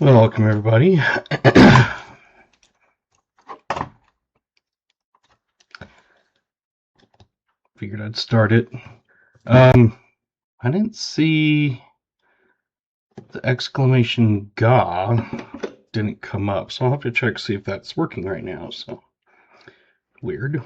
Welcome, everybody. Figured I'd start it. I didn't see the exclamation "ga" didn't come up, so I'll have to check to see if that's working right now. So weird.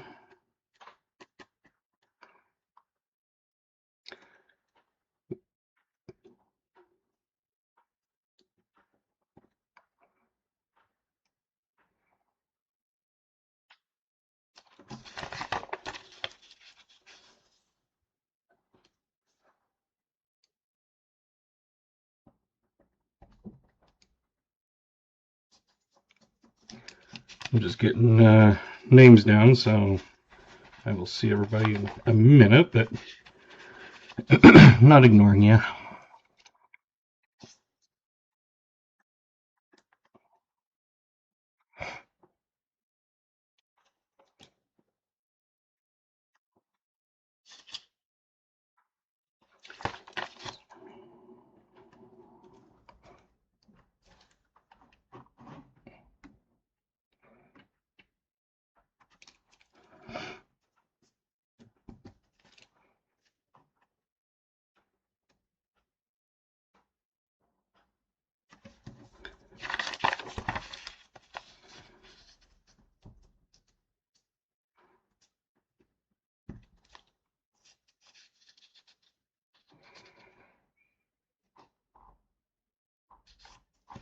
I'm just getting names down, so I will see everybody in a minute, but not ignoring you.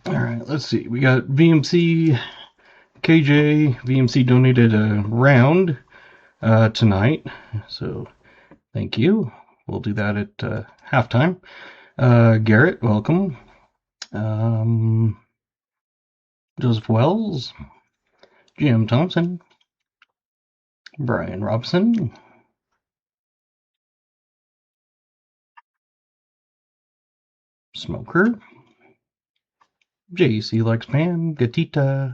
All right, let's see. We got VMC KJ. VMC donated a round tonight, so thank you. We'll do that at halftime. Garrett, welcome. Joseph Wells, Jim Thompson, Brian Robson, Smoker, JC Likes Pam, Gatita,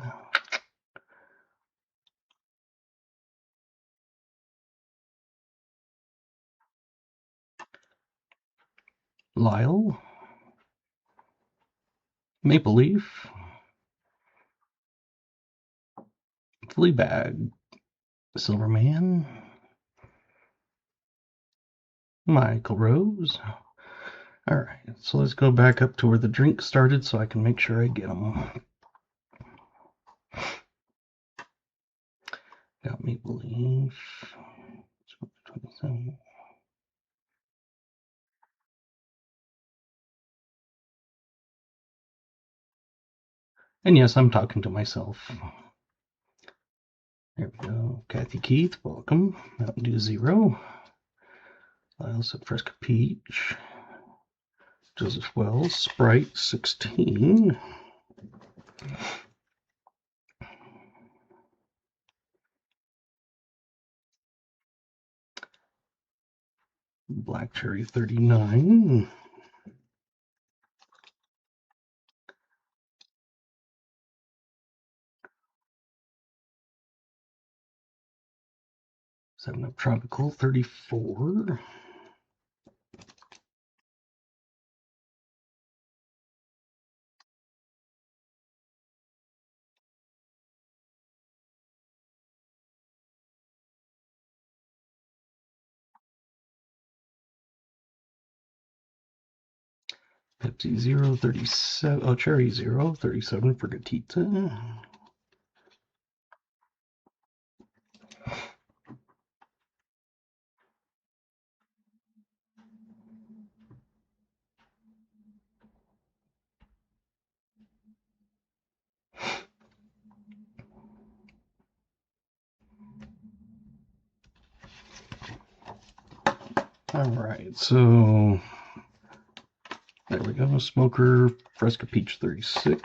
Lyle, Maple Leaf, Fleabag, Silverman, Michael Rose. Alright, so let's go back up to where the drink started so I can make sure I get them. Got Maple Leaf. 27. And yes, I'm talking to myself. There we go. Kathy Keith, welcome. Mountain Dew Zero. Lyle said Fresca Peach. Joseph Wells, Sprite 16. Black Cherry 39. Seven Up Tropical 34. Pepsi Zero 37. Oh, Cherry Zero 37 for Gatita. All right, so there we go. Smoker Fresca Peach 36.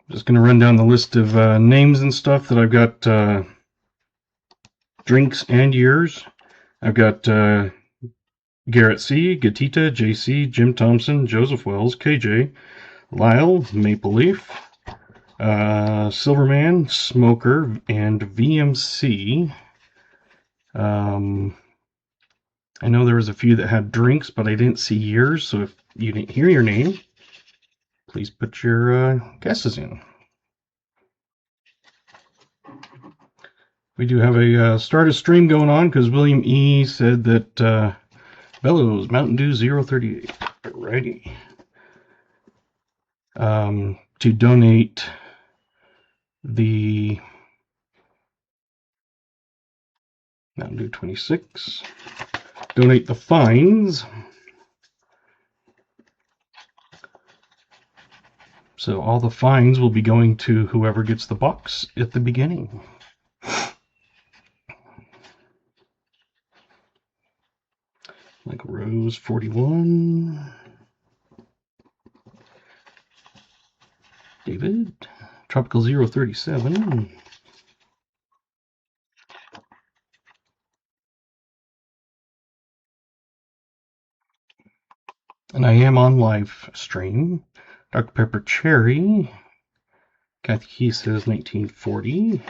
Just going to run down the list of names and stuff that I've got, drinks and years. I've got Garrett C., Gatita, JC, Jim Thompson, Joseph Wells, KJ, Lyle, Maple Leaf, Silverman, Smoker, and VMC. I know there was a few that had drinks, but I didn't see years, so if you didn't hear your name, please put your guesses in. We do have a start a stream going on because William E. said that Bellows Mountain Dew 038. Alrighty. To donate the Mountain Dew 26. Donate the fines. So all the fines will be going to whoever gets the box at the beginning. Michael Rose 41. David Tropical 037. And I am on live stream. Dr. Pepper Cherry. Kathy Key says 1940.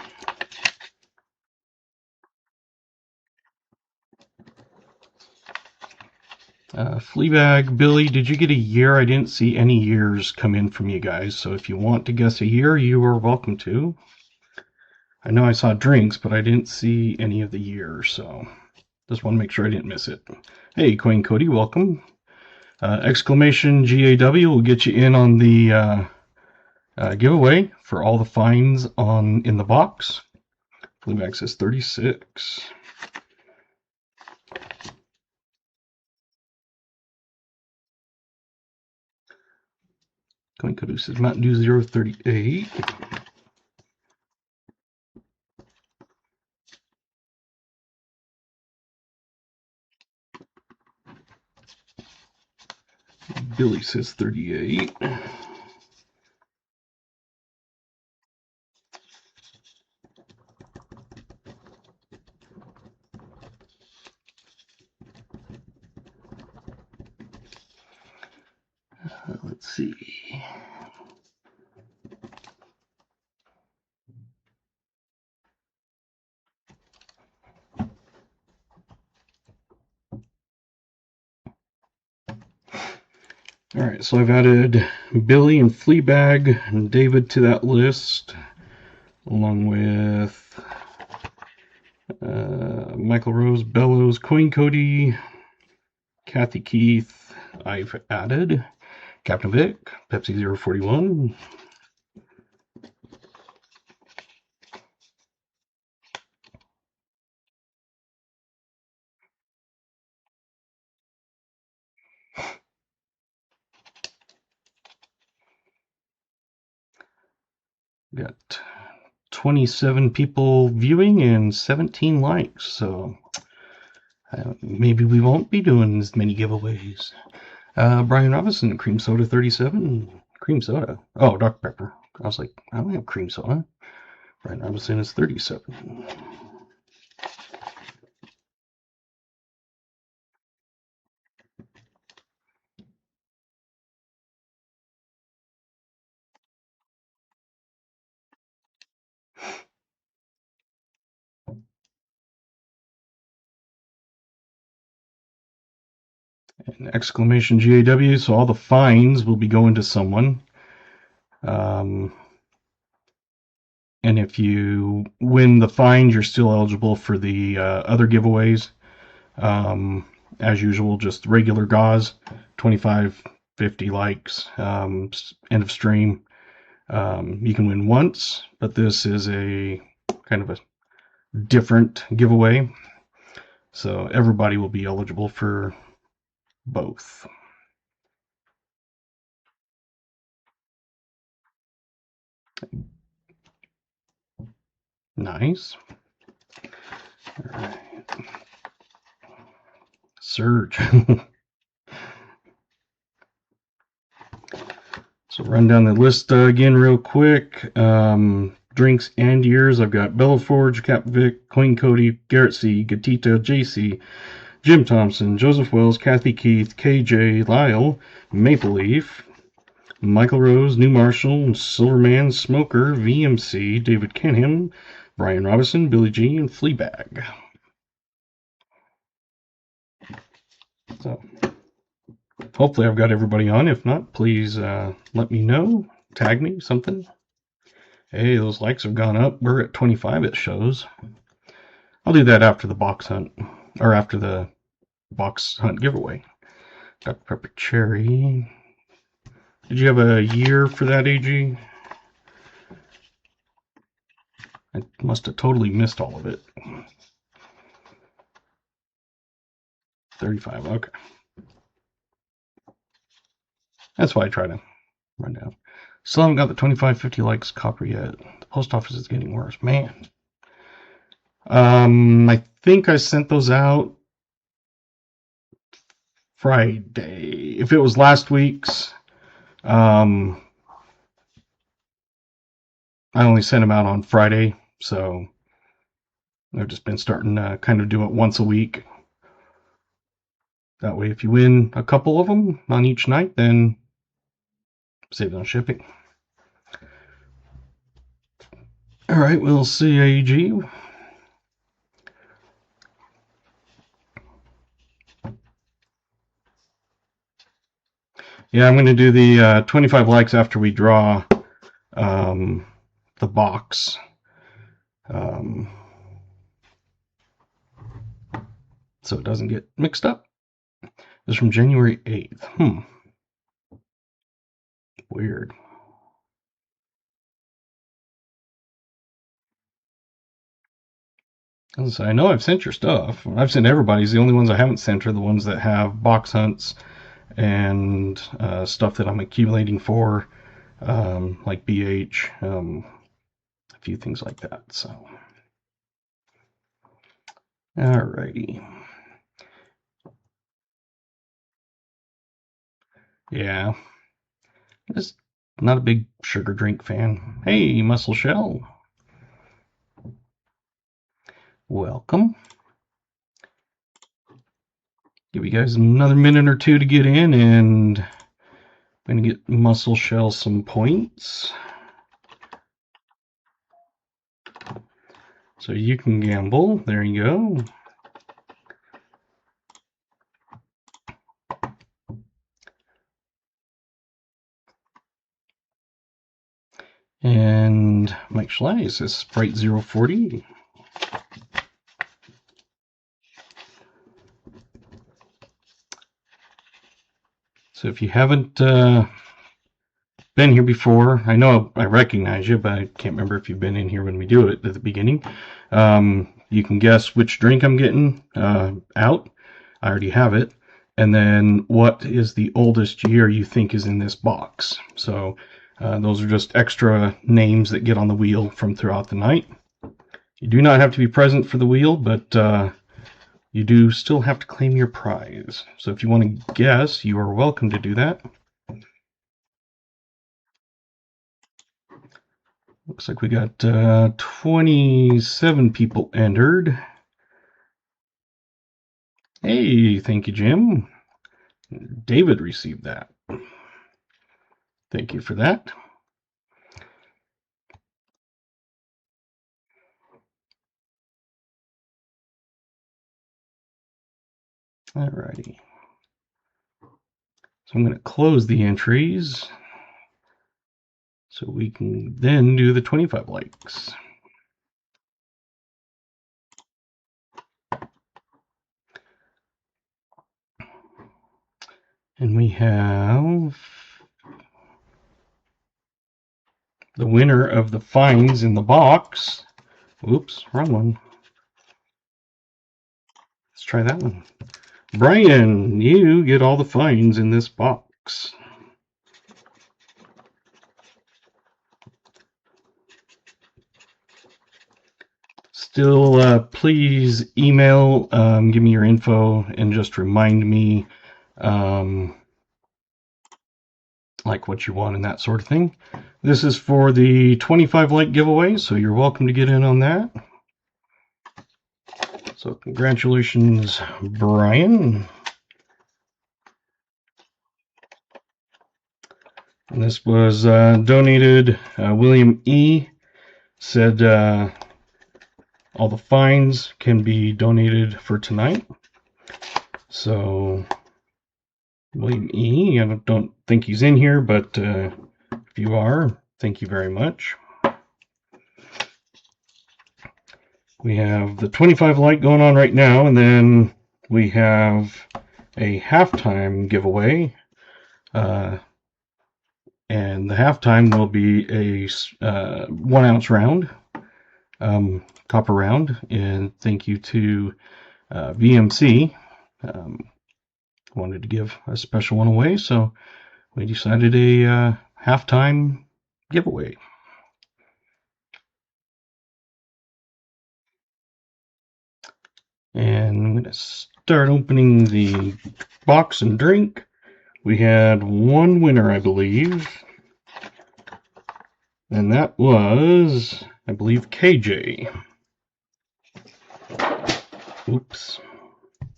Fleabag, Billy, did you get a year? I didn't see any years come in from you guys, so if you want to guess a year, you are welcome to. I know I saw drinks, but I didn't see any of the years, so just want to make sure I didn't miss it. Hey, Queen Cody, welcome. Exclamation GAW will get you in on the giveaway for all the fines in the box. Fleabag says 36. Queen Cody says Mountain Dew 038. Billy says 38. Let's see. All right, so I've added Billy and Fleabag and David to that list, along with Michael Rose, Bellows, Queen Cody, Kathy Keith. I've added Captain Vic, Pepsi 041. Got 27 people viewing and 17 likes, so maybe we won't be doing as many giveaways. Brian Robinson, cream soda 37. Cream soda. Oh, Dr. Pepper. I was like, I don't have cream soda. Brian Robinson is 37. And exclamation GAW, so all the fines will be going to someone. And if you win the fines, you're still eligible for the other giveaways. As usual, just regular gauze, 25, 50 likes, end of stream. You can win once, but this is a kind of a different giveaway. So everybody will be eligible for both. Nice. All right. Surge. So run down the list again real quick. Drinks and years. I've got Bella Forge, Cap Vic, Queen Cody, Garrett C, Gatita, JC, Jim Thompson, Joseph Wells, Kathy Keith, KJ, Lyle, Maple Leaf, Michael Rose, New Marshall, Silverman, Smoker, VMC, David Kenham, Brian Robinson, Billy G, and Fleabag. So hopefully I've got everybody on. If not, please let me know. Tag me, something. Hey, those likes have gone up. We're at 25, it shows. I'll do that after the box hunt, or after the box hunt giveaway. Dr. Pepper Cherry. Did you have a year for that, AG? I must have totally missed all of it. 35, okay. That's why I try to run down. Still haven't got the 25-50 likes copper yet. The post office is getting worse. Man. I think I sent those out Friday. If it was last week's, I only sent them out on Friday, so I've just been starting to kind of do it once a week. That way, if you win a couple of them on each night, then save it on shipping. All right, we'll see, AG. Yeah, I'm going to do the 25 likes after we draw the box. So it doesn't get mixed up. This is from January 8th. Weird. I know I've sent your stuff. I've sent everybody's. The only ones I haven't sent are the ones that have box hunts and stuff that I'm accumulating for, like BH, a few things like that. So, alrighty. Yeah, just not a big sugar drink fan. Hey, Muscle Shell. Welcome. Give you guys another minute or two to get in, and I'm going to get Muscle Shell some points. So you can gamble. There you go. And Mike Schley says Sprite 040. So if you haven't been here before, I know I recognize you, but I can't remember if you've been in here when we do it at the beginning. You can guess which drink I'm getting out. I already have it. And then what is the oldest year you think is in this box? So those are just extra names that get on the wheel from throughout the night. You do not have to be present for the wheel, but you do still have to claim your prize. So if you want to guess, you are welcome to do that. Looks like we got 27 people entered. Hey, thank you, Jim. David received that. Thank you for that. Alrighty. So I'm going to close the entries so we can then do the 25 likes. And we have the winner of the finds in the box. Oops, wrong one. Let's try that one. Brian, you get all the finds in this box. Still, please email, give me your info, and just remind me like what you want and that sort of thing. This is for the 25 like giveaway, so you're welcome to get in on that. So congratulations, Brian. And this was donated. William E. said all the fines can be donated for tonight. So William E. I don't think he's in here, but if you are, thank you very much. We have the 25 light going on right now, and then we have a halftime giveaway. And the halftime will be a 1 ounce round, copper round. And thank you to VMC. Wanted to give a special one away, so we decided a halftime giveaway. And I'm going to start opening the box and drink. We had one winner, I believe. And that was, I believe, KJ. Oops.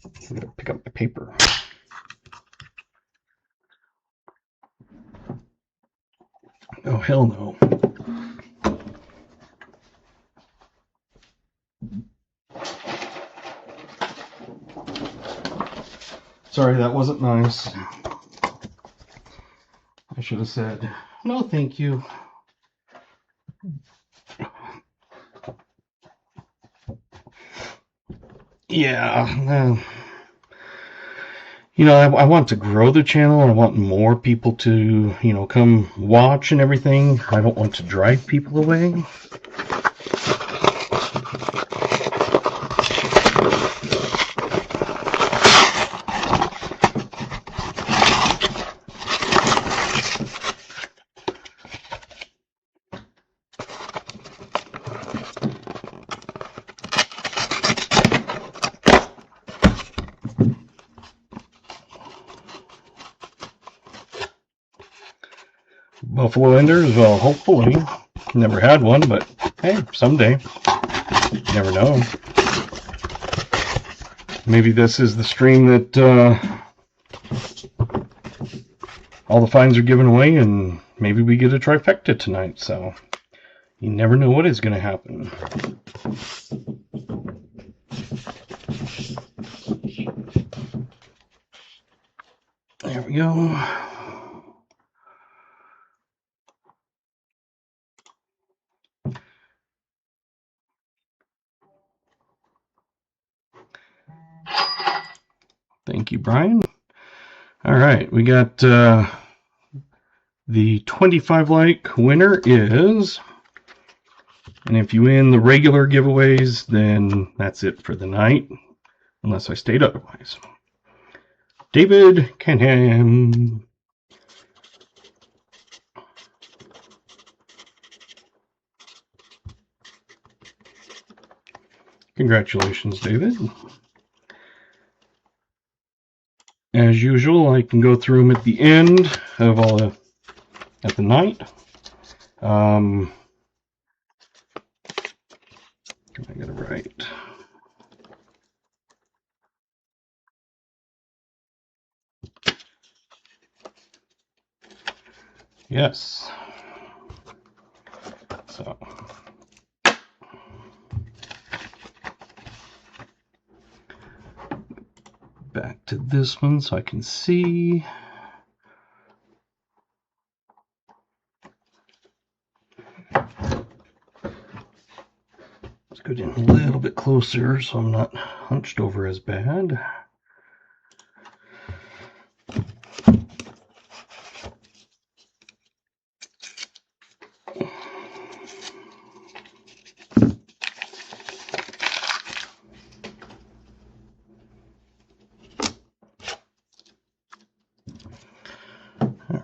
I'm going to pick up my paper. Oh, hell no. Sorry, that wasn't nice. I should have said, no, thank you. Yeah. You know, I want to grow the channel. I want more people to, you know, come watch and everything. I don't want to drive people away. Buffalo Enders, well, hopefully. Never had one, but hey, someday. You never know. Maybe this is the stream that all the finds are given away, and maybe we get a trifecta tonight, so you never know what is going to happen. There we go. Thank you, Brian. All right, we got the 25 like winner is, and if you win the regular giveaways, then that's it for the night, unless I state otherwise. David Canham. Congratulations, David. As usual, I can go through them at the end of all at the night. I got it right. Yes. So. Back to this one so I can see. Let's go down a little bit closer so I'm not hunched over as bad.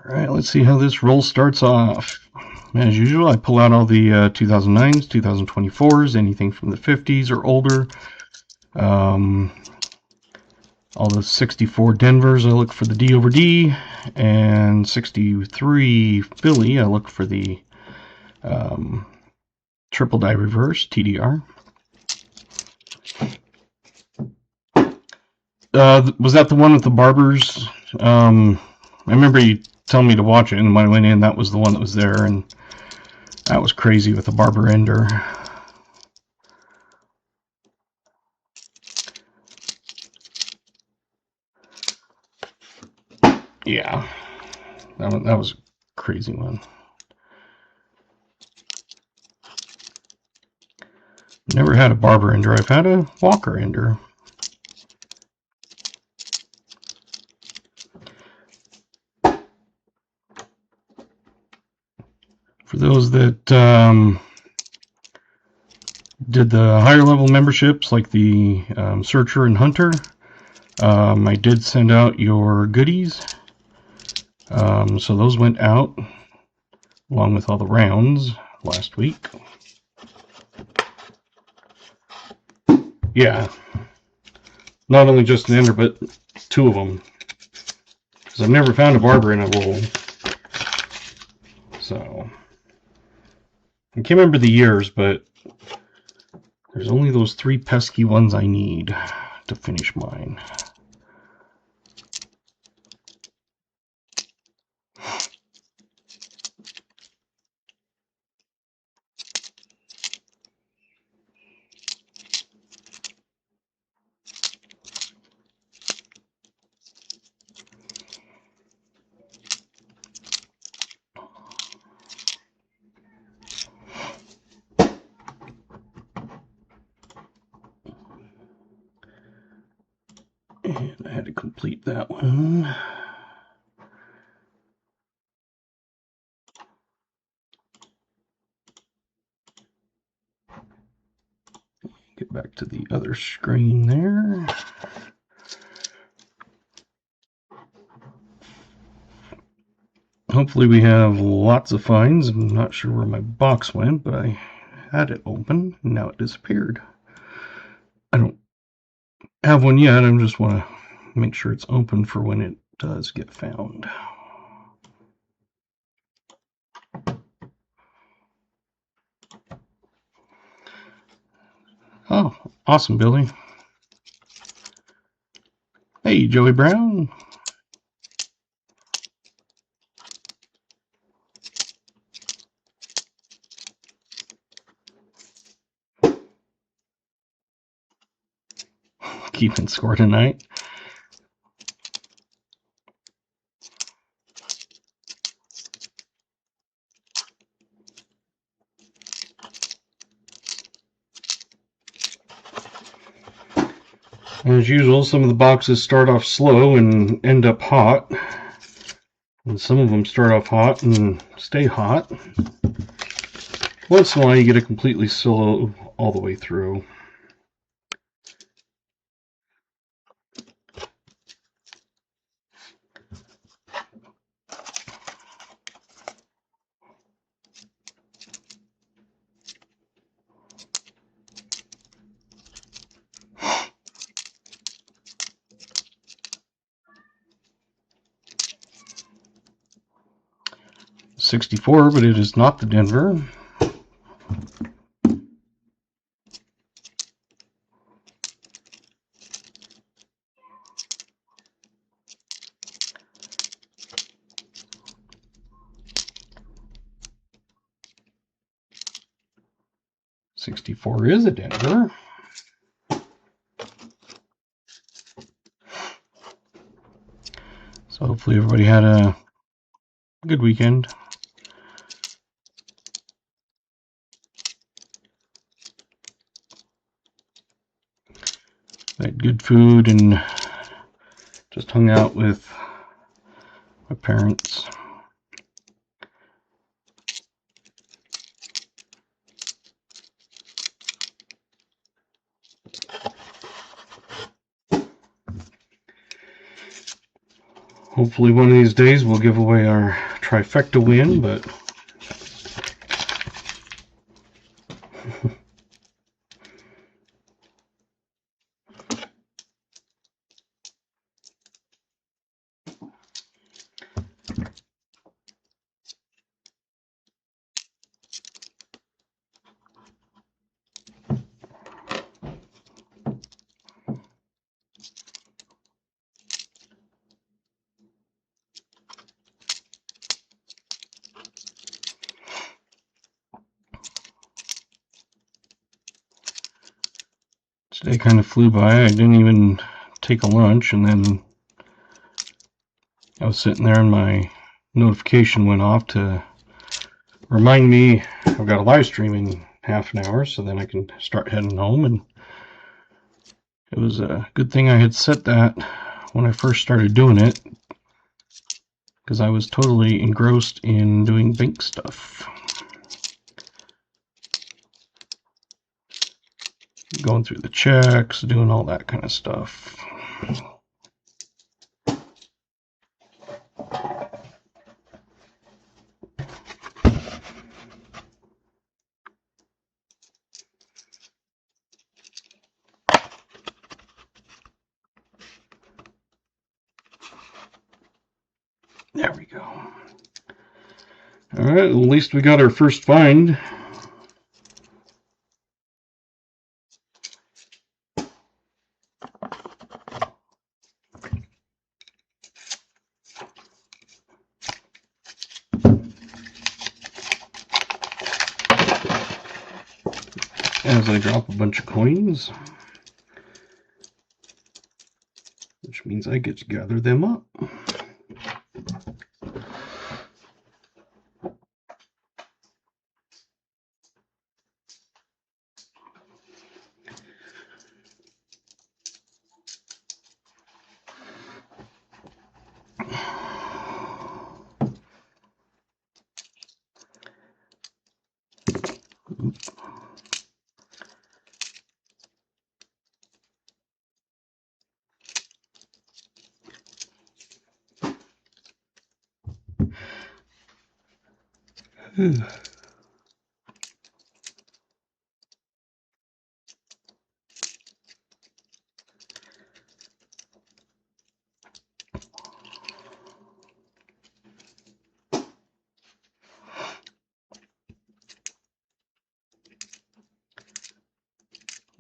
Alright, let's see how this roll starts off. As usual, I pull out all the 2009s, 2024s, anything from the 50s or older. All the 64 Denvers, I look for the D over D, and 63 Philly, I look for the triple die reverse, TDR. Was that the one with the barbers? I remember you telling me to watch it, and when I went in, that was the one that was there, and that was crazy with the barber ender. Yeah, that was a crazy one. Never had a barber ender. I've had a walker ender. For those that did the higher level memberships, like the Searcher and Hunter, I did send out your goodies. So those went out along with all the rounds last week. Yeah, not only just an ender, but two of them. Because I've never found a barber in a roll. So, I can't remember the years, but there's only those 3 pesky ones I need to finish mine. And I had to complete that one. Get back to the other screen there. Hopefully we have lots of finds. I'm not sure where my box went, but I had it open and now it disappeared. I don't have one yet. I just want to make sure it's open for when it does get found. Oh, awesome, Billy. Hey, Joey Brown. Keeping score tonight. As usual, some of the boxes start off slow and end up hot. And some of them start off hot and stay hot. Once in a while you get a completely slow all the way through. '64, but it is not the Denver. '64 is a Denver. So hopefully everybody had a good weekend. Had good food and just hung out with my parents. Hopefully one of these days we'll give away our trifecta win, but today kind of flew by. I didn't even take a lunch, and then I was sitting there and my notification went off to remind me I've got a live stream in half an hour, so then I can start heading home. And it was a good thing I had set that when I first started doing it, because I was totally engrossed in doing bank stuff. Going through the checks, doing all that kind of stuff. There we go. All right, at least we got our first find. As I drop a bunch of coins, which means I get to gather them up. Oops.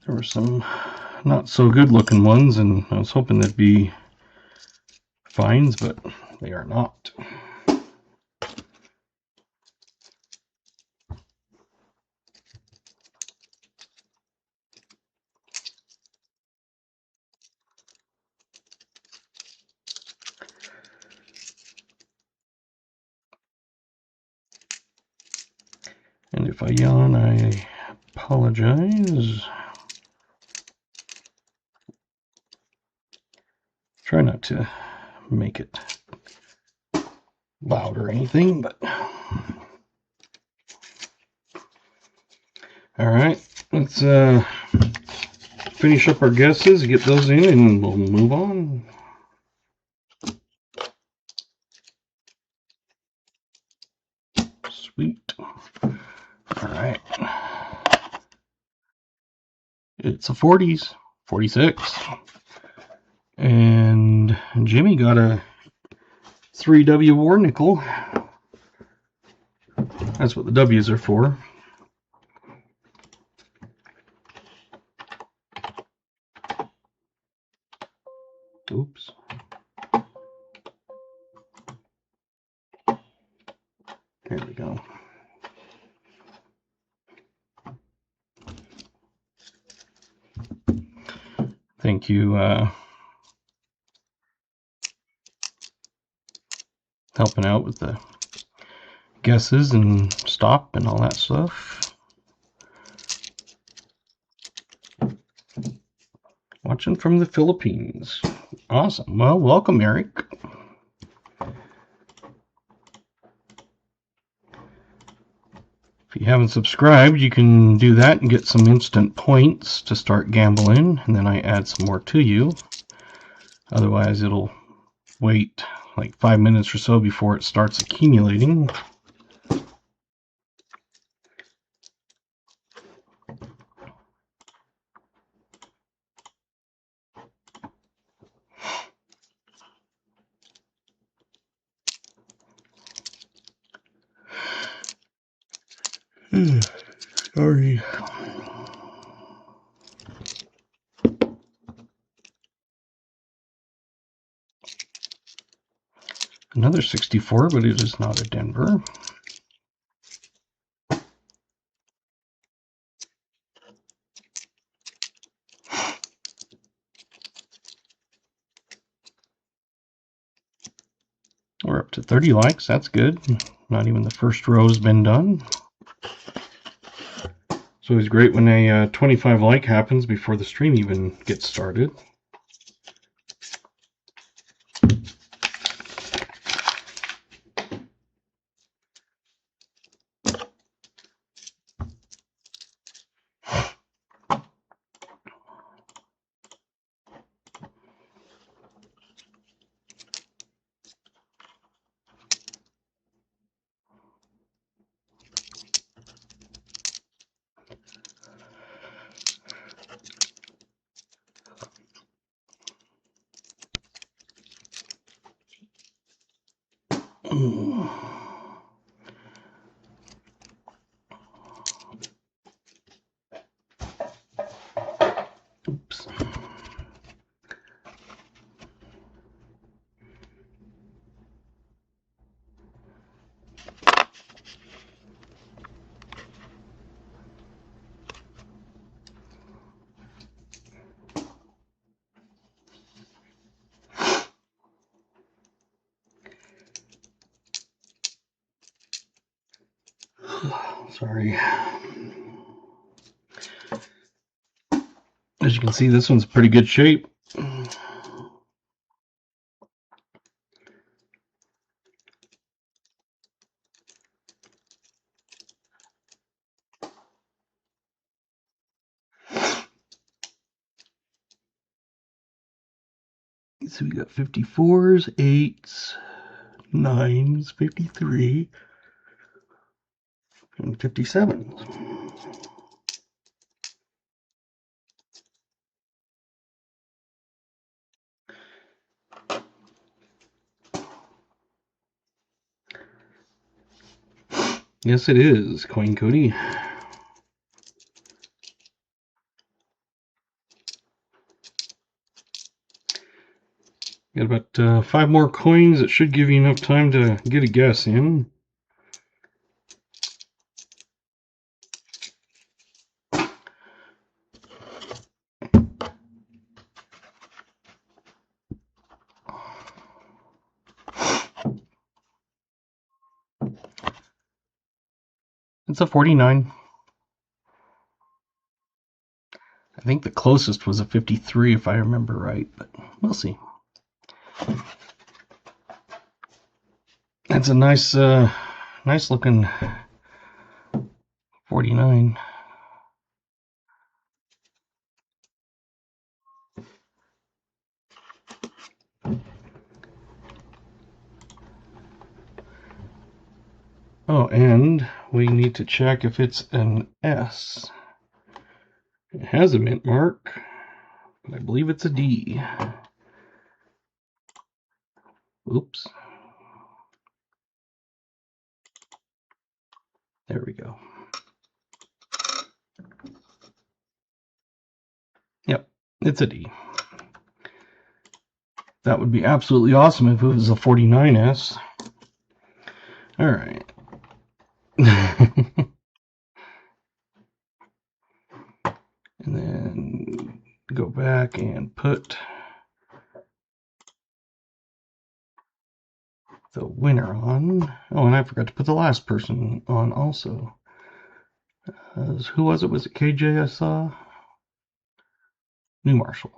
There were some not so good looking ones, and I was hoping they'd be finds, but they are not. And if I yawn, I apologize. Try not to make it loud or anything, but all right, let's finish up our guesses, get those in, and we'll move on. Sweet. All right. It's a 40s, 46. And Jimmy got a 3W war nickel. That's what the W's are for. Oops. There we go. Thank you, helping out with the guesses and stop and all that stuff. Watching from the Philippines. Awesome. Well, welcome, Eric. If you haven't subscribed, you can do that and get some instant points to start gambling, and then I add some more to you. Otherwise, it'll wait like 5 minutes or so before it starts accumulating. Sorry. Another 64, but it is not a Denver. We're up to 30 likes. That's good. Not even the first row's been done. It's always great when a 25 like happens before the stream even gets started. Oops. Sorry. As you can see, this one's pretty good shape. So we got 54s, 8s, 9s, 53, and 57s. Yes, it is, Coin Cody. Got about 5 more coins. It should give you enough time to get a guess in. It's a 49. I think the closest was a 53 if I remember right, but we'll see. That's a nice looking 49. Oh, and we need to check if it's an S. It has a mint mark, but I believe it's a D. Oops. There we go. Yep, it's a D. That would be absolutely awesome if it was a 49S. All right. And then go back and put the winner on. Oh, and I forgot to put the last person on also. Who was it? Was it KJ I saw? New Marshall.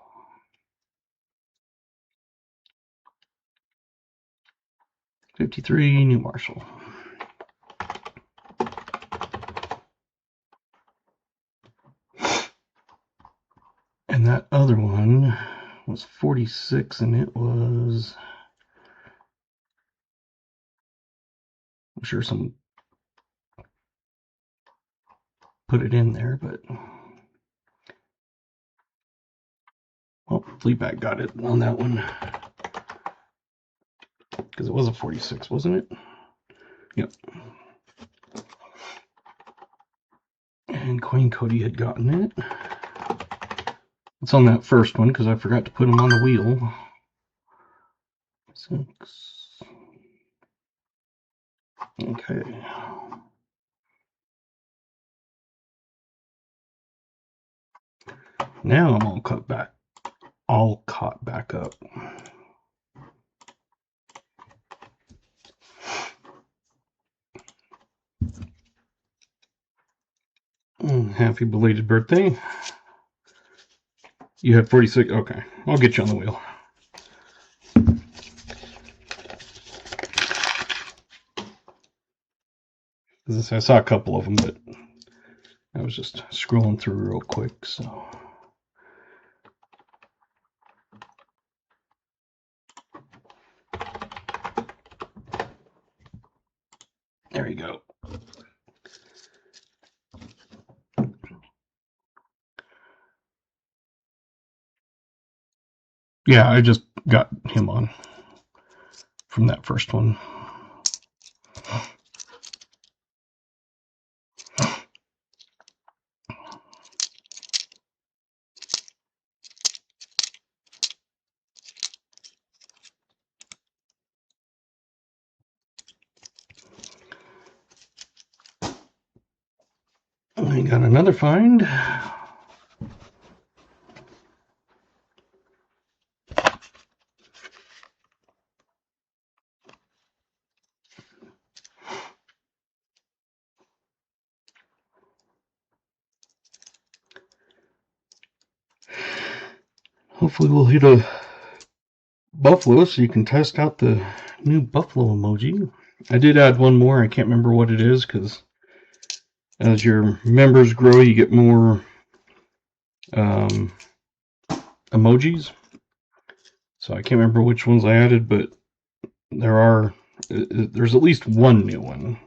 $53, New Marshall. And that other one was 46, and it was, I'm sure someone put it in there, but oh, Fleabag got it on that one. Because it was a 46, wasn't it? Yep. And Queen Cody had gotten it. It's on that first one because I forgot to put them on the wheel. 6. Okay. Now I'm all caught back up. Happy belated birthday. You had 46. Okay, I'll get you on the wheel. I saw a couple of them, but I was just scrolling through real quick, so. There you go. Yeah, I just got him on from that first one. I got another find. Hopefully we'll hit a buffalo so you can test out the new buffalo emoji. I did add one more. I can't remember what it is because as your members grow, you get more emojis. So I can't remember which ones I added, but there's at least one new one.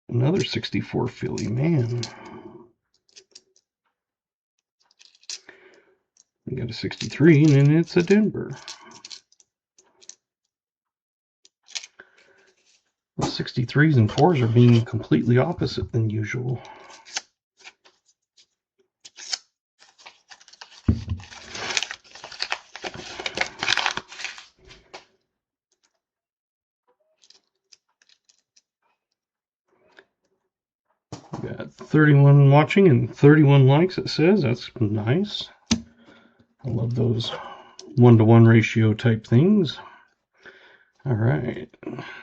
Another 64 Philly, man. We got a 63, and then it's a Denver. The 63s and 4s are being completely opposite than usual. We got 31 watching and 31 likes, it says. That's nice. I love those 1-to-1 ratio type things. All right,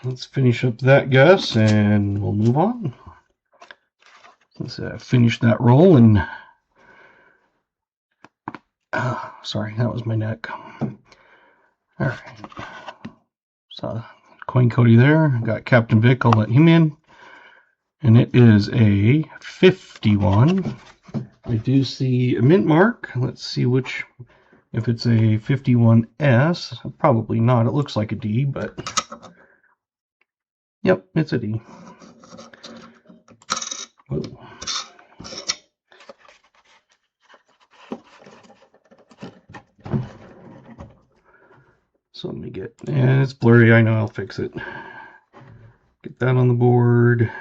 let's finish up that guess and we'll move on. Let's finish that roll and sorry, that was my neck. All right, so coin Cody there. Got Captain Vic. I'll let him in, and it is a 51. I do see a mint mark. Let's see which. If it's a 51S, probably not. It looks like a D, but yep, it's a D. Whoa. So let me get, and it's blurry, I know, I'll fix it. Get that on the board.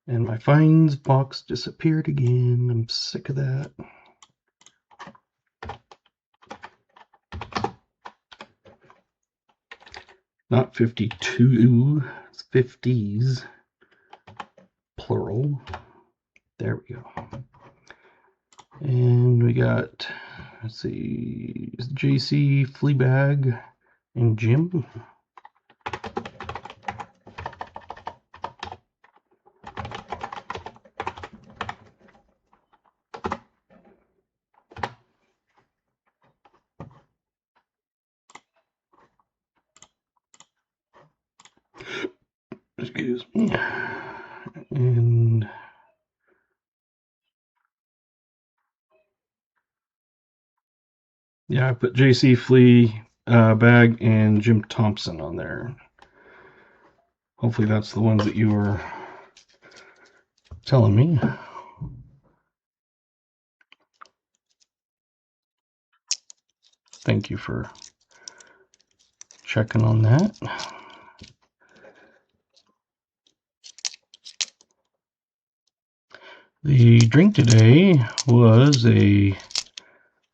And my finds box disappeared again. I'm sick of that. Not 52, it's 50s, plural. There we go. And we got, let's see, JC, Fleabag, and Jim. Excuse me. And yeah, I put JC Flea Bag and Jim Thompson on there. Hopefully that's the ones that you were telling me. Thank you for checking on that. The drink today was a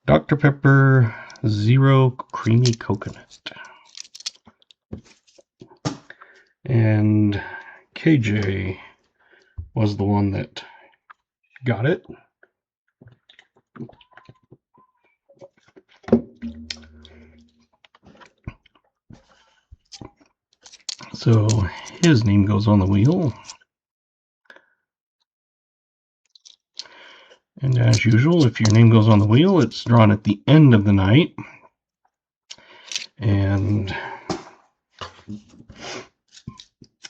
Dr. Pepper Zero Creamy Coconut. And KJ was the one that Got it. So his name goes on the wheel. And as usual, if your name goes on the wheel, it's drawn at the end of the night. And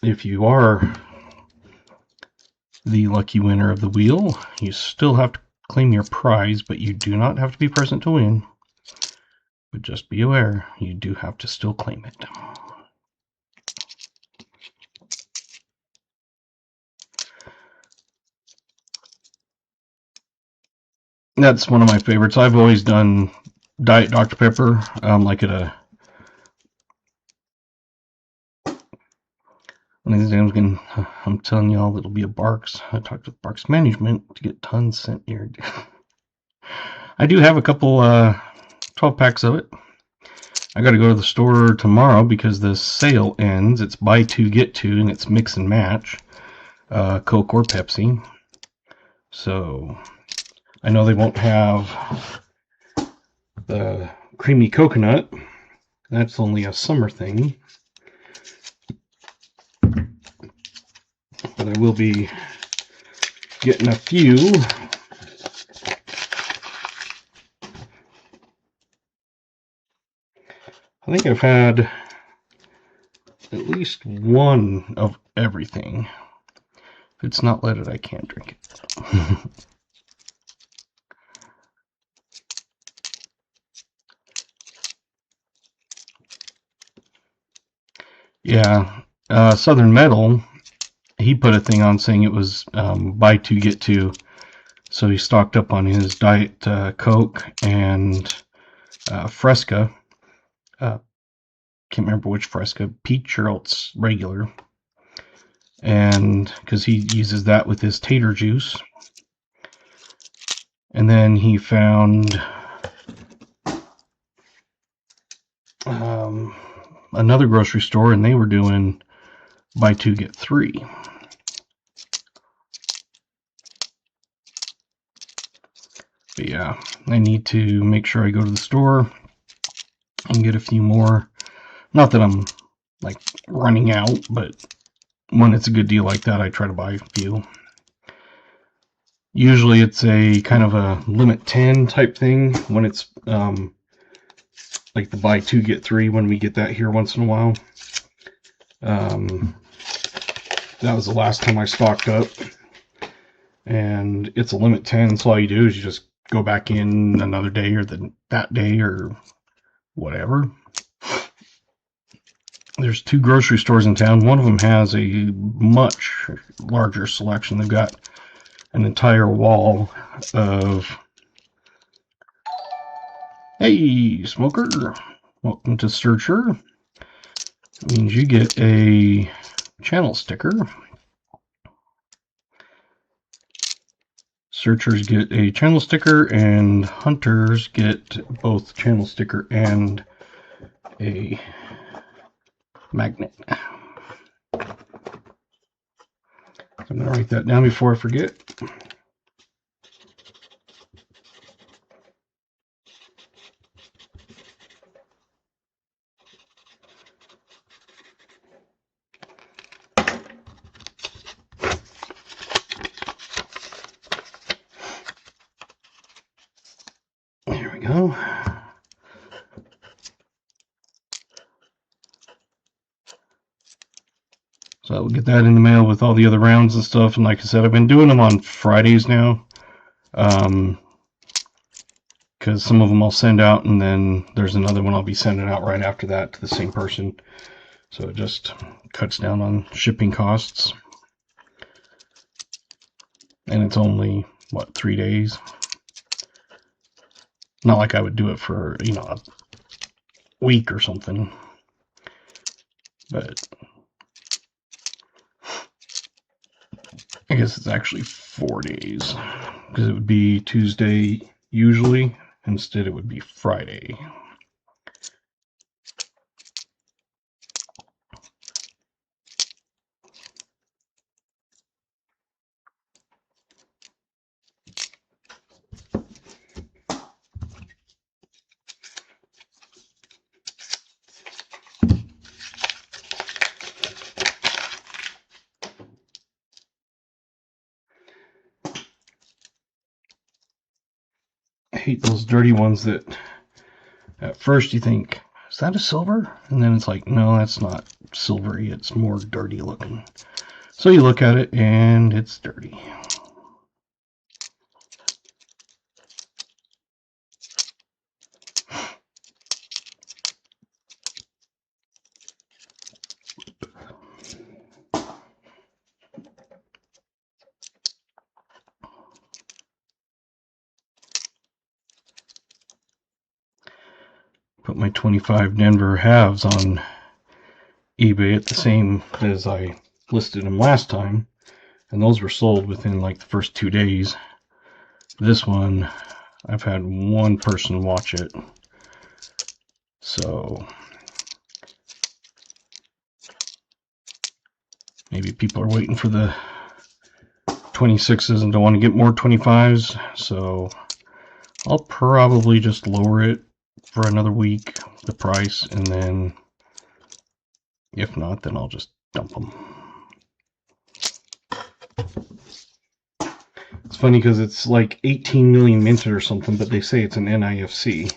if you are the lucky winner of the wheel, you still have to claim your prize, but you do not have to be present to win. But just be aware, you do have to still claim it. That's one of my favorites. I've always done Diet Dr. Pepper, like at a... One of these days I'm telling y'all it'll be a Barks. I talked with Barks Management to get tons sent here. I do have a couple 12 packs of it. I got to go to the store tomorrow because the sale ends. It's buy two, get two, and it's mix and match, Coke or Pepsi. So I know they won't have the creamy coconut. That's only a summer thing. But I will be getting a few. I think I've had at least one of everything. If it's not leaded, I can't drink it. Yeah, Southern Metal, he put a thing on saying it was buy two, get two. So he stocked up on his Diet Coke and Fresca. Can't remember which Fresca, peach or else regular. And because he uses that with his tater juice. And then he found another grocery store, and they were doing buy two, get three. But yeah, I need to make sure I go to the store and get a few more. Not that I'm like running out, but when it's a good deal like that, I try to buy a few. Usually it's a kind of a limit 10 type thing when it's like the buy two, get three, when we get that here once in a while. That was the last time I stocked up. And it's a limit 10, so all you do is you just go back in another day or that day or whatever. There's two grocery stores in town. One of them has a much larger selection. They've got an entire wall of... Hey, smoker! Welcome to Searcher. It means you get a channel sticker. Searchers get a channel sticker, and hunters get both channel sticker and a magnet. So I'm going to write that down before I forget. There we go. So I'll get that in the mail with all the other rounds and stuff. And like I said, I've been doing them on Fridays now. Because some of them I'll send out, and then there's another one I'll be sending out right after that to the same person. So it just cuts down on shipping costs. And it's only, what, 3 days? Not like I would do it for, you know, a week or something. But I guess it's actually 4 days, because it would be Tuesday usually. Instead, it would be Friday. hate those dirty ones that at first you think, is that a silver? And then it's like, no, that's not silvery. It's more dirty looking. So you look at it and it's dirty. Put my 25 Denver halves on eBay at the same as I listed them last time, and those were sold within like the first 2 days. This one, I've had one person watch it, so maybe people are waiting for the 26s and don't want to get more 25s, so I'll probably just lower it for another week, the price, and then if not, then I'll just dump them. It's funny because it's like 18 million minted or something, but they say it's an NIFC.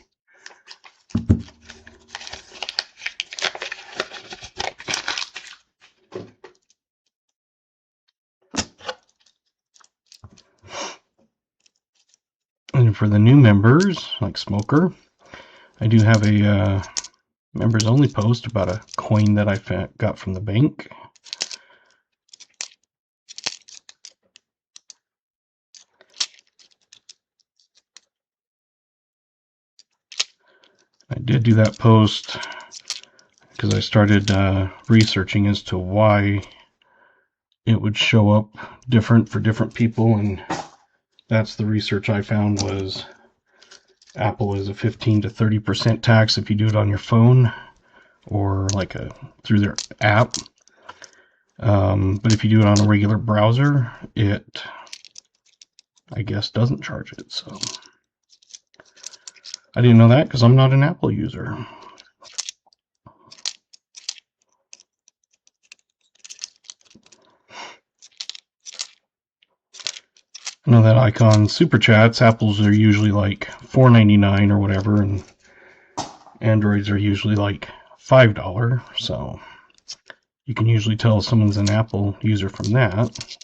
And for the new members, like Smoker, I do have a members only post about a coin that I got from the bank. I did do that post because I started researching as to why it would show up different for different people, and that's the research I found was Apple is a 15 to 30% tax if you do it on your phone or like through their app. But if you do it on a regular browser, it, I guess, doesn't charge it. So I didn't know that because I'm not an Apple user. I know that icon Super Chats, Apples are usually like $4.99 or whatever, and Androids are usually like $5. So you can usually tell someone's an Apple user from that.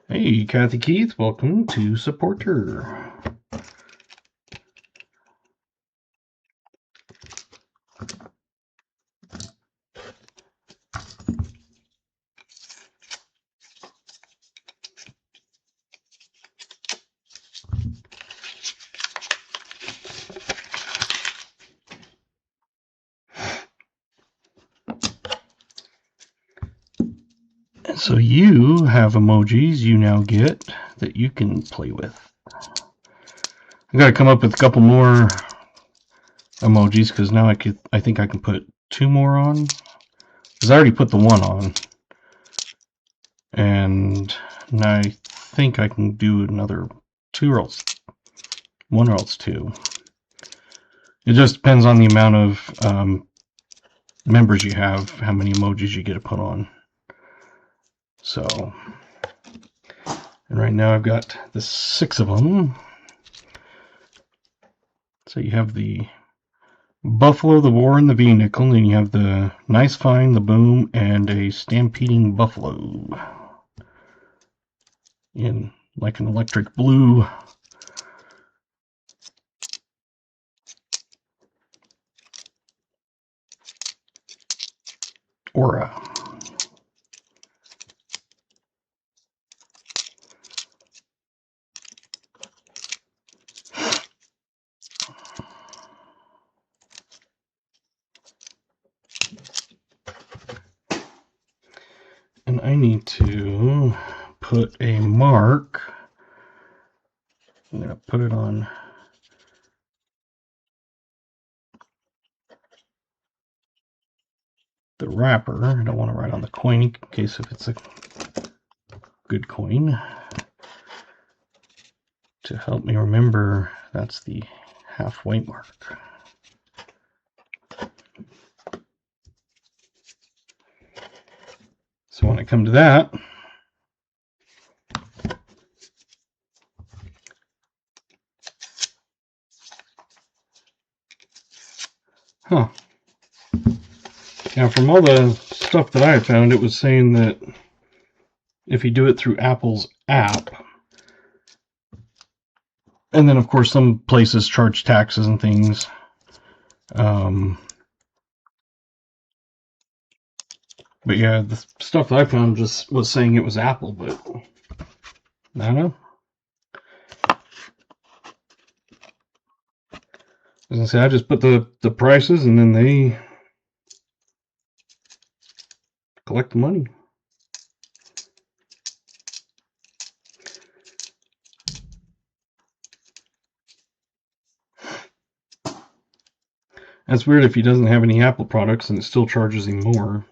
Hey, Kathy Keith, welcome to Supporter. So you have emojis you now get that you can play with. I gotta come up with a couple more emojis because now I think I can put 2 more on. Because I already put the 1 on. And now I think I can do another 2 or else 1 or else 2. It just depends on the amount of members you have, how many emojis you get to put on. So, and right now I've got the 6 of them. So you have the Buffalo, the War, and the V-Nickel, and then you have the Nice Find, the Boom, and a Stampeding Buffalo in like an electric blue. Aura. And I need to put a mark. I'm going to put it on the wrapper. I don't want to write on the coin in case if it's a good coin. To help me remember, that's the halfway mark. So when I come to that, Now, from all the stuff that I found, it was saying that if you do it through Apple's app, and then of course some places charge taxes and things. But yeah, the stuff that I found just was saying it was Apple, but I don't know. As I say, I just put the prices and then they collect the money. That's weird if he doesn't have any Apple products and it still charges him more.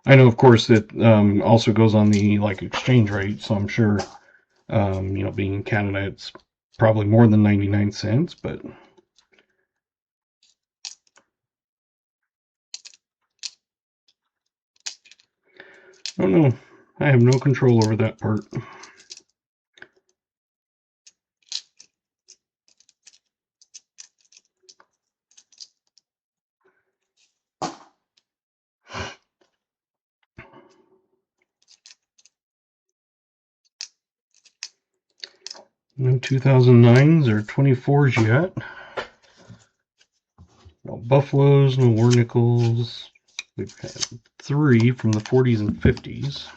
I know, of course, that also goes on the exchange rate, so I'm sure, being in Canada, it's probably more than 99 cents, but I don't know. I have no control over that part. No 2009s or 24s yet. No Buffaloes, no War Nickels. We've had 3 from the 40s and 50s.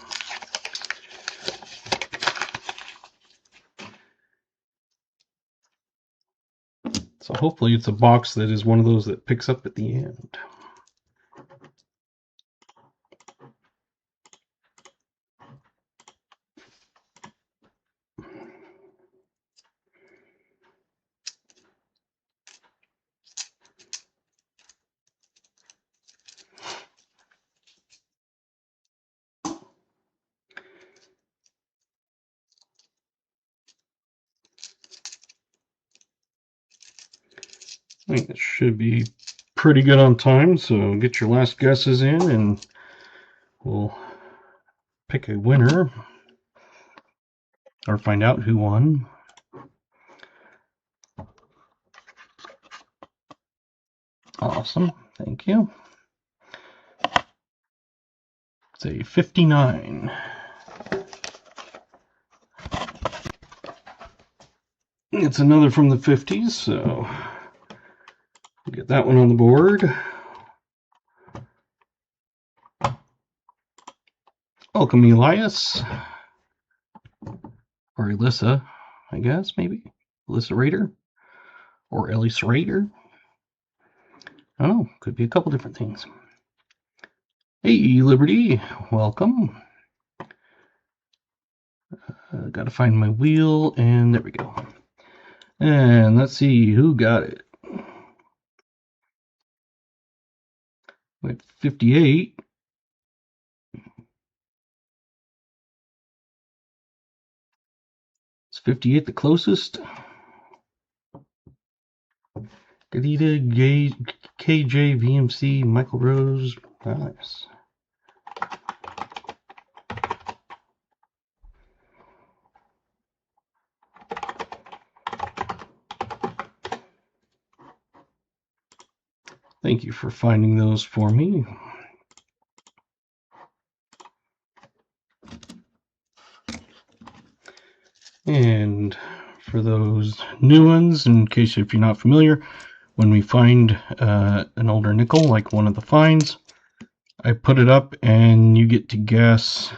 So hopefully it's a box that is one of those that picks up at the end. I think it should be pretty good on time, so get your last guesses in and we'll pick a winner or find out who won. Awesome, thank you. It's a 59. It's another from the 50s, so get that one on the board. Welcome, Elias. Or Alyssa, I guess, maybe. Alyssa Rader. Or Elise Rader. I don't know. Could be a couple different things. Hey, Liberty. Welcome. Gotta find my wheel, and there we go. And let's see who got it. With 58. Is 58 the closest? Gadita, KJ, VMC, Michael Rose. Nice. Thank you for finding those for me. And for those new ones, in case if you're not familiar, when we find an older nickel, like one of the finds, I put it up and you get to guess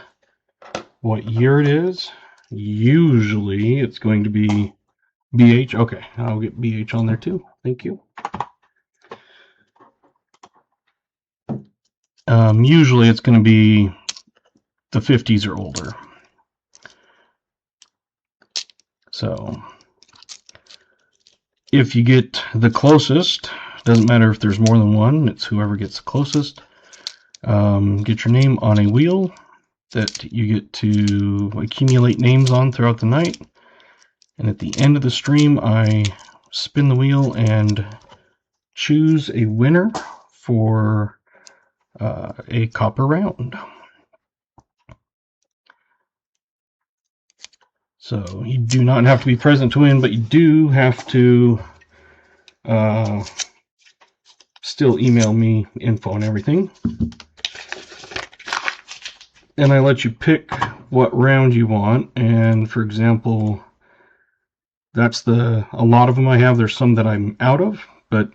what year it is. Usually it's going to be BH. Okay, I'll get BH on there too. Thank you. Usually it's going to be the 50s or older. So if you get the closest, doesn't matter if there's more than one, it's whoever gets the closest. Get your name on a wheel that you get to accumulate names on throughout the night. And at the end of the stream, I spin the wheel and choose a winner for a copper round. So you do not have to be present to win, but you do have to still email me info and everything. And I let you pick what round you want. And for example, that's a lot of them I have. There's some that I'm out of, but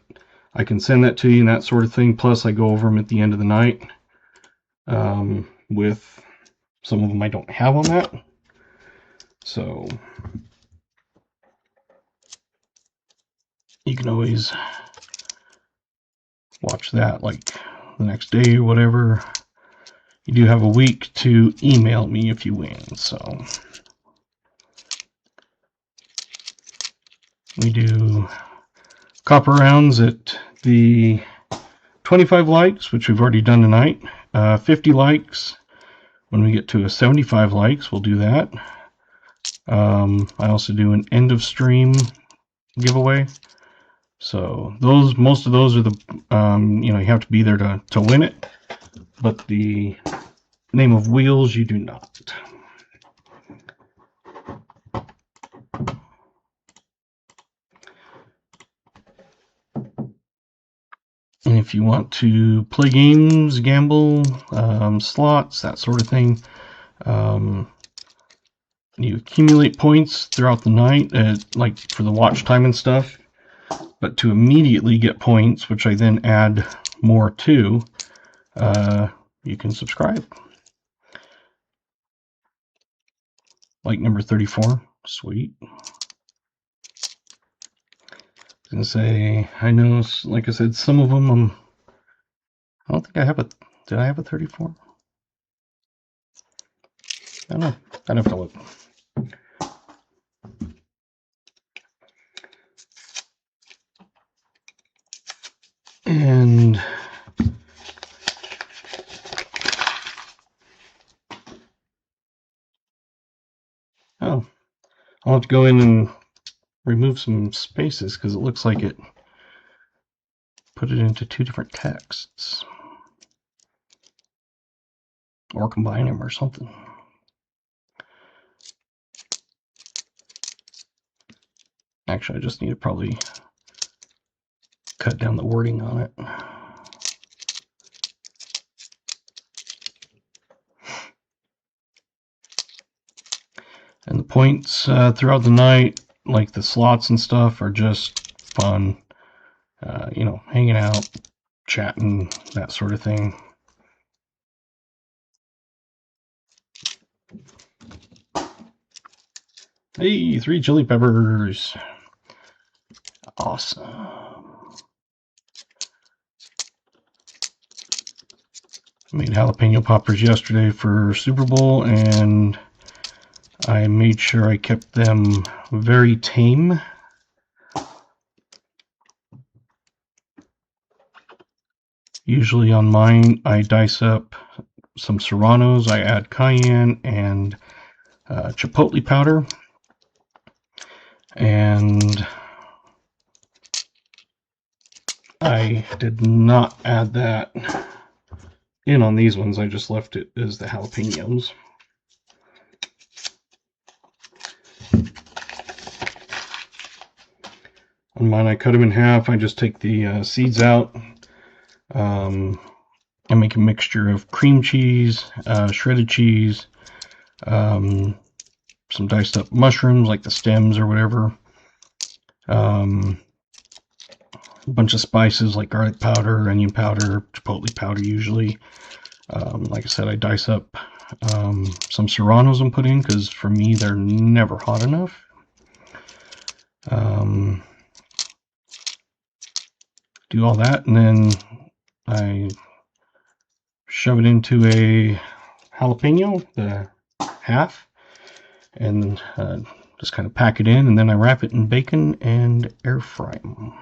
I can send that to you and that sort of thing. Plus I go over them at the end of the night. With some of them I don't have on that. So you can always watch that like the next day or whatever. You do have a week to email me if you win. So we do copper rounds at the 25 likes, which we've already done tonight. 50 likes. When we get to a 75 likes, we'll do that. I also do an end of stream giveaway. So most of those are the, you have to be there to win it. But the name of wheels, you do not. And if you want to play games, gamble, slots, that sort of thing, you accumulate points throughout the night, like for the watch time and stuff. But to immediately get points, which I then add more to, you can subscribe. Like number 34, sweet. I was gonna say, I know, like I said, some of them, I don't think I have did I have a 34? I don't know, I'd have to look. And I'll have to go in and remove some spaces because it looks like it put it into two different texts. Or combine them or something. Actually, I just need to probably cut down the wording on it. And the points throughout the night, like the slots and stuff, are just fun. Hanging out, chatting, that sort of thing. Hey, 3 chili peppers. Awesome. I made jalapeno poppers yesterday for Super Bowl, and I made sure I kept them very tame. Usually on mine, I dice up some serranos, I add cayenne and chipotle powder, and I did not add that in on these ones. I just left it as the jalapenos. On mine, I cut them in half. I just take the seeds out. I make a mixture of cream cheese, shredded cheese, some diced up mushrooms like the stems or whatever, a bunch of spices like garlic powder, onion powder, chipotle powder usually. Like I said, I dice up some serranos and put in because for me they're never hot enough. Do all that, and then I shove it into a jalapeno, the half, and just kind of pack it in, and then I wrap it in bacon and air fry them.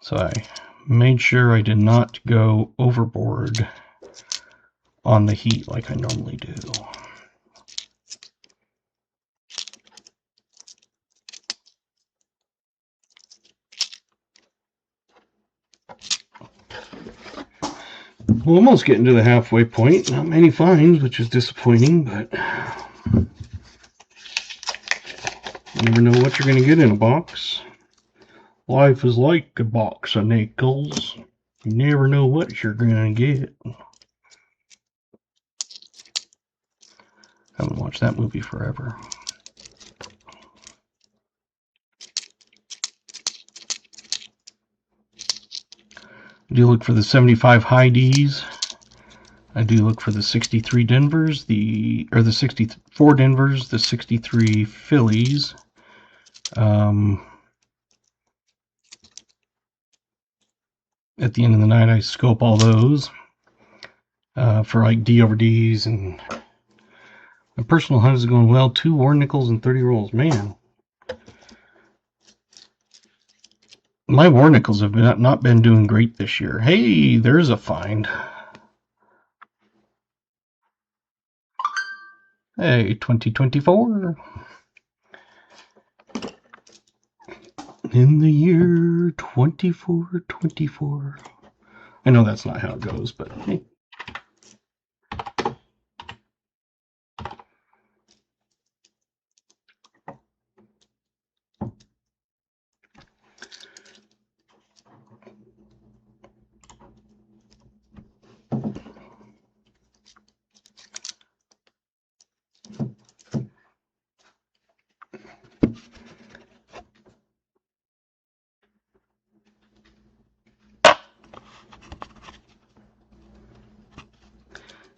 So I made sure I did not go overboard on the heat like I normally do. We're almost getting to the halfway point. Not many finds, which is disappointing, but you never know what you're going to get in a box. Life is like a box of nickels. You never know what you're going to get. I haven't watched that movie forever. I do look for the 75 high Ds. I do look for the 63 Denvers, the 64 Denvers, the 63 Phillies. At the end of the night, I scope all those for like D over Ds, and my personal hunt is going well. 2 war nickels and 30 rolls. Man, my war nickels have not been doing great this year. Hey, there's a find. Hey, 2024. In the year 2424. I know that's not how it goes, but hey.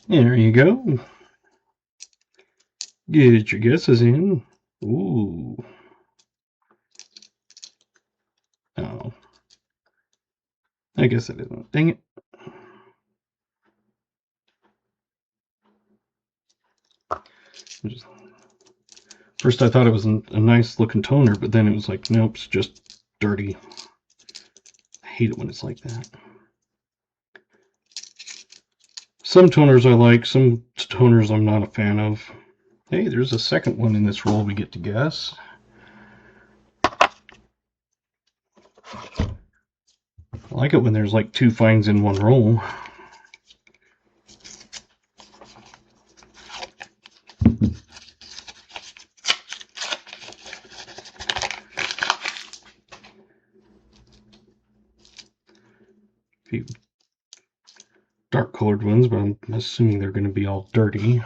There you go. Get your guesses in. Ooh. Oh. I guess it isn't. Dang it. First I thought it was a nice looking toner, but then it was like, nope, it's just dirty. I hate it when it's like that. Some toners I like, some toners I'm not a fan of. Hey, there's a second one in this roll we get to guess. I like it when there's like 2 finds in one roll. Dark colored ones, but I'm assuming they're going to be all dirty.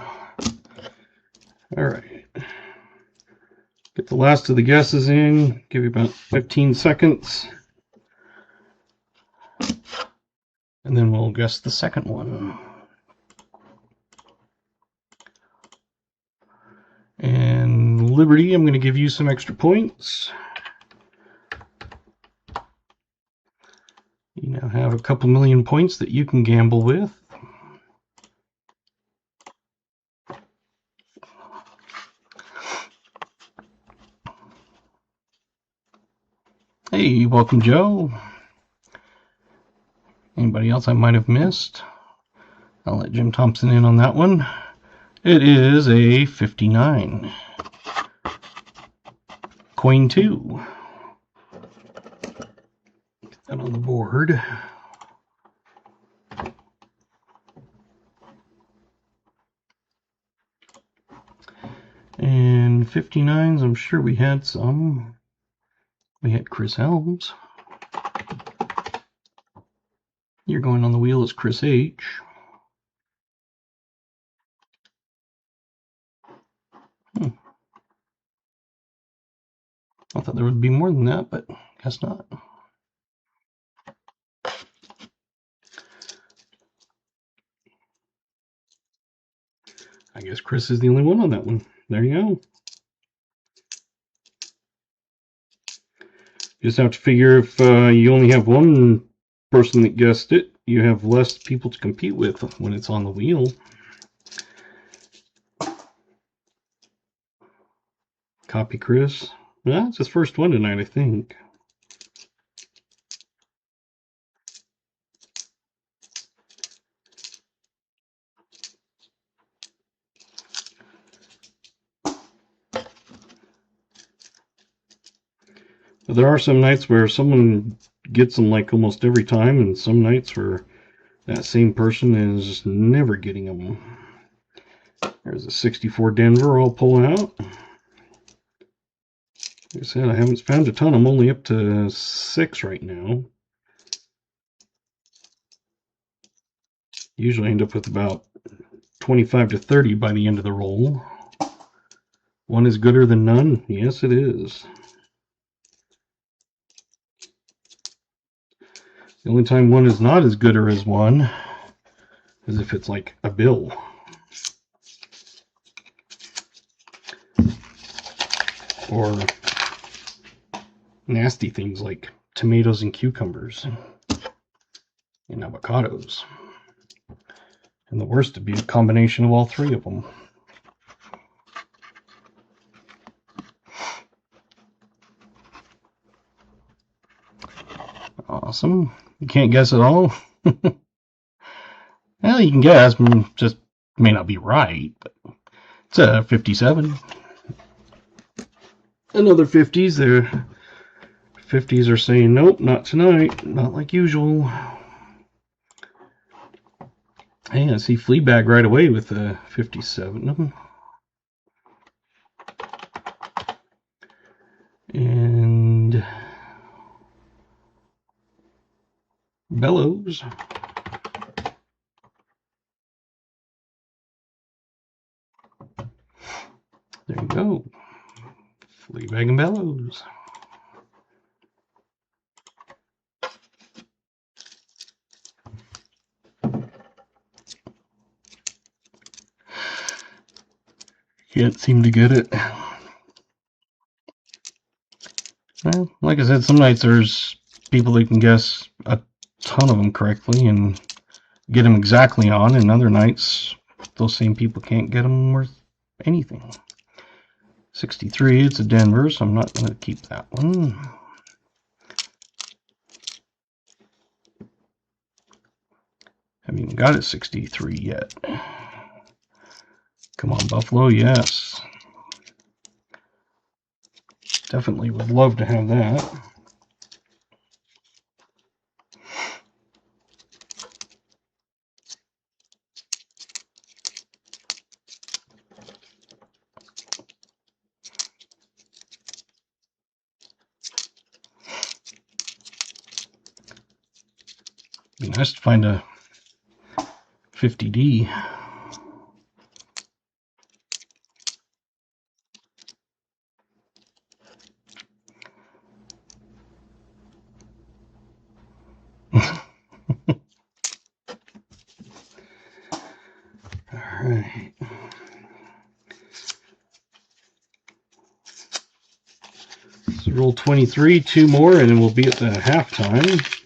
Alright. Get the last of the guesses in. Give you about 15 seconds. And then we'll guess the second one. And Liberty, I'm going to give you some extra points. You now have a couple million points that you can gamble with. Hey, welcome, Joe. Anybody else I might have missed? I'll let Jim Thompson in on that one. It is a 59. Coin 2. Get that on the board. And 59s, I'm sure we had some. We had Chris Helms. You're going on the wheel as Chris H. I thought there would be more than that, but guess not. I guess Chris is the only one on that one. There you go. You just have to figure if you only have one person that guessed it, you have less people to compete with when it's on the wheel. Copy Chris. Well, it's his first one tonight, I think. There are some nights where someone gets them like almost every time, and some nights where That same person is never getting them. There's a 64 Denver I'll pull out. Like I said, I haven't found a ton. I'm only up to 6 right now. Usually I end up with about 25 to 30 by the end of the roll. One is gooder than none? Yes, it is. The only time one is not as gooder as one is if it's like a bill. Or nasty things like tomatoes and cucumbers and avocados. And the worst would be a combination of all 3 of them. Awesome. You can't guess at all? Well, you can guess, just may not be right, but it's a 57. Another 50s. Their 50s are saying, nope, not tonight, not like usual. Hey, I see Fleabag right away with a 57. And Bellows. There you go. Fleabag and Bellows. Can't seem to get it. Well, like I said, some nights there's people that can guess a ton of them correctly and get them exactly on, and other nights those same people can't get them worth anything. 63, it's a Denver, so I'm not going to keep that one. Haven't even got a 63 yet. Come on, Buffalo, yes. Definitely would love to have that. Be nice to find a 50D. Alright. So roll 23, 2 more, and then we'll be at the halftime.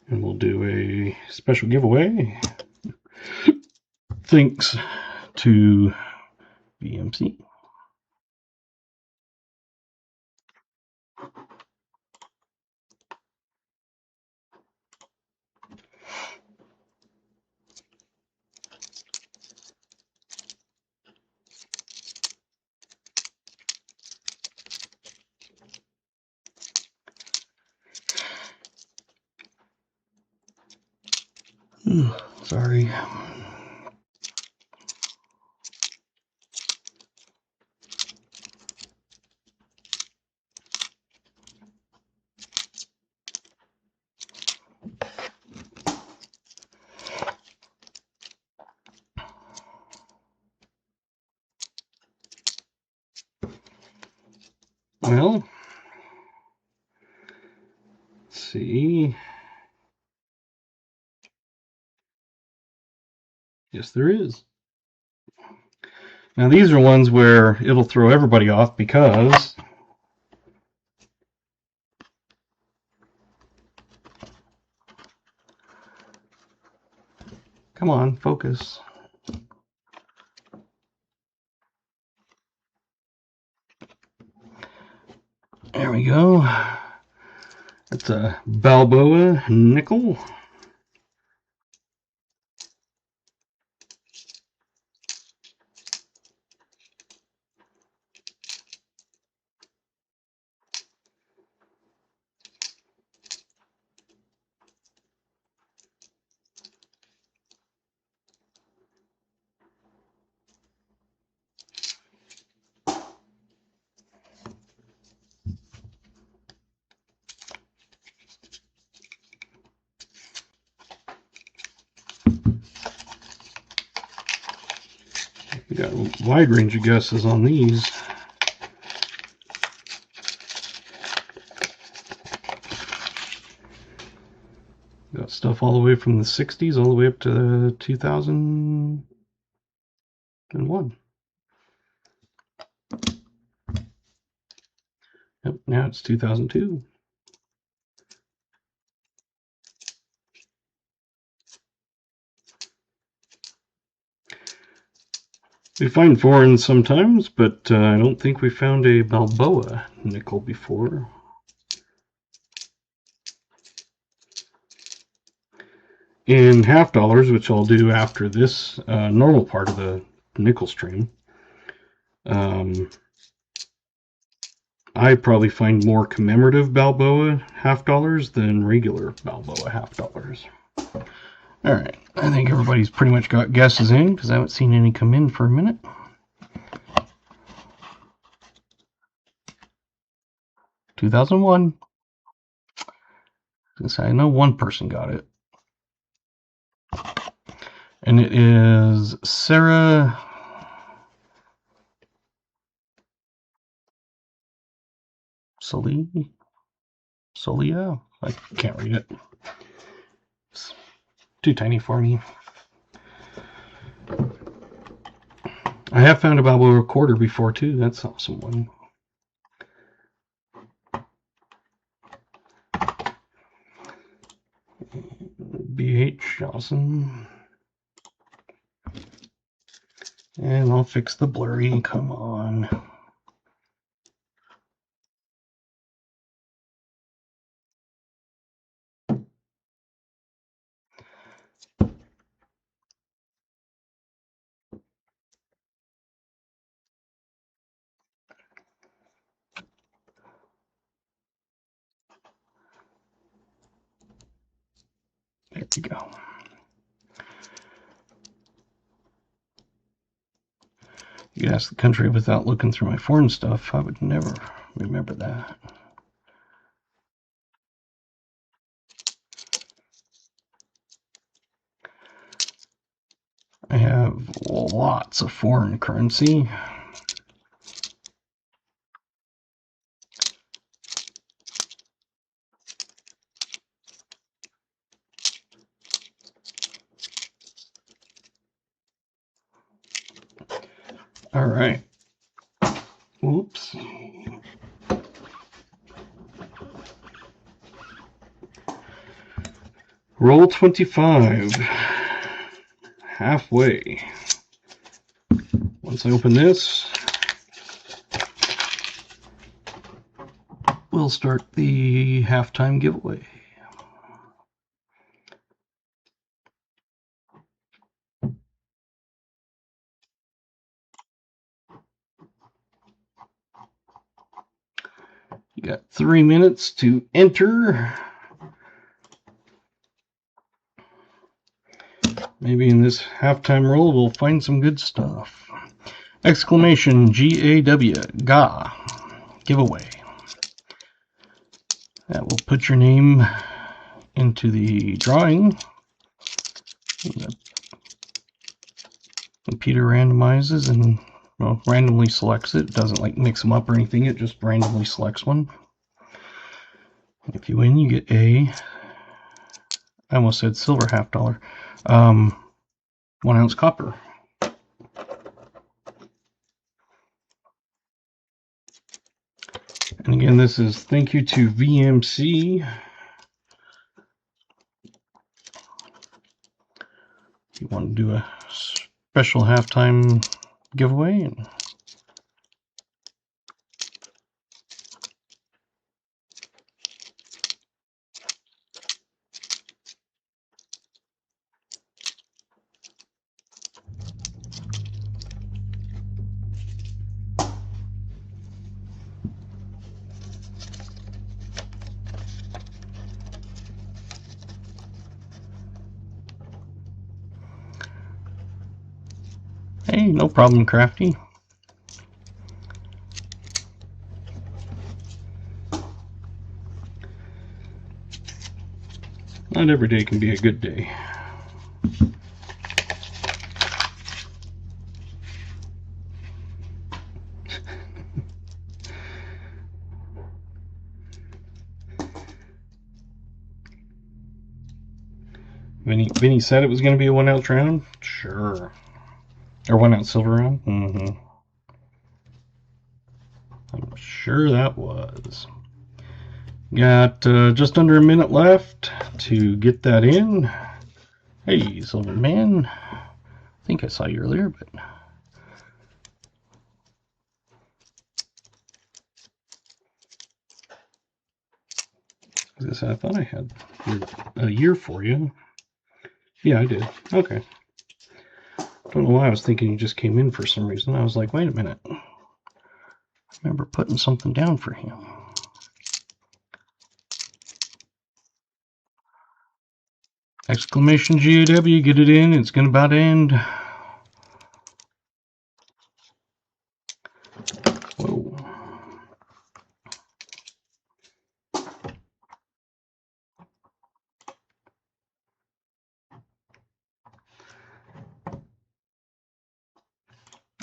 And we'll do a special giveaway. Thanks to BMC. Sorry. Well, let's see. Yes, there is. Now these are ones where it'll throw everybody off because come on, focus. There we go. That's a Balboa nickel. Got a wide range of guesses on these. Got stuff all the way from the 60s all the way up to 2001. Yep, now it's 2002. We find foreigns sometimes, but I don't think we found a Balboa nickel before. In half dollars, which I'll do after this normal part of the nickel stream, I probably find more commemorative Balboa half dollars than regular Balboa half dollars. Alright, I think everybody's pretty much got guesses in because I haven't seen any come in for a minute. $2001. I know one person got it. And it is Sarah Solia? I can't read it. It's too tiny for me. I have found a Balboa quarter before too. That's an awesome one. B.H. Johnson. And I'll fix the blurry. Come on. There we go. You could ask the country without looking through my foreign stuff. I would never remember that. I have lots of foreign currency. All right. Oops. Roll 25. Halfway. Once I open this, we'll start the halftime giveaway. You got 3 minutes to enter. Maybe in this halftime roll we'll find some good stuff. Exclamation GAW, GA, giveaway. That will put your name into the drawing. The computer randomizes and randomly selects it. It doesn't like mix them up or anything, it just randomly selects one. If you win, you get I almost said silver half dollar, 1 ounce copper. And again, this is thank you to VMC. If you want to do a special halftime giveaway. Hey, no problem, Crafty. Not every day can be a good day. Vinny said it was going to be a 1 ounce round? Sure. Or 1 ounce silver round? Mm-hmm. I'm sure that was. Got just under a minute left to get that in. Hey, Silver Man. I think I saw you earlier, but... I thought I had a year for you. Yeah, I did. Okay. Don't know why I was thinking you just came in for some reason. I was like, wait a minute. I remember putting something down for him. Exclamation GAW, get it in. It's going to about end. Whoa.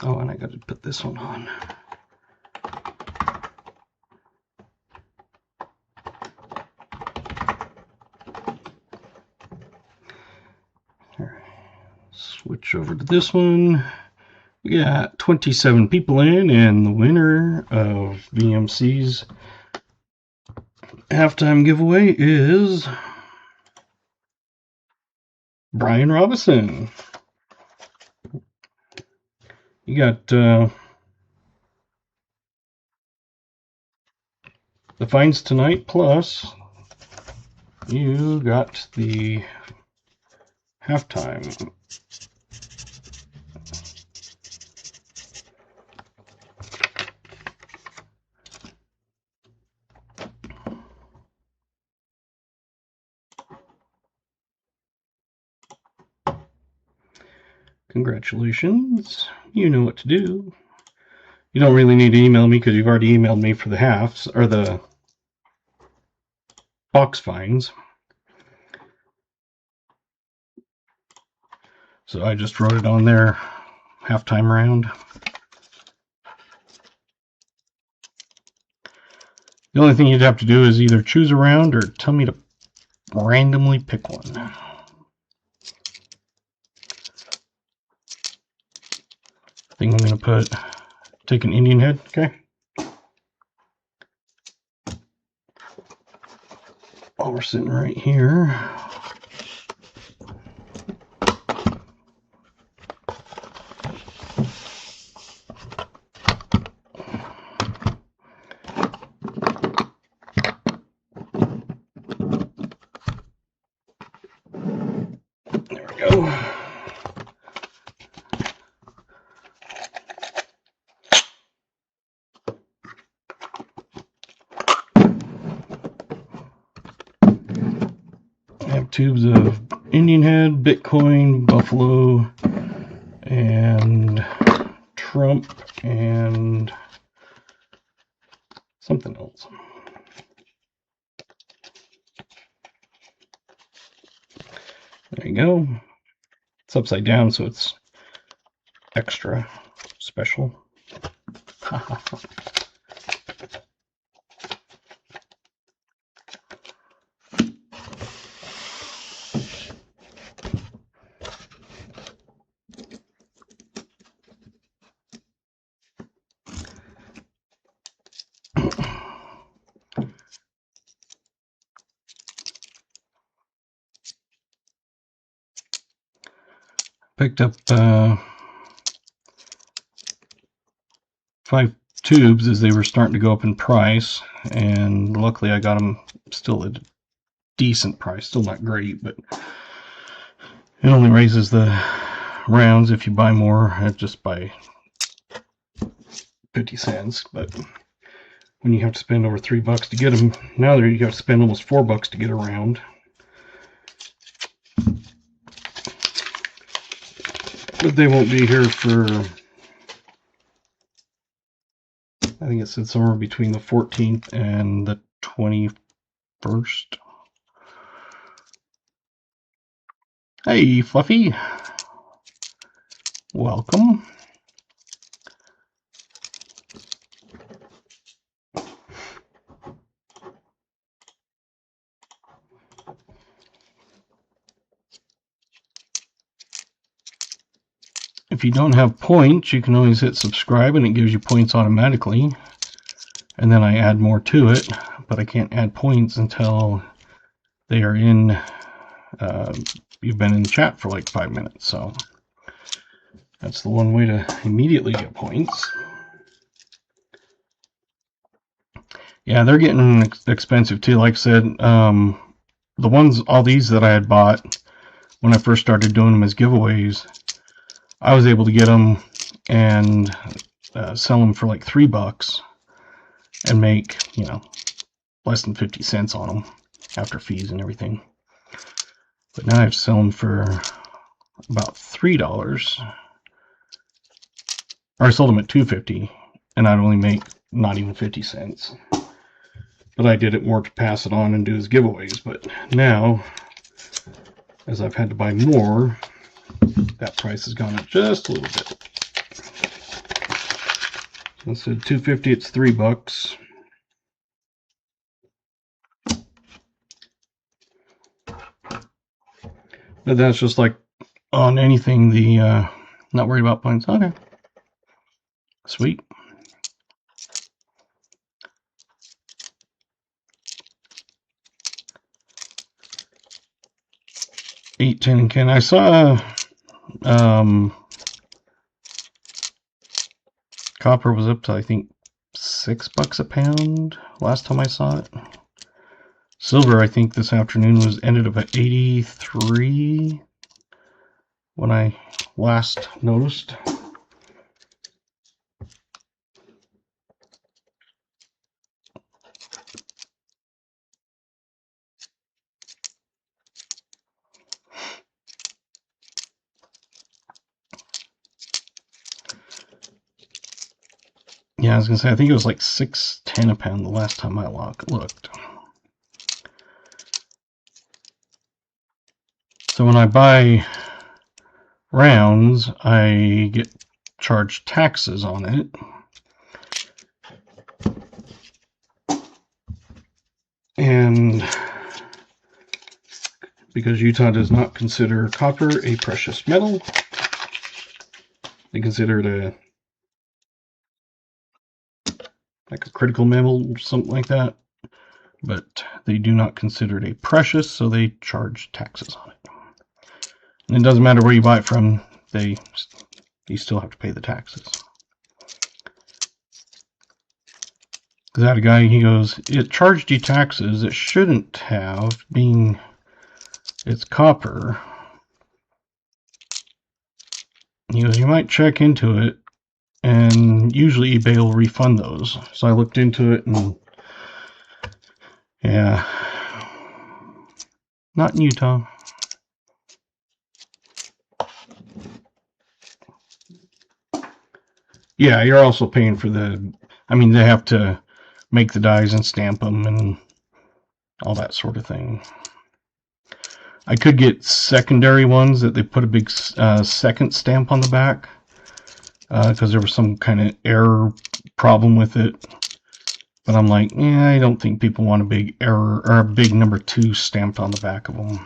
Oh, and I got to put this one on. All right. Switch over to this one. We got 27 people in, and the winner of VMC's halftime giveaway is Brian Robinson. You got the fines tonight, plus you got the halftime. Congratulations. You know what to do. You don't really need to email me because you've already emailed me for the halves, or the box fines. So I just wrote it on there, halftime round. The only thing you'd have to do is either choose a round or tell me to randomly pick one. I think I'm going to take an Indian head, okay? While we're sitting right here. There we go. I have tubes of Indian head, Bitcoin, Buffalo, and Trump, and something else. There you go. It's upside down, so it's extra special. Picked up 5 tubes as they were starting to go up in price, and luckily I got them still at a decent price. Still not great, but it only raises the rounds if you buy more, just by 50 cents. But when you have to spend over $3 to get them, now you got to spend almost $4 to get a round. But they won't be here for, I think it said somewhere between the 14th and the 21st. Hey, Fluffy. Welcome. if you don't have points, you can always hit subscribe and it gives you points automatically. And then I add more to it, but I can't add points until they are in, you've been in the chat for like 5 minutes. So that's the one way to immediately get points. Yeah, they're getting expensive too. Like I said, the ones, all these that I had bought when I first started doing them as giveaways, I was able to get them and sell them for like $3 and make, you know, less than 50 cents on them after fees and everything. But now I have to sell them for about $3. Or I sold them at $2.50 and I'd only make not even 50 cents. But I did it more to pass it on and do as giveaways. But now, as I've had to buy more, that price has gone up just a little bit. Instead of $2.50, it's $3. But that's just like on anything, the not worried about points. Okay. Sweet. 8, 10, and 10. I saw copper was up to, I think, $6 a pound last time I saw it. Silver, I think this afternoon ended up at 83 when I last noticed. Yeah, I was gonna say, I think it was like $6.10 a pound the last time I looked. So when I buy rounds, I get charged taxes on it. And because Utah does not consider copper a precious metal, they consider it like a critical metal or something like that. But they do not consider it a precious, so they charge taxes on it. And it doesn't matter where you buy it from, you still have to pay the taxes. Because I had a guy, he goes, it charged you taxes. It shouldn't have, being it's copper. He goes, you might check into it, and usually eBay will refund those. So I looked into it, and yeah, not in Utah. Yeah, you're also paying for the, I mean, they have to make the dies and stamp them and all that sort of thing. I could get secondary ones that they put a big second stamp on the back because there was some kind of error problem with it. But I'm like, yeah, I don't think people want a big error or a big number 2 stamped on the back of them.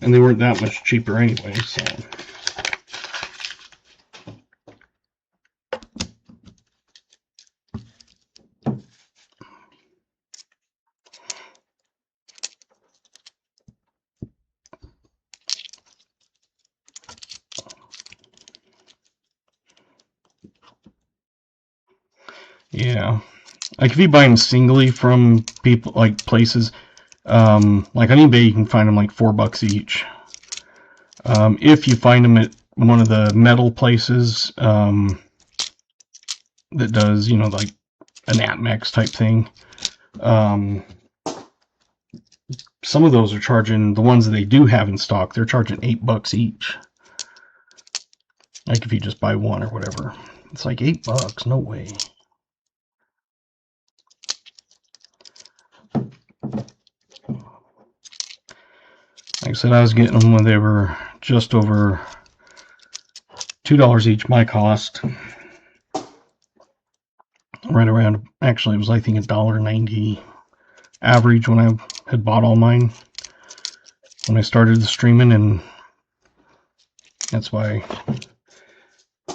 And they weren't that much cheaper anyway, so. Yeah. Like if you buy them singly from people, like places, like on eBay, you can find them like $4 each. If you find them at one of the metal places that does, you know, like an APMEX type thing, some of those are charging, the ones that they do have in stock, they're charging $8 each. Like if you just buy one or whatever. It's like $8, no way. Like I said, I was getting them when they were just over $2 each my cost. Right around, actually it was I think $1.90 average when I had bought all mine when I started the streaming, and that's why,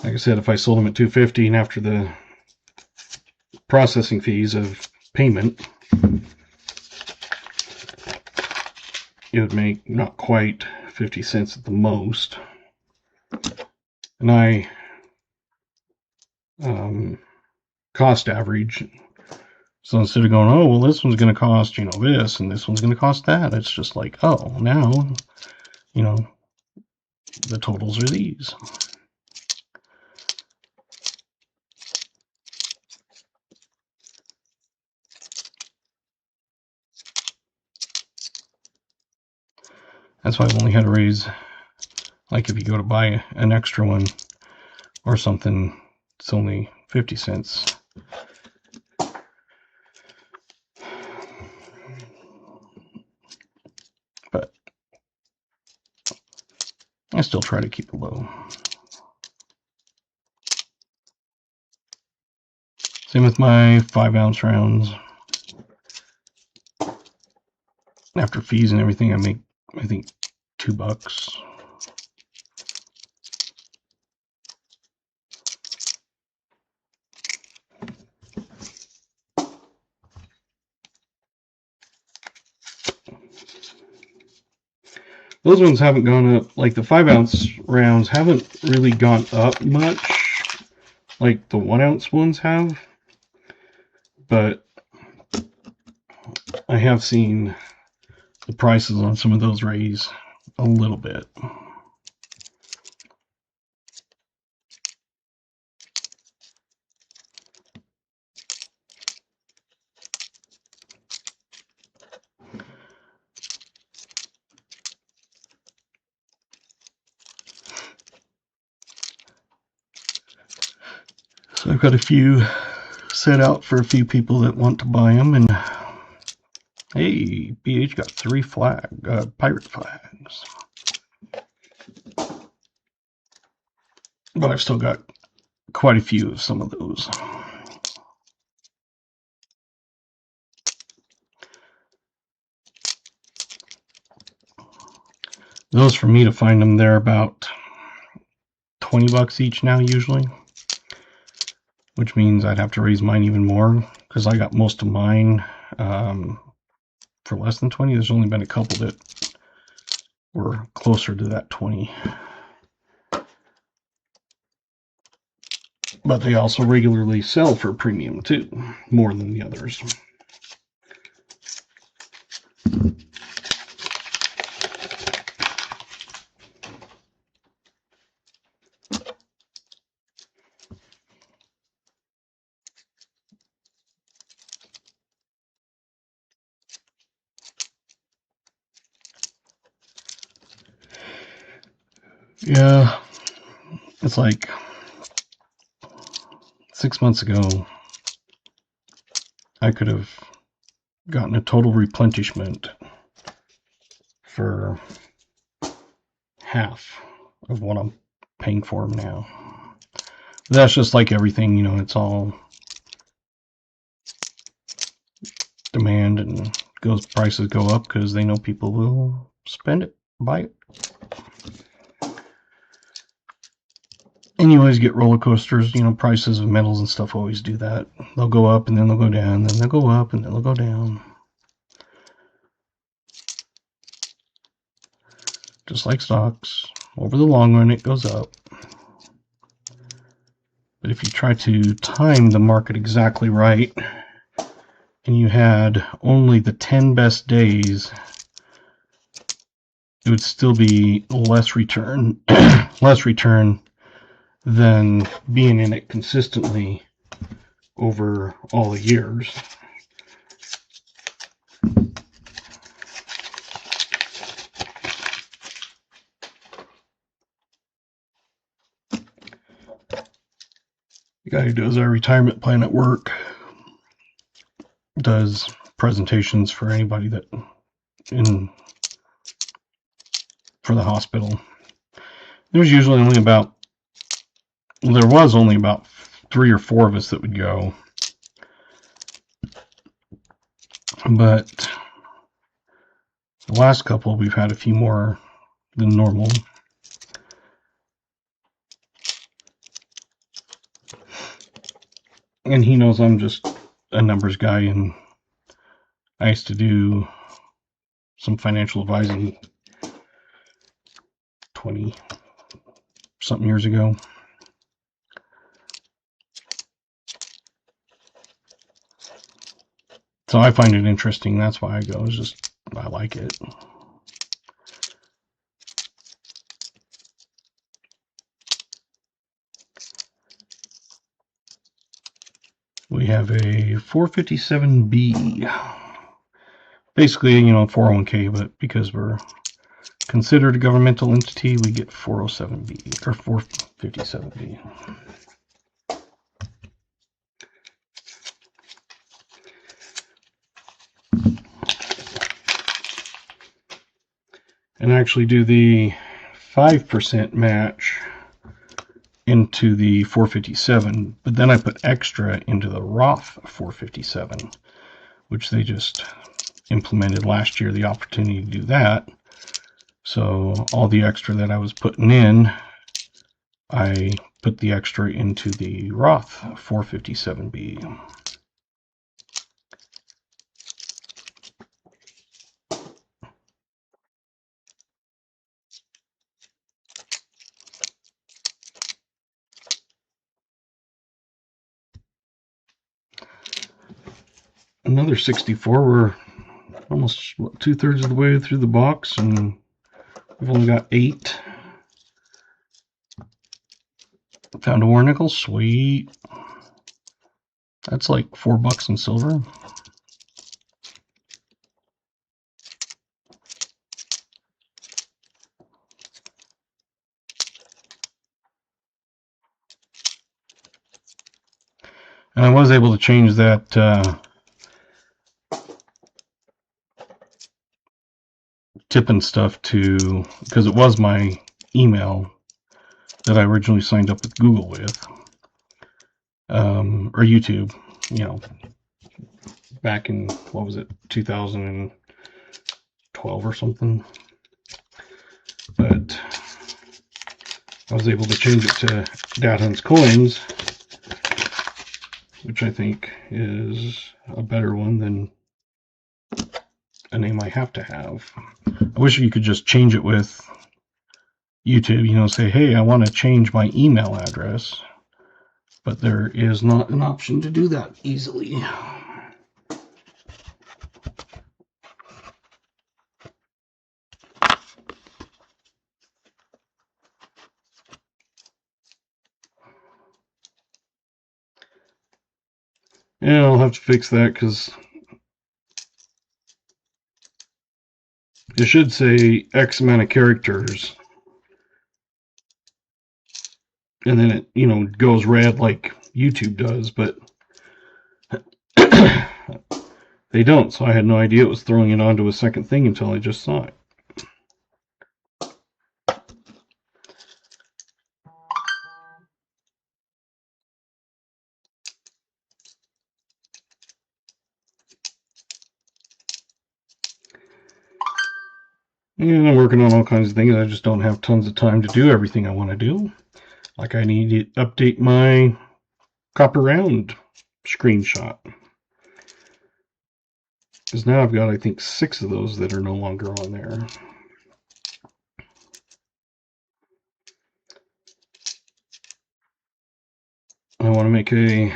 like I said, if I sold them at $2.50 and after the processing fees of payment, it would make not quite 50 cents at the most. And I cost average. So instead of going, oh, well, this one's going to cost, this, and this one's going to cost that, it's just like, oh, now, the totals are these. That's why I've only had to raise, like if you go to buy an extra one or something, it's only 50 cents. But I still try to keep it low. Same with my 5-ounce rounds. After fees and everything, I make, I think, $2. Those ones haven't gone up, like the 5-ounce rounds haven't really gone up much, like the 1-ounce ones have, but I have seen the prices on some of those raise a little bit. So I've got a few set out for a few people that want to buy them, and hey, BH got 3 pirate flags. But I've still got quite a few of some of those. Those, for me to find them, they're about $20 each now usually, which means I'd have to raise mine even more because I got most of mine for less than 20. There's only been a couple that were closer to that 20. But they also regularly sell for premium too, more than the others. Yeah, it's like 6 months ago, I could have gotten a total replenishment for half of what I'm paying for them now. But that's just like everything, it's all demand, and prices go up because they know people will spend it, buy it. And you always get roller coasters, prices of metals and stuff always do that. They'll go up and then they'll go down, then they'll go up and then they'll go down. Just like stocks, over the long run it goes up. But if you try to time the market exactly right, and you had only the 10 best days, it would still be less return, than being in it consistently over all the years. The guy who does our retirement plan at work does presentations for anybody that for the hospital. There's usually only about there was only about 3 or 4 of us that would go. But the last couple, we've had a few more than normal. And he knows I'm just a numbers guy, and I used to do some financial advising 20-something years ago. So I find it interesting. That's why I go. It's just, I like it. We have a 457B. Basically, 401k, but because we're considered a governmental entity, we get 407B or 457B. And actually do the 5% match into the 457, but then I put extra into the Roth 457, which they just implemented last year, the opportunity to do that. So all the extra that I was putting in, I put the extra into the Roth 457B. Another 64. We're almost 2/3 of the way through the box, and we've only got 8. Found a war nickel. Sweet. That's like $4 in silver. And I was able to change that tipping stuff to, because it was my email that I originally signed up with Google with, or YouTube, back in, what was it, 2012 or something. But I was able to change it to Dad Hunts Coins, which I think is a better one than a name I have to have. I wish you could just change it with YouTube, say, hey, I want to change my email address. But there is not an option to do that easily. Yeah, I'll have to fix that, because it should say X amount of characters, and then it, goes red like YouTube does, but they don't, so I had no idea it was throwing it onto a second thing until I just saw it. And I'm working on all kinds of things. I just don't have tons of time to do everything I want to do. Like, I need to update my copper round screenshot, because now I've got, I think, 6 of those that are no longer on there. I want to make a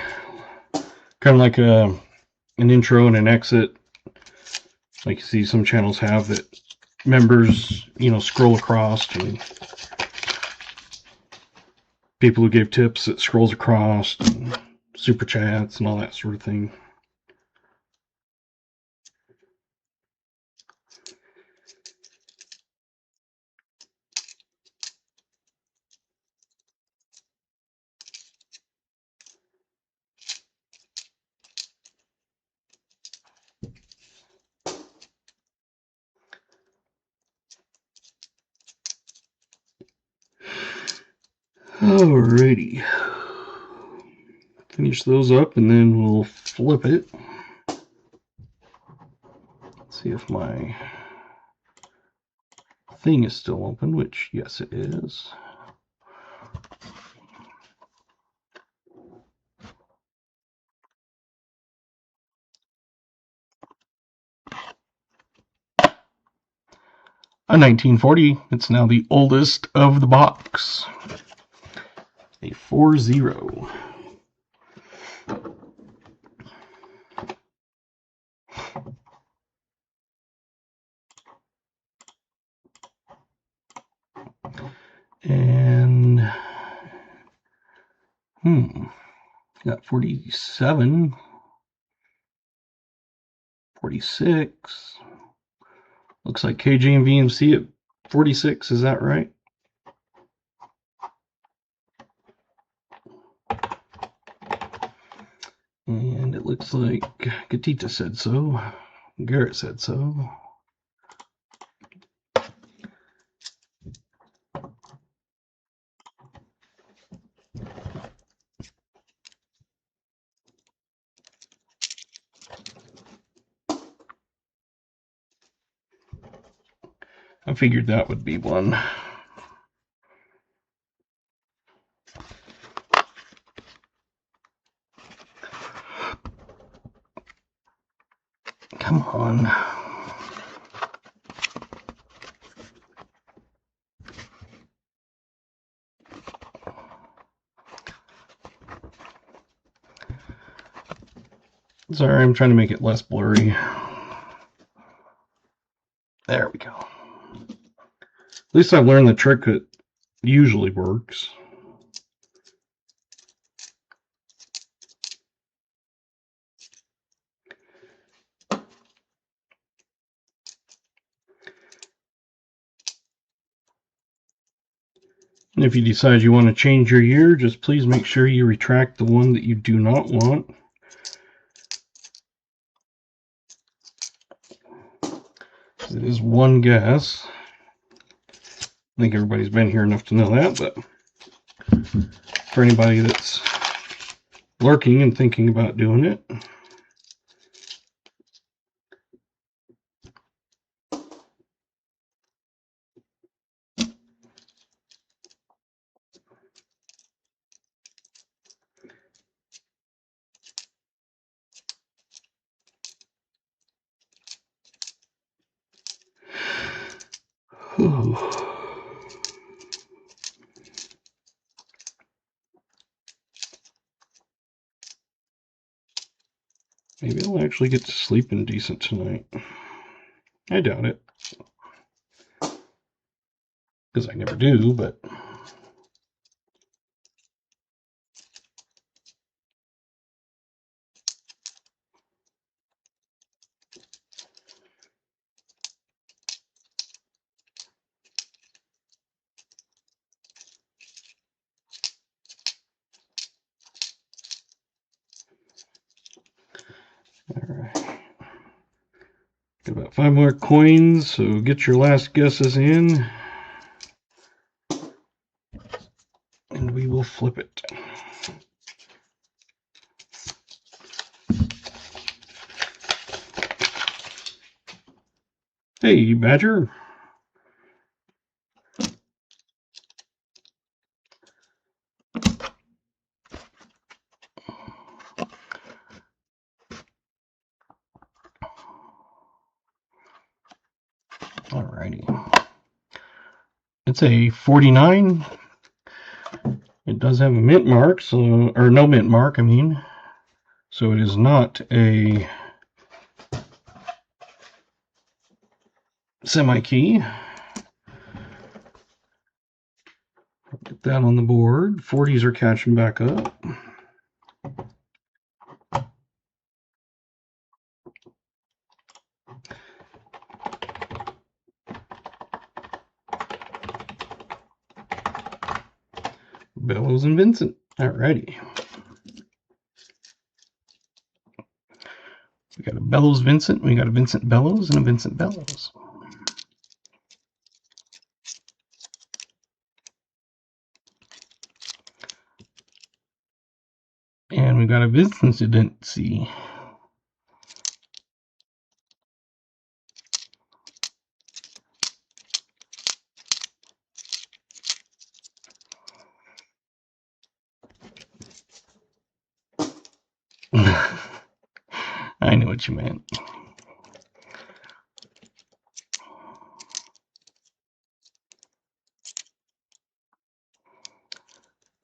kind of like an intro and an exit, like you see some channels have, that members, scroll across, and people who gave tips, it scrolls across, and super chats and all that sort of thing. Alrighty. finish those up, and then we'll flip it. Let's see if my thing is still open, which, yes, it is. A 1940. It's now the oldest of the box. A 4-0. And got 47, 46. Looks like KJ and VMC at 46. Is that right? And it looks like Gatita said so. Garrett said so. I figured that would be one. Come on. Sorry, I'm trying to make it less blurry. There we go. At least I've learned the trick that usually works. And if you decide you want to change your year, just please make sure you retract the one that you do not want. It is one guess. I think everybody's been here enough to know that, but for anybody that's lurking and thinking about doing it, maybe I'll actually get to sleeping decent tonight. I doubt it, because I never do, but alright. Got about 5 more coins, so get your last guesses in, and we will flip it. Hey, Badger. Alrighty. It's a 49. It does have a mint mark, so, or no mint mark, I mean. So it is not a semi-key. Get that on the board. 40s are catching back up. Bellows and Vincent. Alrighty. We got a Bellows Vincent, we got a Vincent Bellows, and a Vincent Bellows. And we we got a visitancy. I know what you meant.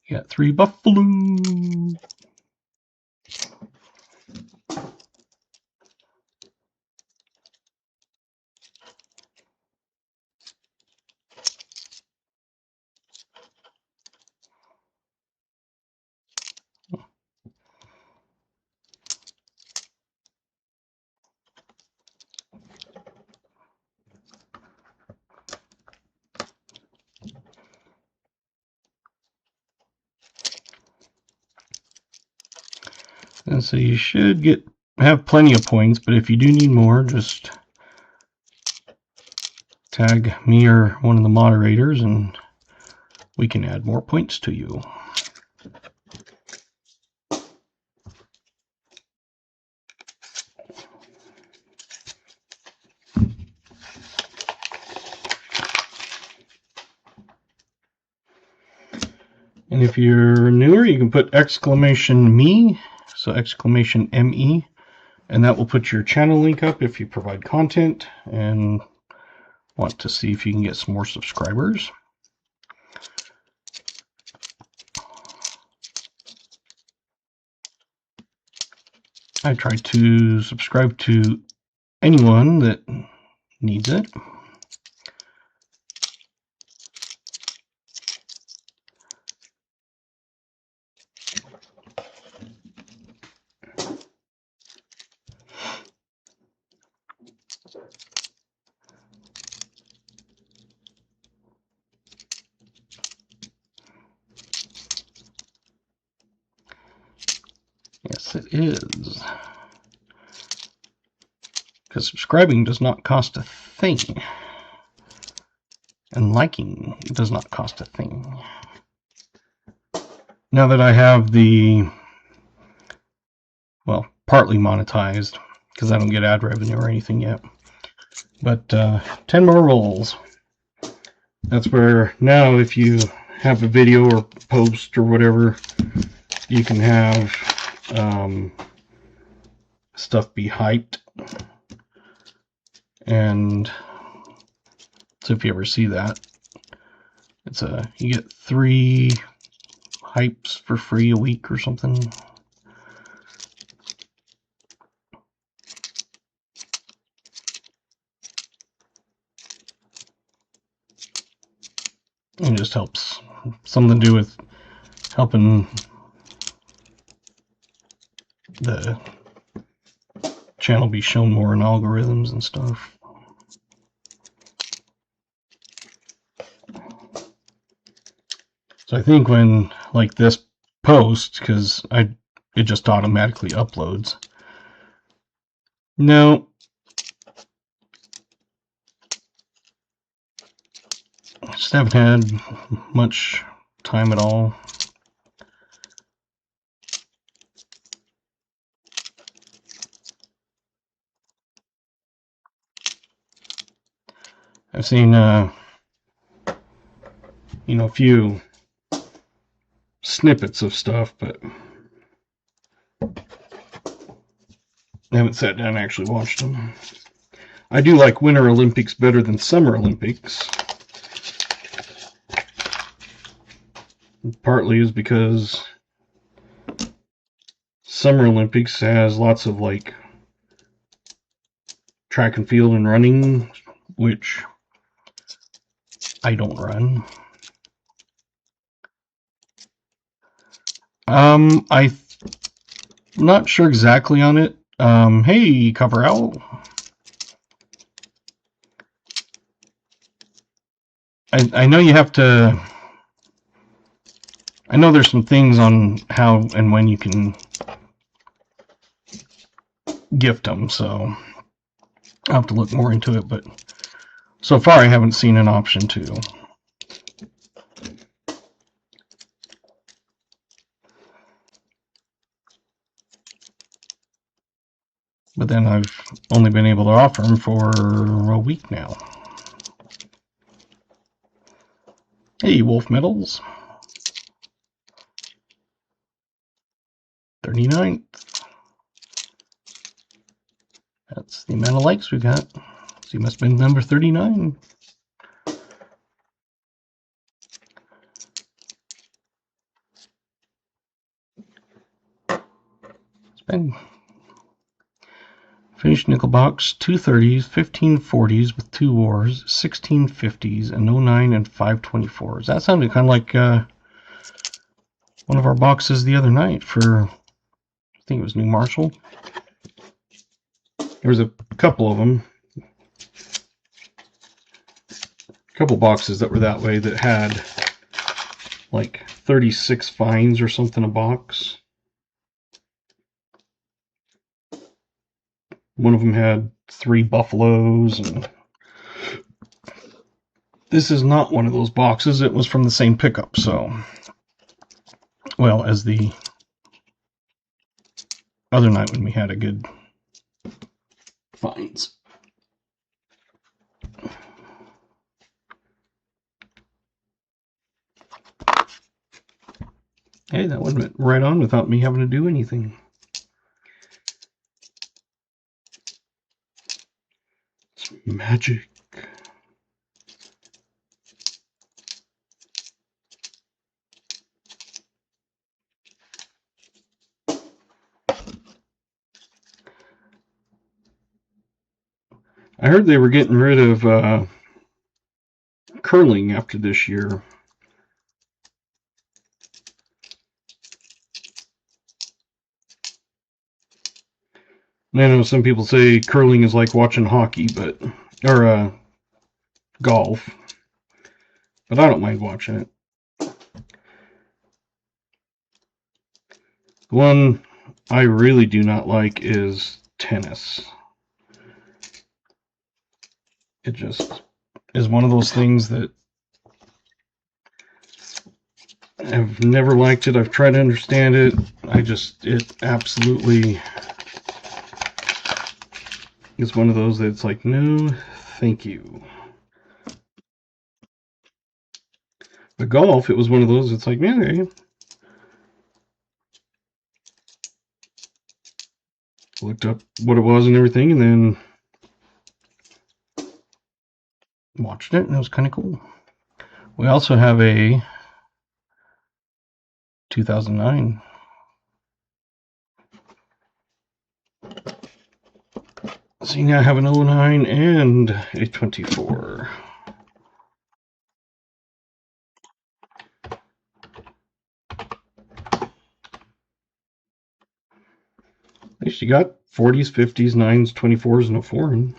You got 3 buffalo. And so you should have plenty of points, but if you do need more, just tag me or one of the moderators and we can add more points to you. And if you're newer, you can put exclamation me, so exclamation ME, and that will put your channel link up if you provide content and want to see if you can get some more subscribers. I try to subscribe to anyone that needs it. Yes, it is. Because subscribing does not cost a thing. And liking does not cost a thing. Now that I have the, well, partly monetized, because I don't get ad revenue or anything yet. But 10 more rolls. That's where now if you have a video or post or whatever, you can have stuff be hyped. And so if you ever see that, it's you get 3 hypes for free a week or something. It just helps. Something to do with helping the channel be shown more in algorithms and stuff. So I think when like this post, because it just automatically uploads. No. I just haven't had much time at all. I've seen, you know, a few snippets of stuff, but I haven't sat down and actually watched them. I do like Winter Olympics better than Summer Olympics. Partly is because Summer Olympics has lots of like track and field and running, which I don't run. I'm not sure exactly on it. Hey, Cover Owl. I know you have to. I know there's some things on how and when you can gift them, so I'll have to look more into it, but so far I haven't seen an option to. But then I've only been able to offer them for a week now. Hey, Wolf Metals. 39th. That's the amount of likes we got. So you must have been number 39. It's been finished nickel box, 2 30s, 15 40s with 2 wars, 16 50s, and 09 and 5 24s. That sounded kind of like one of our boxes the other night for, I think it was New Marshall. There was a couple of them. A couple boxes that were that way that had like 36 finds or something a box. One of them had 3 buffaloes, and this is not one of those boxes. It was from the same pickup, so, well, as the other night when we had a good finds. Hey, that went right on without me having to do anything. It's magic. I heard they were getting rid of curling after this year. I know some people say curling is like watching hockey, or golf, but I don't mind watching it. The one I really do not like is tennis. It just is one of those things that I've never liked it. I've tried to understand it. It absolutely is one of those that's like, no, thank you. But golf, it was one of those that's like, man, okay. Looked up what it was and everything, and then watched it, and it was kind of cool. We also have a 2009. So you now have an 09 and a 24. At least you got 40s, 50s, 9s, 24s, and a foreign.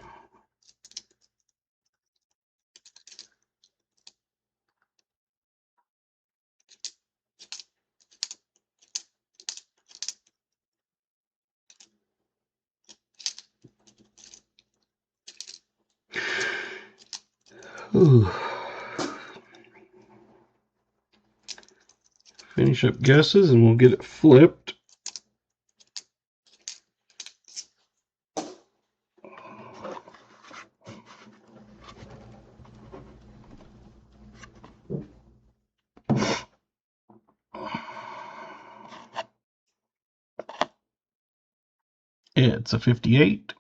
Ooh. Finish up guesses and we'll get it flipped. It's a 58.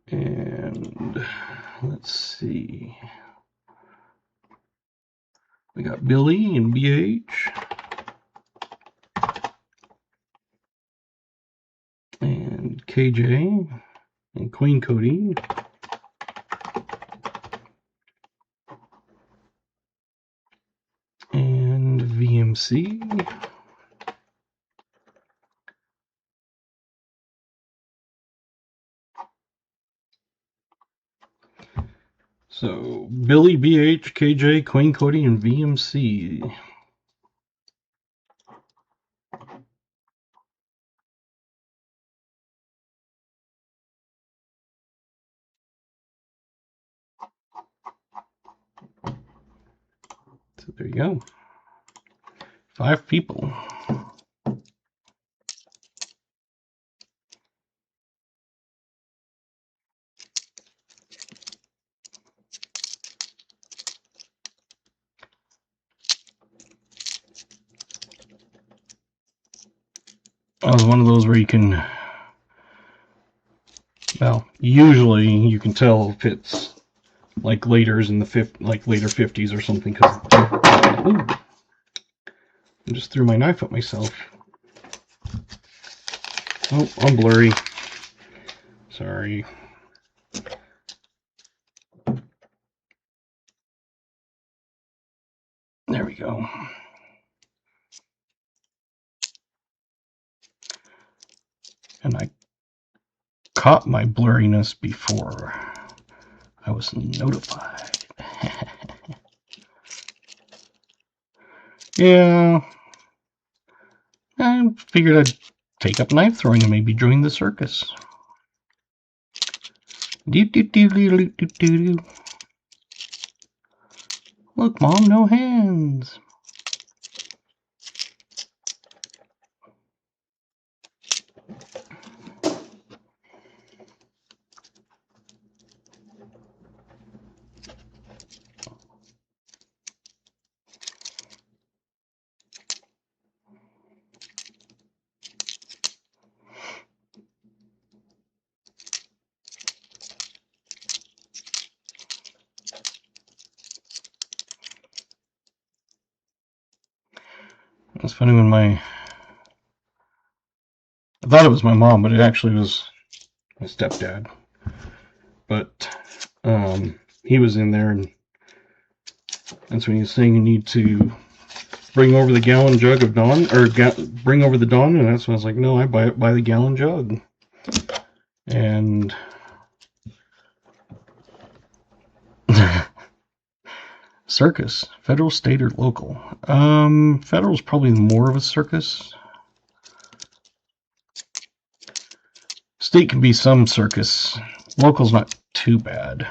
And let's see. We got Billy and BH. And KJ and Queen Cody. And VMC. So Billy, BH, KJ, Queen Cody, and VMC. So there you go. 5 people. That was one of those where you can, well, usually you can tell if it's like laters in the later 50s or something, because I just threw my knife at myself. Oh, I'm blurry. Sorry. There we go. And I caught my blurriness before I was notified. Yeah. I figured I'd take up knife throwing and maybe join the circus. Look, Mom, no hands. It's funny when I thought it was my mom, but it actually was my stepdad. But he was in there, and that's when he was saying you need to bring over the gallon jug of Dawn, or bring over the Dawn, and that's when I was like, no, I buy the gallon jug. And circus, federal, state, or local? Federal's probably more of a circus. State can be some circus. Local's not too bad.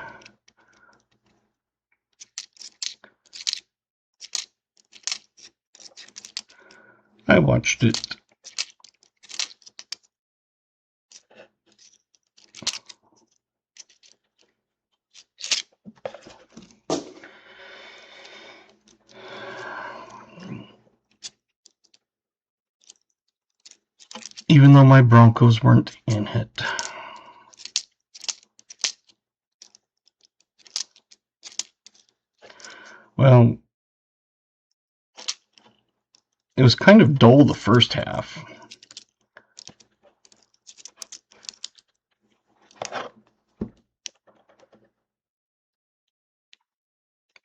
I watched it. Even though my Broncos weren't in it. Well, it was kind of dull the first half.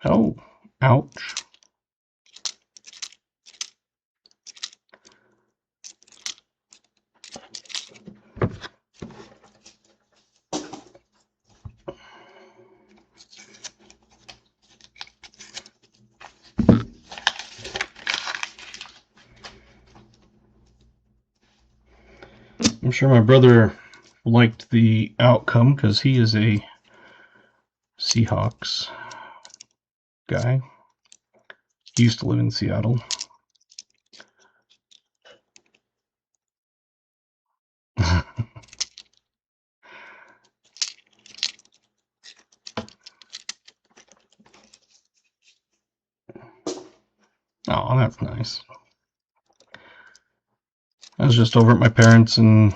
Oh, ouch. I'm sure my brother liked the outcome because he is a Seahawks guy. He used to live in Seattle. Oh, that's nice. I was just over at my parents' and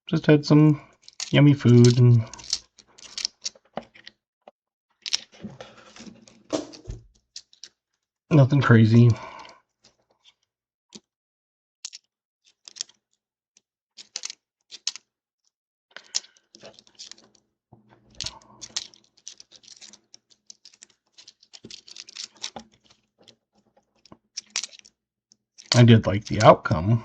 just had some yummy food and nothing crazy. I did like the outcome.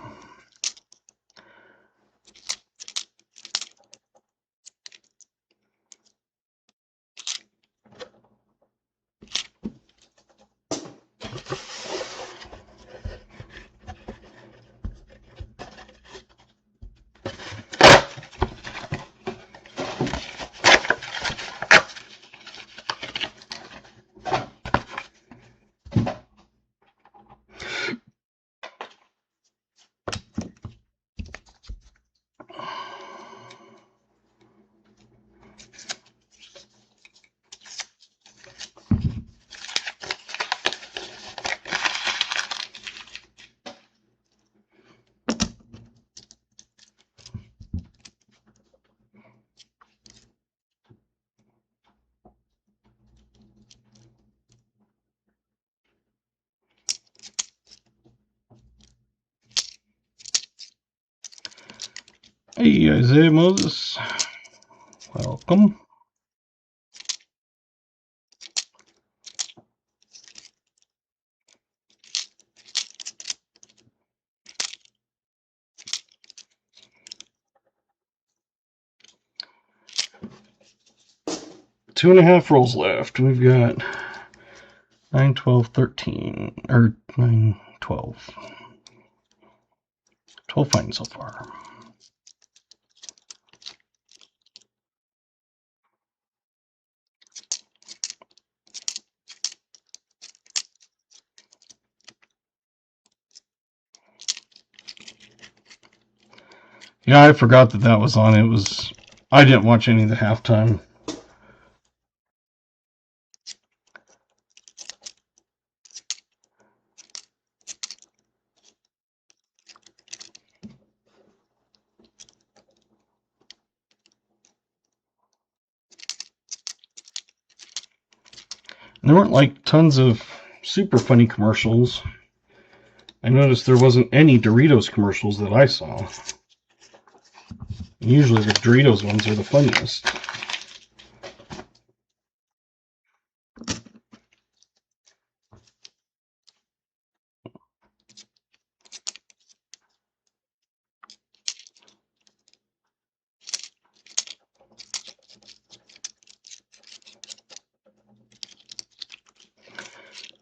Hey, Isaiah Moses. Welcome. Two and a half rolls left. We've got 9, 12, 13, or 9, 12. 12 fine so far. Yeah, I forgot that was on. I didn't watch any of the halftime. There weren't like tons of super funny commercials. I noticed there wasn't any Doritos commercials that I saw. Usually the Doritos ones are the funniest.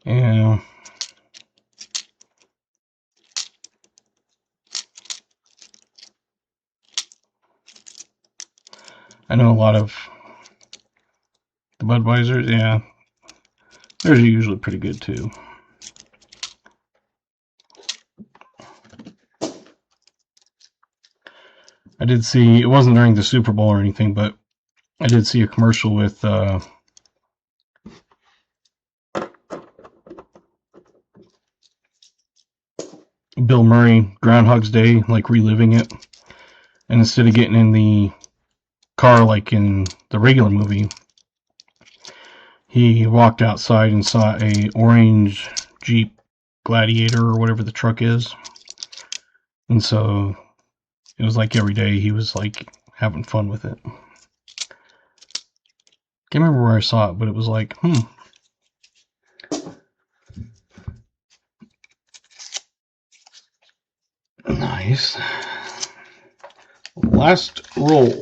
Yeah. I know a lot of the Budweisers, yeah. Theirs are usually pretty good too. I did see, it wasn't during the Super Bowl or anything, but I did see a commercial with Bill Murray, Groundhog's Day, like reliving it. And instead of getting in the car like in the regular movie, he walked outside and saw a orange Jeep Gladiator or whatever the truck is. And so it was like every day he was like having fun with it. Can't remember where I saw it, but it was like, Nice. Last roll.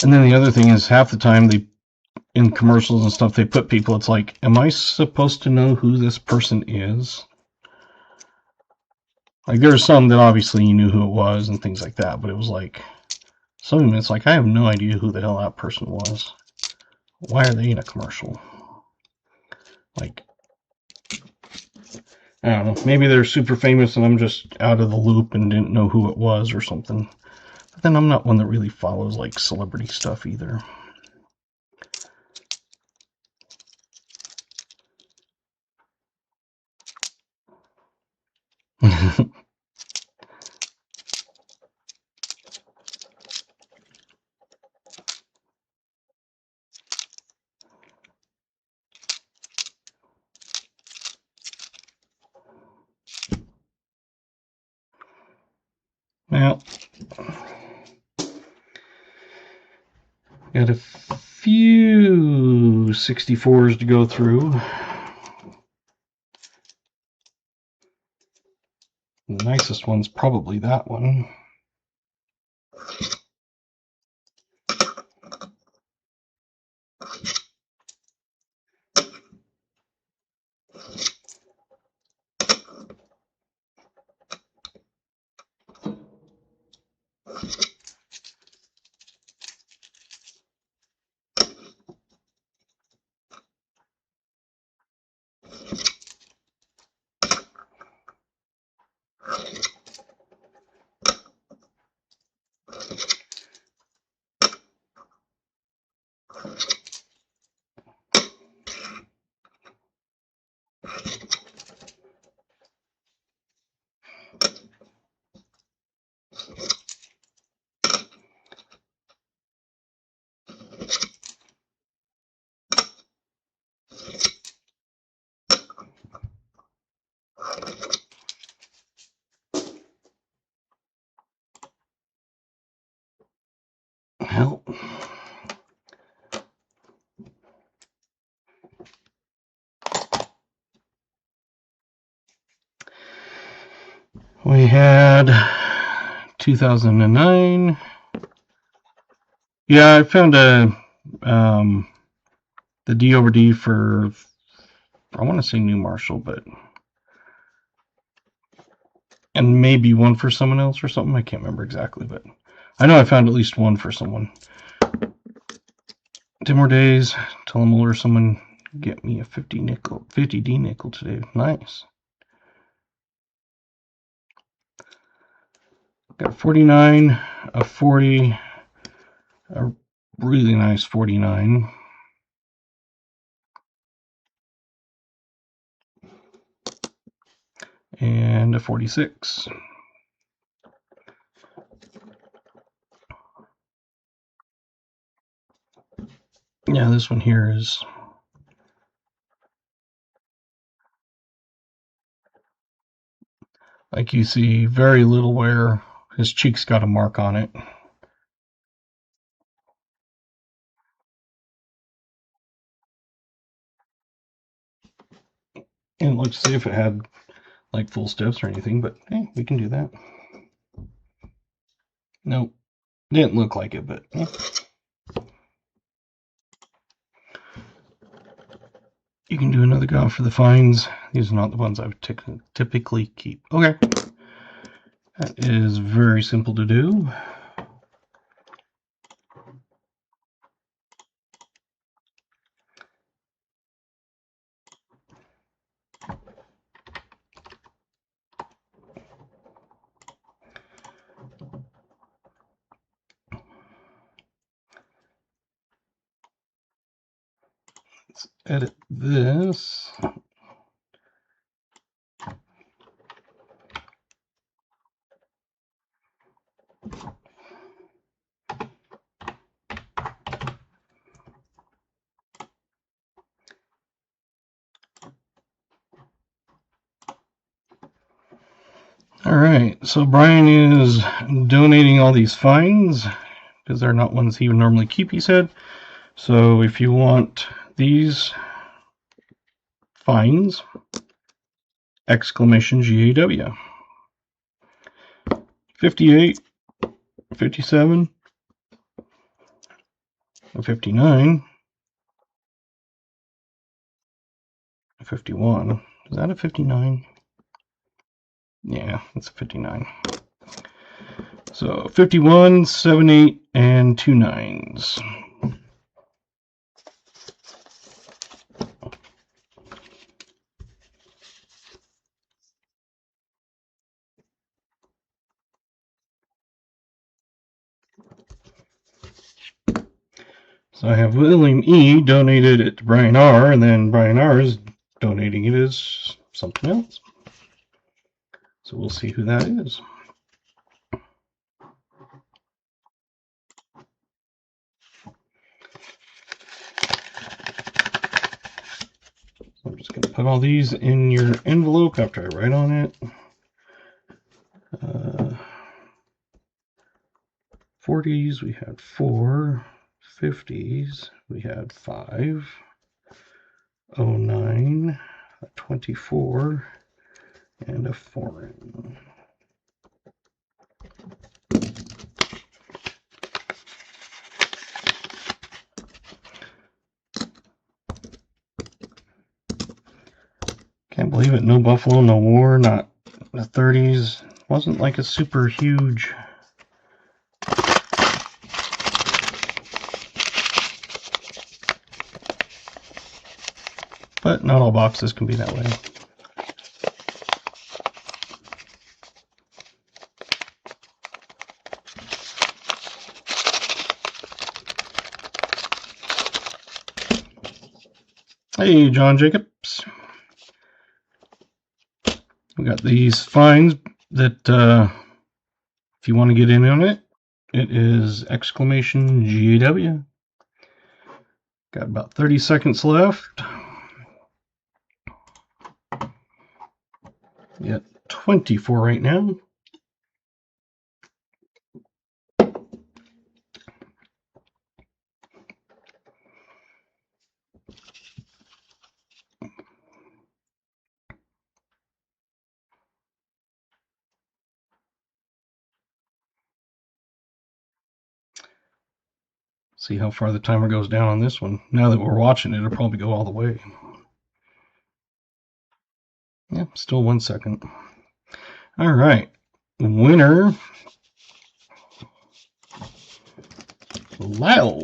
And then the other thing is, half the time in commercials and stuff, they put people, it's like, am I supposed to know who this person is? Like, there's some that obviously you knew who it was and things like that, but it was like, some of them, it's like, I have no idea who the hell that person was. Why are they in a commercial? Like, I don't know, maybe they're super famous and I'm just out of the loop and didn't know who it was or something. But then I'm not one that really follows, like, celebrity stuff either. Well, got a few 64s to go through. The nicest one's probably that one. hell. We had 2009. Yeah, I found the D over D for, I want to say New Marshall, but, and maybe one for someone else or something. I can't remember exactly, but I know I found at least one for someone. 10 more days till I'm older. Someone get me a 50 D nickel today. Nice. Got a 49, a 40, a really nice 49, and a 46. Yeah, this one here is like you see very little wear. His cheek's got a mark on it. And let's see if it had like full steps or anything, but hey, we can do that. Nope, didn't look like it, but you can do another go for the fines. These are not the ones I would typically keep. Okay, that is very simple to do. Let's edit this. All right, so Brian is donating all these fines because they're not ones he would normally keep, he said. So if you want these fines, exclamation GAW. 58, 57, 59, 51. Is that a 59? Yeah, it's a 59. So 51, 7, 8, and 2 9s. So I have William E. donated it to Brian R., and then Brian R. is donating it as something else. So we'll see who that is. So I'm just going to put all these in your envelope after I write on it. 40s, we had 4. 50s, we had 5. 09, a 24, and a foreign. Can't believe it. No Buffalo, no War, not the 30s. Wasn't like a super huge. But not all boxes can be that way. Hey, John Jacobs. We got these fines that if you want to get in on it, it is exclamation GAW. Got about 30 seconds left. We got 24 right now. See how far the timer goes down on this one. Now that we're watching it, it'll probably go all the way. Yeah, still 1 second. All right. Winner, Lyle.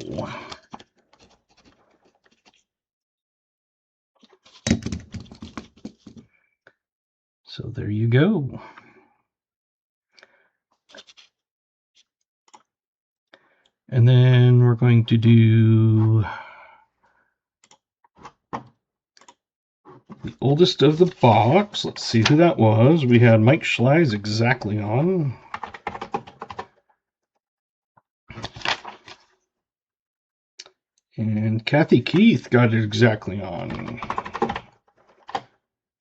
So there you go. And then we're going to do the oldest of the box. Let's see who that was. We had Mike Schlei's exactly on. And Kathy Keith got it exactly on.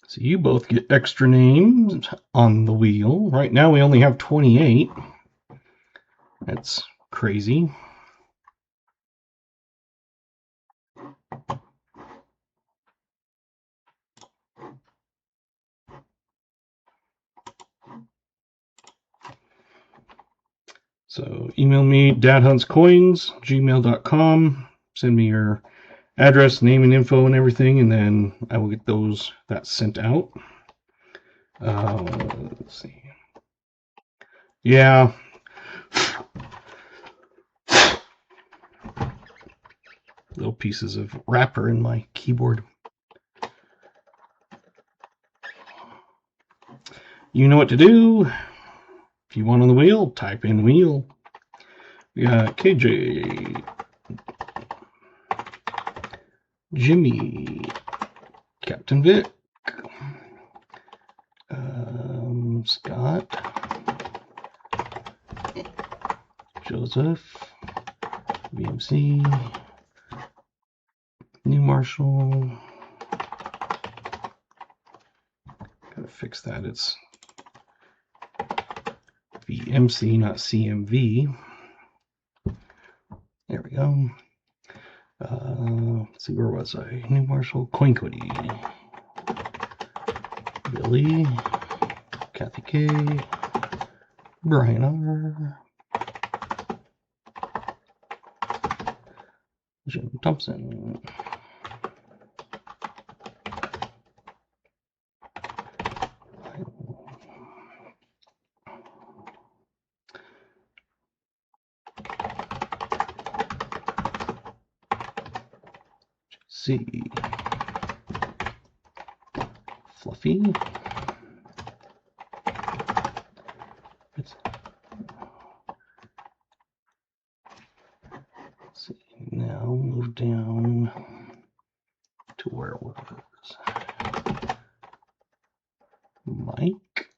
So you both get extra names on the wheel. Right now we only have 28. That's crazy. So email me, dadhuntscoins@gmail.com. Send me your address, name, and info and everything, and then I will get that sent out. Let's see. Yeah. Little pieces of wrapper in my keyboard. You know what to do. If you want on the wheel, type in wheel. We got KJ, Jimmy, Captain Vic, Scott, Joseph, VMC, New Marshall. Gotta fix that. It's VMC, not CMV. There we go. Let's see, where was I? New Marshall, Coin Cody, Billy, Kathy K, Brian R, Jim Thompson, C, Fluffy, let's see, now move down to where it was. Mike,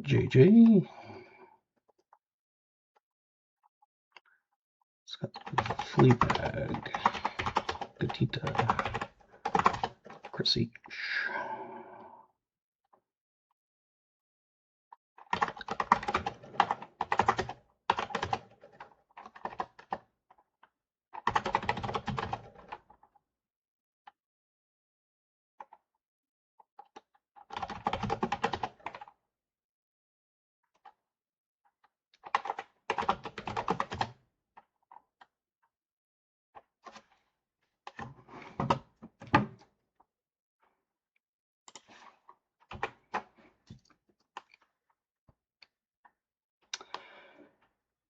JJ, Scott Fleabag, Gatita, Chris H.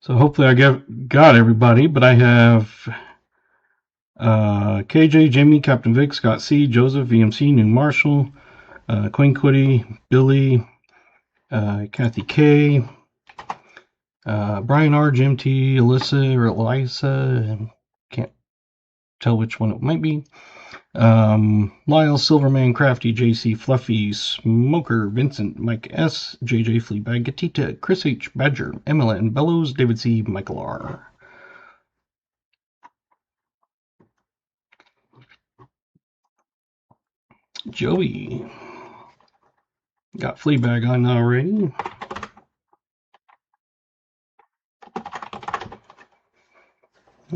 So hopefully I got everybody, but I have KJ, Jimmy, Captain Vic, Scott C, Joseph, VMC, New Marshall, Queen Quiddy, Billy, Kathy K, Brian R, Jim T, Alyssa or Elisa, can't tell which one it might be. Lyle, Silverman, Crafty, JC, Fluffy, Smoker, Vincent, Mike S, JJ, Fleabag, Gatita, Chris H, Badger, MLN, Bellows, David C, Michael R. Joey. Got Fleabag on already.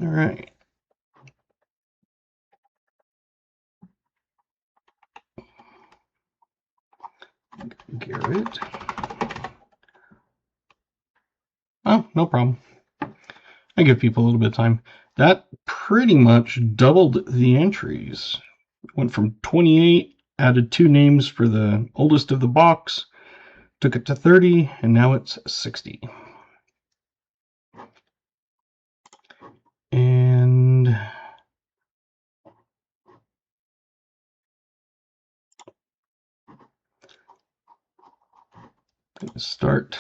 All right. Garrett. Oh, no problem. I give people a little bit of time. That pretty much doubled the entries. Went from 28, added 2 names for the oldest of the box, took it to 30, and now it's 60. And start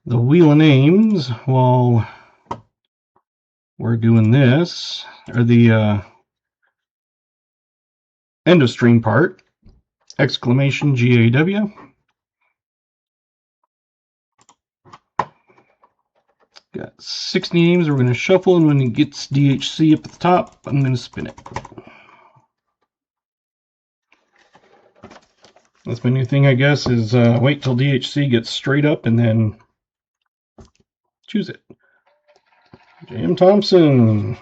the wheel of names while we're doing this, or the end of stream part. Exclamation GAW. Got 60 names. We're going to shuffle, and when it gets DHC up at the top, I'm going to spin it. That's my new thing, I guess, is wait till DHC gets straight up and then choose it. Jim Thompson.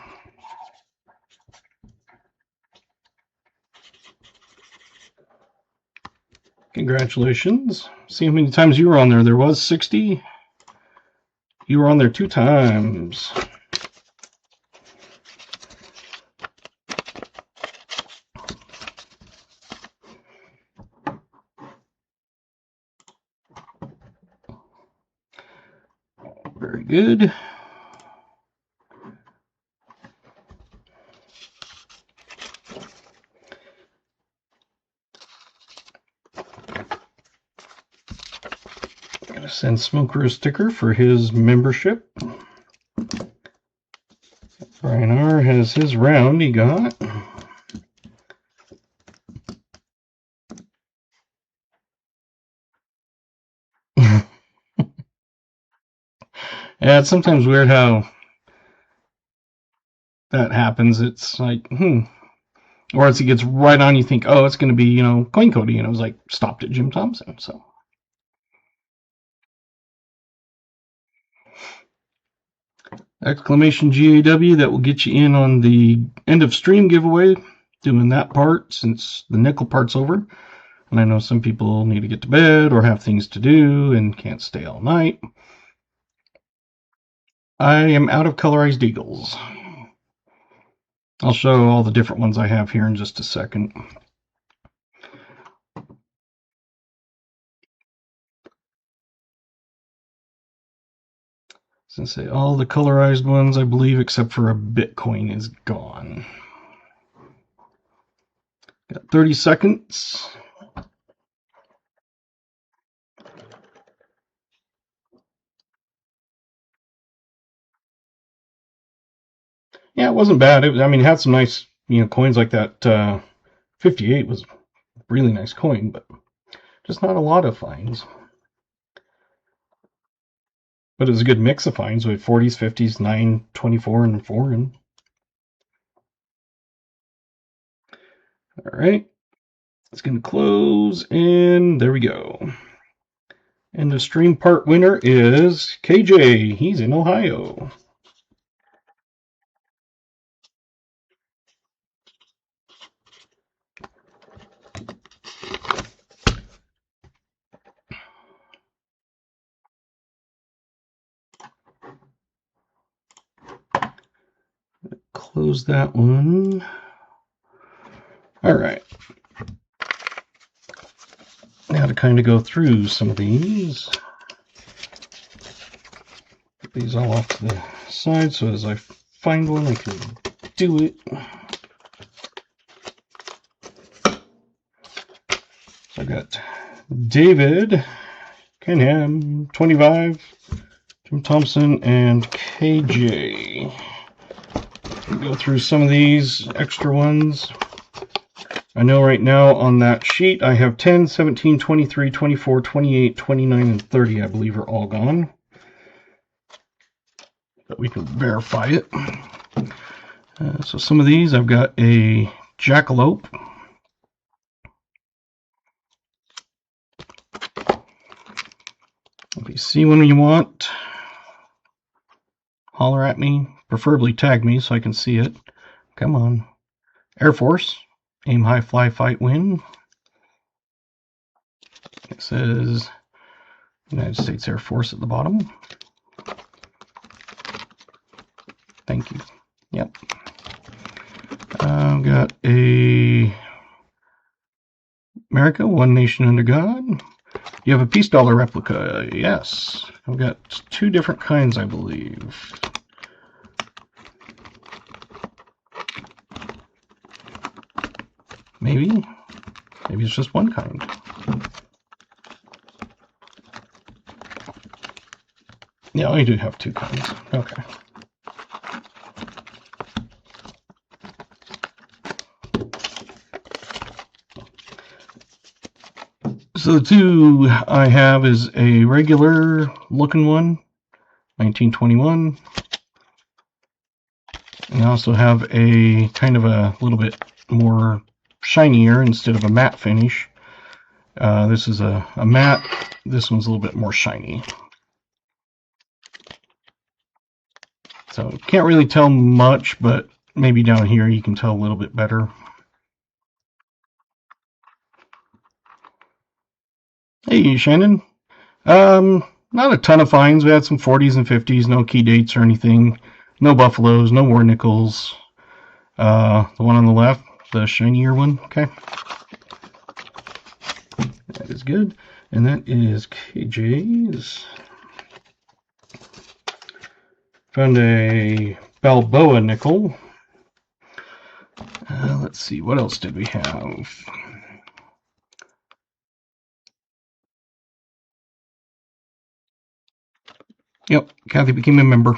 Congratulations. See how many times you were on there. There was 60. You were on there 2 times. Very good. Gotta send Smoker a sticker for his membership. Brian R. has his round he got. Yeah, it's sometimes weird how that happens. It's like, Or as he gets right on, you think, oh, it's going to be, Coin Cody. And it was like, stopped at Jim Thompson. So. Exclamation GAW, that will get you in on the end of stream giveaway. Doing that part since the nickel part's over. And I know some people need to get to bed or have things to do and can't stay all night. I am out of colorized eagles. I'll show all the different ones I have here in just a second. Since say all the colorized ones, I believe, except for a Bitcoin, is gone. Got 30 seconds. Yeah, it wasn't bad. It had some nice, coins like that. 58 was a really nice coin, but just not a lot of finds. But it was a good mix of finds with 40s, 50s, 9, 24, and foreign. All right. It's going to close, and there we go. And the stream part winner is KJ. He's in Ohio. Close that one. All right. Now to kind of go through some of these. Put these all off to the side so as I find one I can do it. So I got David, Ken Ham, 25, Jim Thompson, and KJ. Go through some of these extra ones. I know right now on that sheet I have 10, 17, 23, 24, 28, 29, and 30, I believe, are all gone. But we can verify it. So some of these, I've got a jackalope. If you see one you want, holler at me, preferably tag me so I can see it. Come on. Air Force, aim high, fly, fight, win. It says United States Air Force at the bottom. Thank you. Yep. I've got a America, One Nation Under God. You have a Peace Dollar replica. Yes. I've got 2 different kinds, I believe. Maybe it's just one kind. Yeah, I do have 2 kinds. Okay. So the 2 I have is a regular looking one, 1921. And I also have a kind of a little bit more shinier instead of a matte finish. This is a matte. This one's a little bit more shiny. So can't really tell much, but maybe down here you can tell a little bit better. Hey, Shannon. Not a ton of finds. We had some 40s and 50s, no key dates or anything. No buffaloes, no war nickels. The one on the left, the shinier one. Okay. That is good. And that is KJ's. Found a Balboa nickel. Let's see, what else did we have? Yep, Kathy became a member.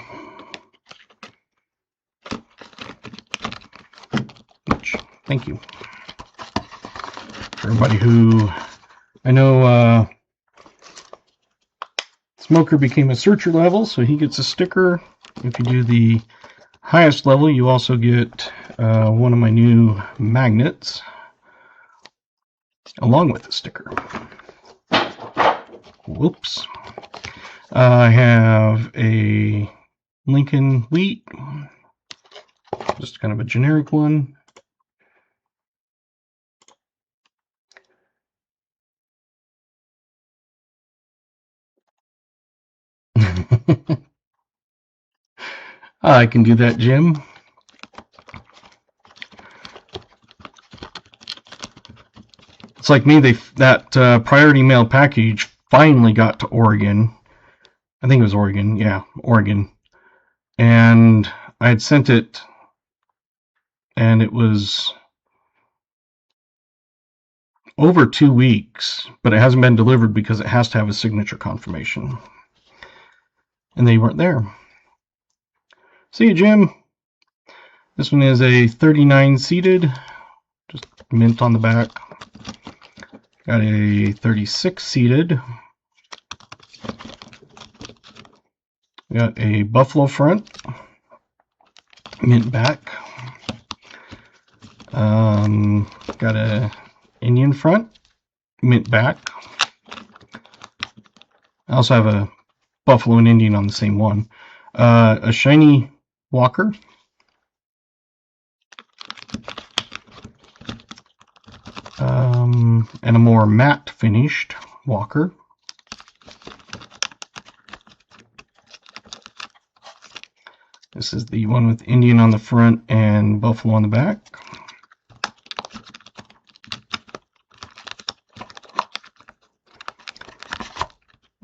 Which, thank you. For everybody who, I know Smoker became a searcher level, so he gets a sticker. If you do the highest level, you also get one of my new magnets along with the sticker. Whoops. I have a Lincoln Wheat, just kind of a generic one. I can do that, Jim. It's like me, that priority mail package finally got to Oregon. I think it was Oregon. Yeah, Oregon. And I had sent it, and it was over 2 weeks, but it hasn't been delivered because it has to have a signature confirmation. And they weren't there. See you, Jim. This one is a 39 seated, just mint on the back. Got a 36 seated. Got a buffalo front, mint back. Got a Indian front, mint back. I also have a buffalo and Indian on the same one. A shiny walker. And a more matte finished walker. This is the one with Indian on the front and buffalo on the back.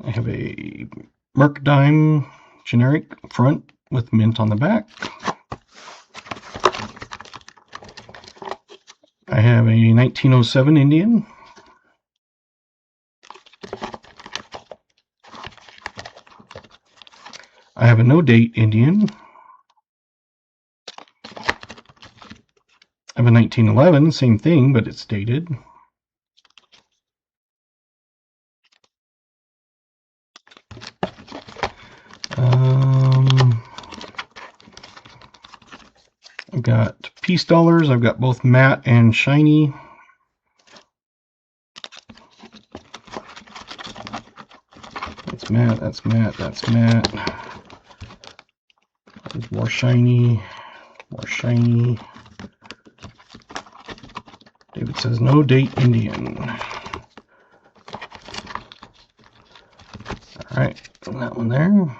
I have a Mercadime generic front with mint on the back. I have a 1907 Indian. I have a no date Indian. I have a 1911, same thing, but it's dated. I've got Peace Dollars. I've got both matte and shiny. That's matte, that's matte, that's matte. There's more shiny, more shiny. David says no date Indian. Alright, that one there.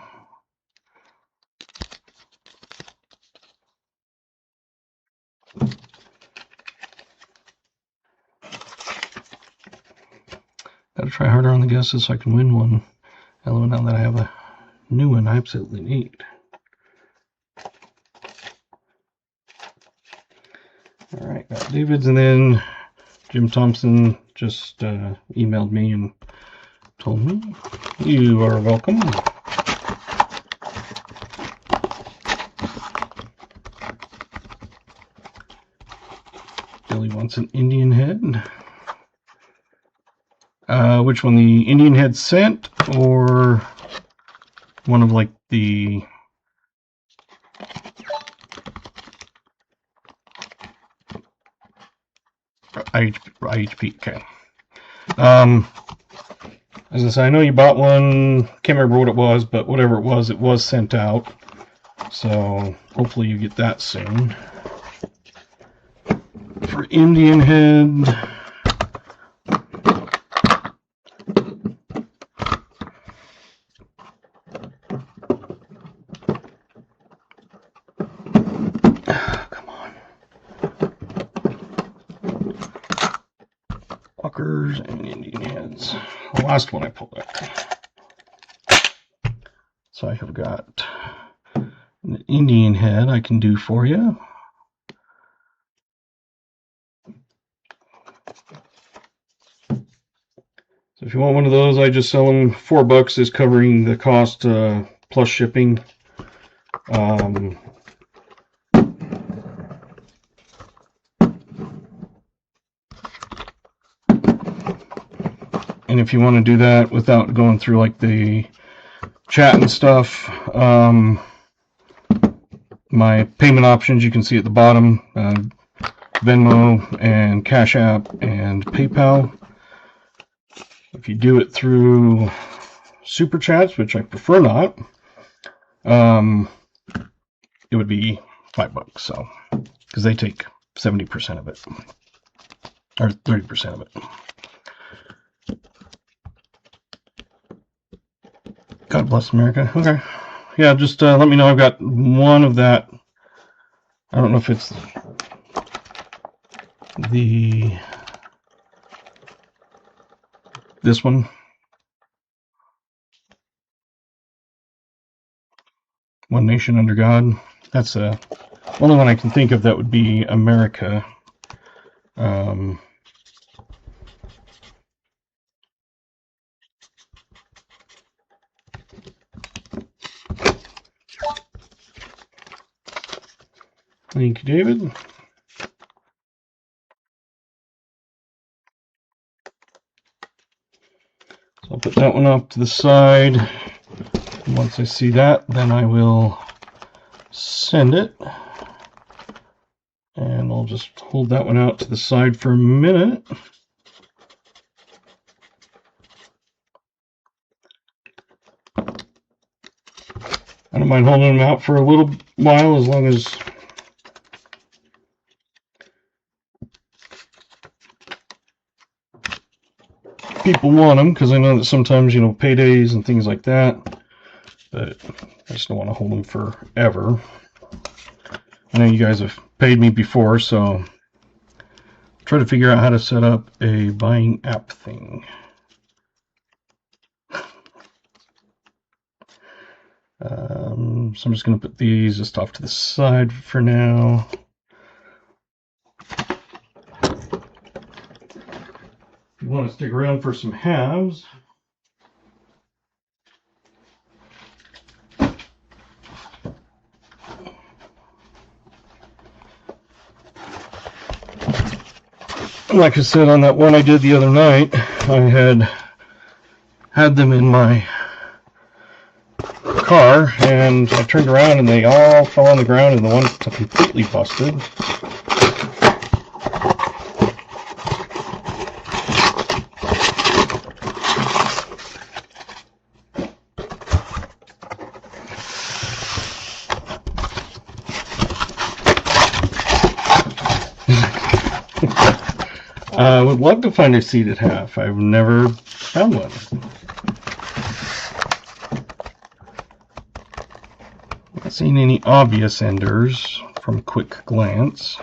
Gotta try harder on the guesses so I can win one. Hello, now that I have a new one I absolutely need. Alright, got David's, and then Jim Thompson just emailed me and told me, you are welcome. Billy wants an Indian head. Which one, the Indian head scent or one of like the IHP? Okay. As I say, I know you bought one. Can't remember what it was, but whatever it was sent out. So hopefully you get that soon. For Indian head, come on, Walkers and Indian heads. The last one I pulled out. So I have got an Indian head I can do for you. So if you want one of those, I just sell them. $4 is covering the cost plus shipping. And if you want to do that without going through like the chat and stuff, my payment options you can see at the bottom, Venmo and Cash App and PayPal. If you do it through Super Chats, which I prefer not, it would be $5. So, because they take 70% of it, or 30% of it. God bless America. Okay, yeah, just let me know. I've got one of that. I don't know if it's this one. One Nation Under God. That's the only one I can think of that would be America. Thank you, David. So I'll put that one off to the side. And once I see that, then I will send it. And I'll just hold that one out to the side for a minute. I don't mind holding them out for a little while as long as people want them, because I know that sometimes, you know, paydays and things like that, but I just don't want to hold them forever. I know you guys have paid me before, so try to figure out how to set up a buying app thing. So I'm just going to put these just off to the side for now. If you want to stick around for some halves, like I said on that one I did the other night, I had them in my car, and I turned around and they all fell on the ground, and the one completely busted. I would love to find a seated half. I've never found one. Not seen any obvious enders from quick glance.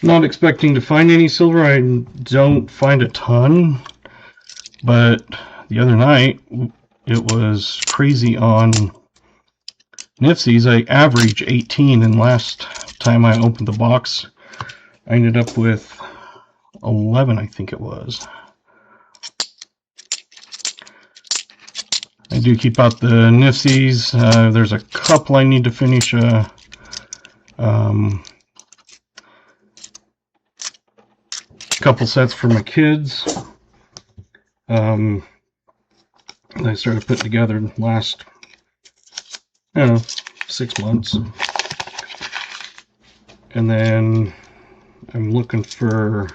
Not expecting to find any silver. I don't find a ton, but the other night it was crazy on Nifsies. I averaged 18, and last time I opened the box, I ended up with 11, I think it was. I do keep out the Nifsies. There's a couple I need to finish. Couple sets for my kids. I started putting together last, I don't know, 6 months. And then I'm looking for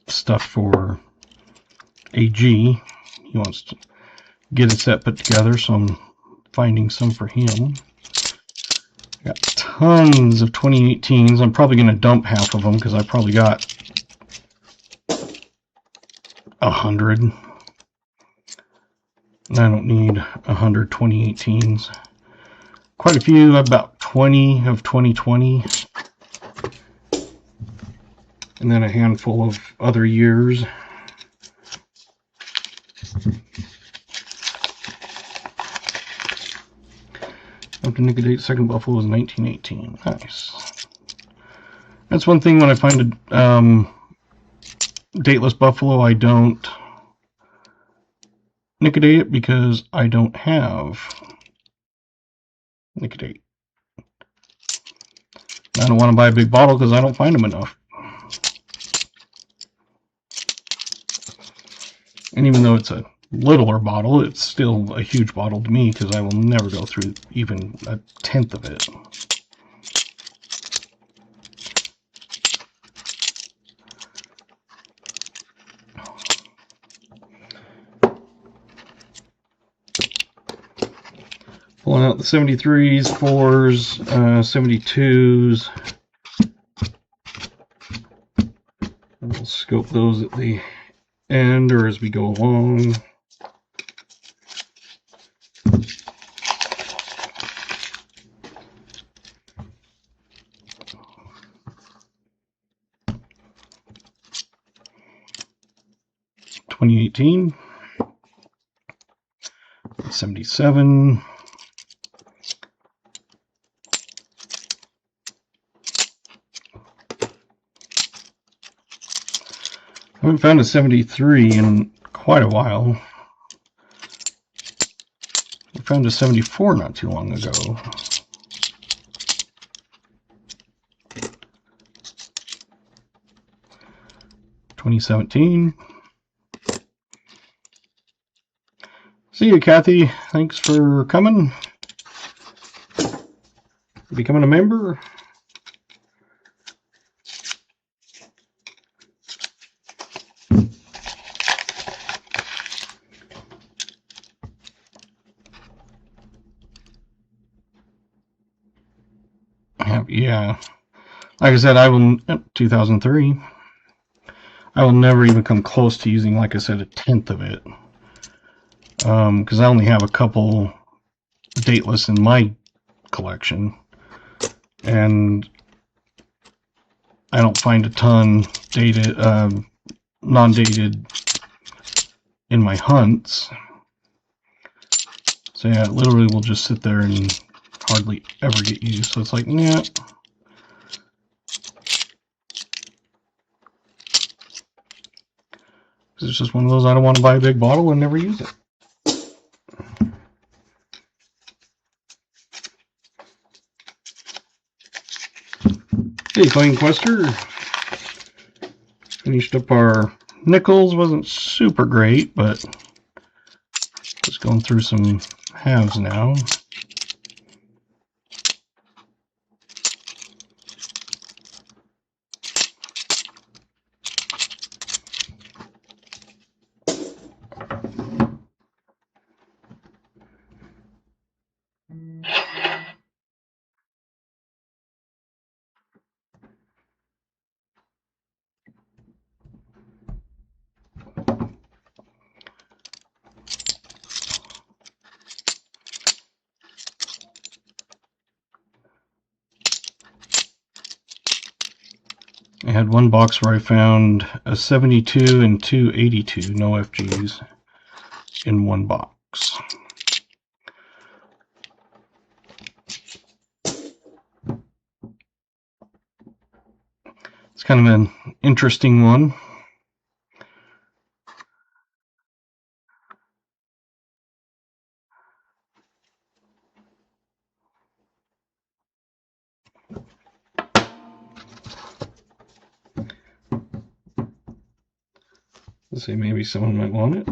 stuff for AG. He wants to get a set put together, so I'm finding some for him. Got tons of 2018s. I'm probably going to dump half of them because I probably got 100. And I don't need 100 2018s. Quite a few, about 20 of 2020. And then a handful of other years. Up to Nicodate, second buffalo was 1918. Nice. That's one thing when I find a dateless buffalo, I don't Nicodate it because I don't have Nicodate. I don't want to buy a big bottle because I don't find them enough. And even though it's a littler bottle, it's still a huge bottle to me because I will never go through even 1/10 of it. Pulling out the 73s, 4s, 72s. We'll scope those at the end or as we go along. (2018) 77. I haven't found a 73 in quite a while. I found a 74 not too long ago. (2017). See you, Kathy. Thanks for coming. Becoming a member. Yeah, like I said, I will 2003. I will never even come close to using, like I said, 1/10 of it, because I only have a couple dateless in my collection, and I don't find a ton dated, non-dated in my hunts. So yeah, it literally will just sit there and hardly ever get used. So it's like, yeah. It's just one of those, I don't want to buy a big bottle and never use it. Hey, Coin Quester. Finished up our nickels. Wasn't super great, but just going through some halves now. had one box where I found a 72 and two 82 no FGs in one box. It's kind of an interesting one. Let's see, maybe someone might want it.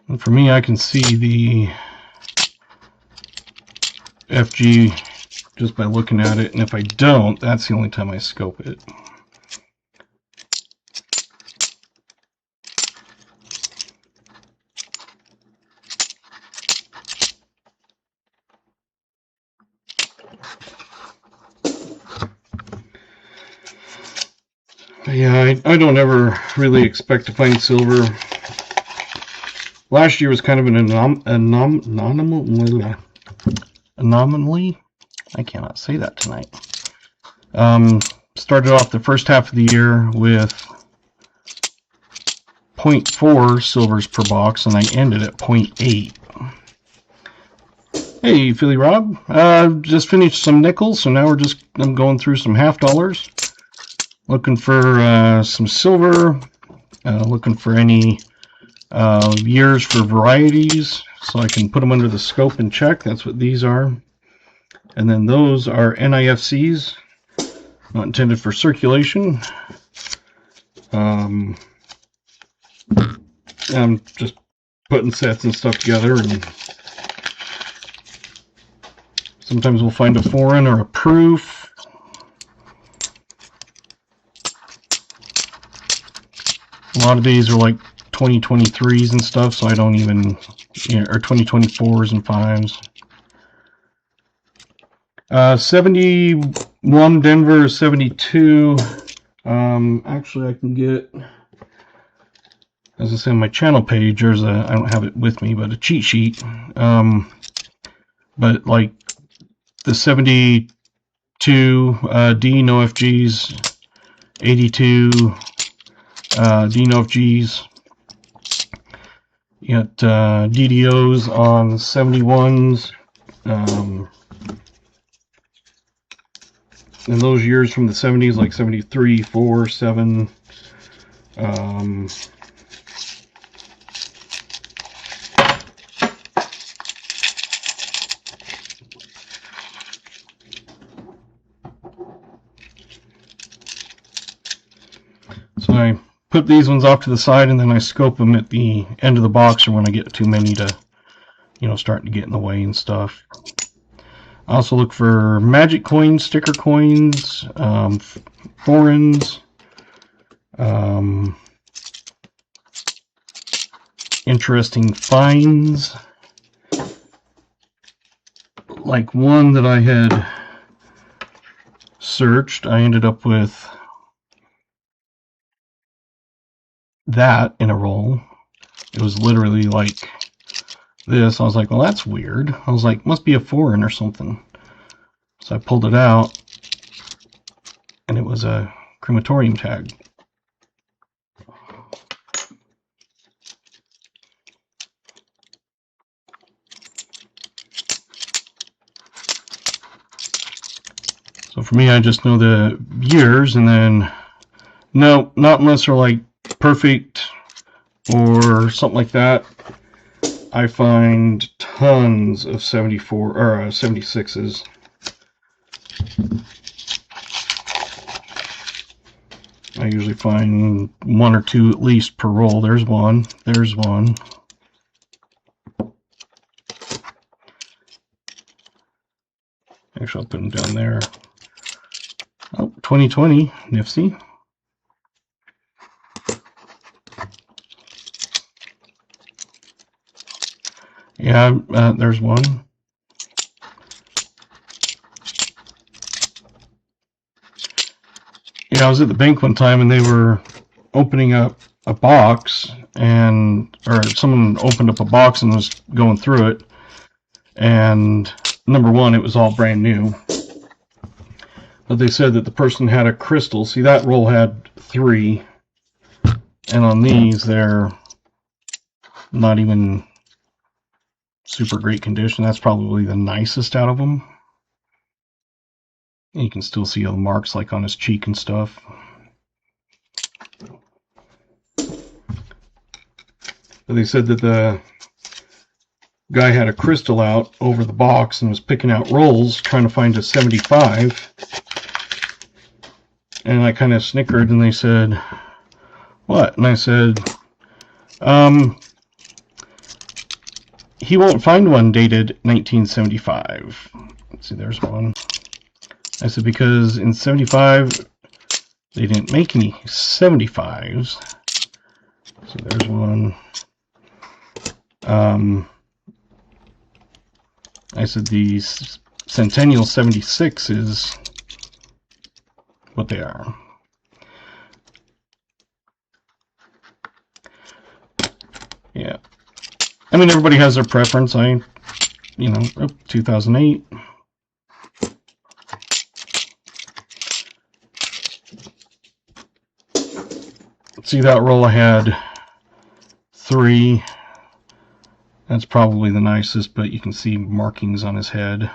And for me, I can see the FG just by looking at it, and if I don't, that's the only time I scope it. Yeah, I don't ever really expect to find silver. Last year was kind of an anomaly. I cannot say that tonight. Started off the first half of the year with 0.4 silvers per box, and I ended at 0.8. Hey, Philly Rob. Just finished some nickels, so now I'm going through some half dollars. Looking for some silver, looking for any years for varieties, so I can put them under the scope and check. That's what these are. And then those are NIFCs, not intended for circulation. I'm just putting sets and stuff together, and sometimes we'll find a foreign or a proof. A lot of these are like 2023s and stuff, so I don't even, or 2024s and 5s. 71 Denver, 72. Actually, I can get, as I say on my channel page, I don't have it with me, but a cheat sheet. But like the 72 D no FGs, 82 D no FGs. You got DDOs on 71s. And those years from the 70s, like 73, 4, 7. So I put these ones off to the side, and then I scope them at the end of the box, or when I get too many to, starting to get in the way and stuff. I also look for magic coins, sticker coins, foreigns, interesting finds. Like one that I had searched, I ended up with that in a roll. It was literally like this. I was like, well, that's weird. I was like, must be a foreign or something. So I pulled it out, and it was a crematorium tag. So for me, I just know the years, and then no, not unless they're like perfect or something like that. I find tons of 74 or 76s. I usually find one or two at least per roll. There's one. There's one. Actually, I'll put them down there. Oh, 2020 NIFC. Yeah, there's one. Yeah, I was at the bank one time and they were opening up a box, or someone opened up a box and was going through it, and number one, it was all brand new. But they said that the person had a crystal. See, that roll had 3, and on these, they're not even super great condition. That's probably the nicest out of them. You can still see all the marks like on his cheek and stuff. But they said that the guy had a crystal out over the box and was picking out rolls trying to find a 75. And I kind of snickered, and they said, "What?" And I said, he won't find one dated 1975. Let's see, there's one. I said, because in 75, they didn't make any 75s. So there's one. I said the Centennial 76 is what they are. Yeah. I mean, everybody has their preference. 2008. See, that roll I had 3. That's probably the nicest, but you can see markings on his head.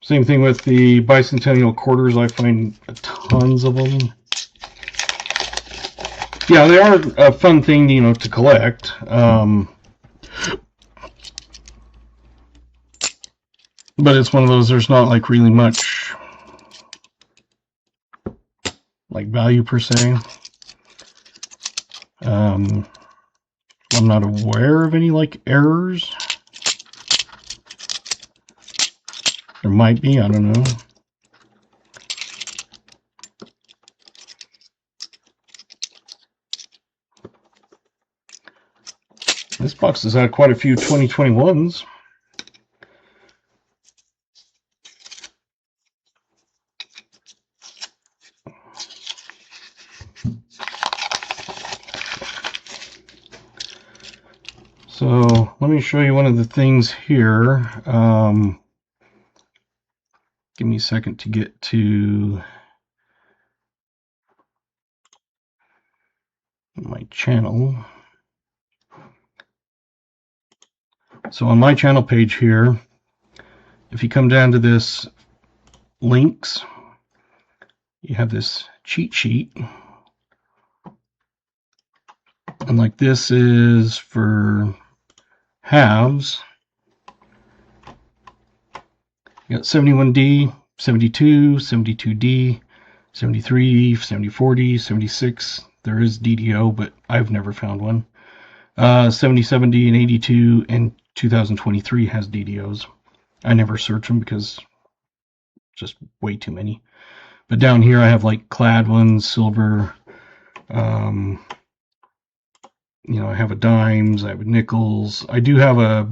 Same thing with the bicentennial quarters. I find tons of them. Yeah, they are a fun thing, to collect. But it's one of those, there's not like really much like value per se. I'm not aware of any like errors. There might be, I don't know. This box has had quite a few 2021s. So let me show you one of the things here. Give me a second to get to my channel. So on my channel page here, if you come down to this links, you have this cheat sheet. And like this is for halves. You got 71D, 72, 72D, 73, 7040, 76. There is DDO, but I've never found one. 7070 and 82 and 2023 has DDOs. I never search them because just way too many. But down here I have like clad ones, silver. I have a dimes, I have a nickels. I do have a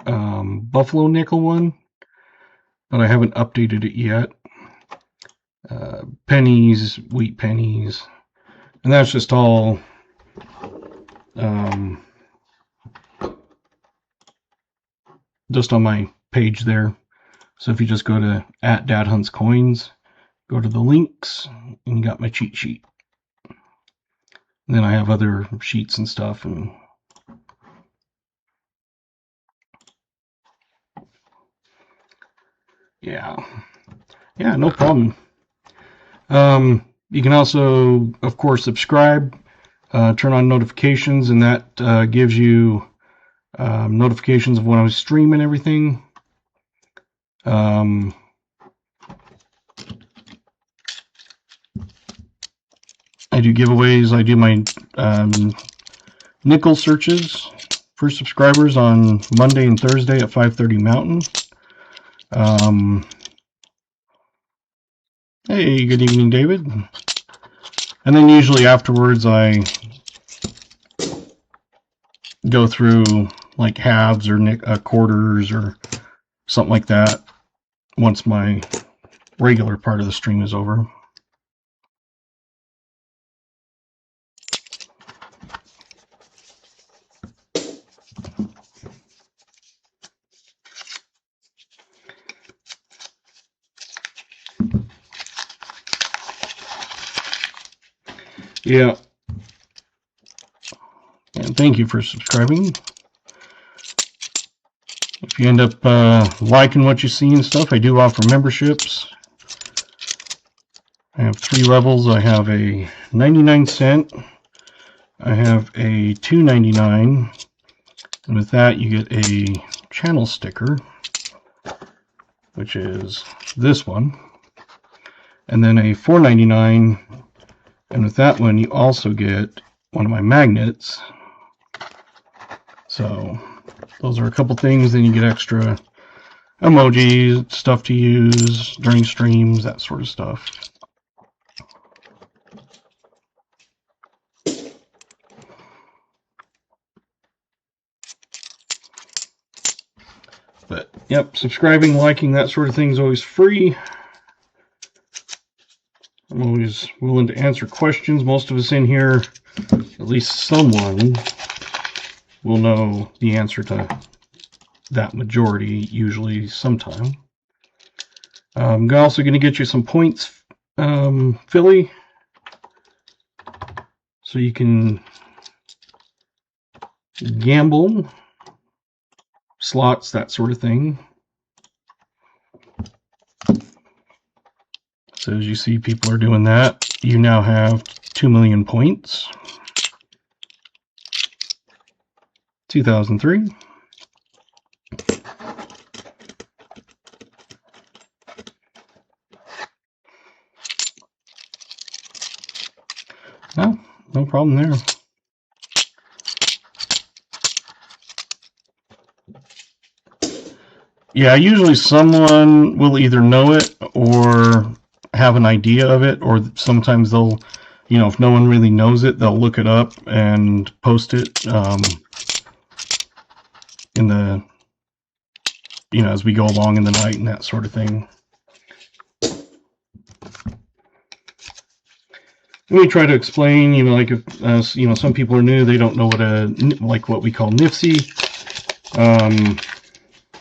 buffalo nickel one, but I haven't updated it yet. Pennies, wheat pennies, and that's just all just on my page there. So if you just go to @DadHuntsCoins, go to the links, and you got my cheat sheet. And then I have other sheets and stuff, and yeah, no problem. You can also, of course, subscribe, turn on notifications, and that gives you notifications of when I stream and everything. I do giveaways. I do my nickel searches for subscribers on Monday and Thursday at 5:30 Mountain. Hey, good evening, David. And then usually afterwards I go through like halves or quarters or something like that. once my regular part of the stream is over. Yeah. And thank you for subscribing. If you end up liking what you see and stuff, I do offer memberships. I have 3 levels. I have a 99¢, I have a $2.99, and with that you get a channel sticker, which is this one, and then a $4.99, and with that one you also get one of my magnets. So those are a couple things. Then you get extra emojis, stuff to use during streams, that sort of stuff. But yep, subscribing, liking, that sort of thing is always free. I'm always willing to answer questions. Most of us in here, at least someone, will know the answer to that majority, usually sometime. I'm also going to get you some points, Philly, so you can gamble, slots, that sort of thing. So as you see, people are doing that. You now have 2 million points. 2003. No problem there. Yeah, usually someone will either know it or have an idea of it, or sometimes they'll, you know, if no one really knows it, they'll look it up and post it in the, you know, as we go along in the night and that sort of thing. Let me try to explain, you know, like if, you know, some people are new, they don't know what like what we call misc,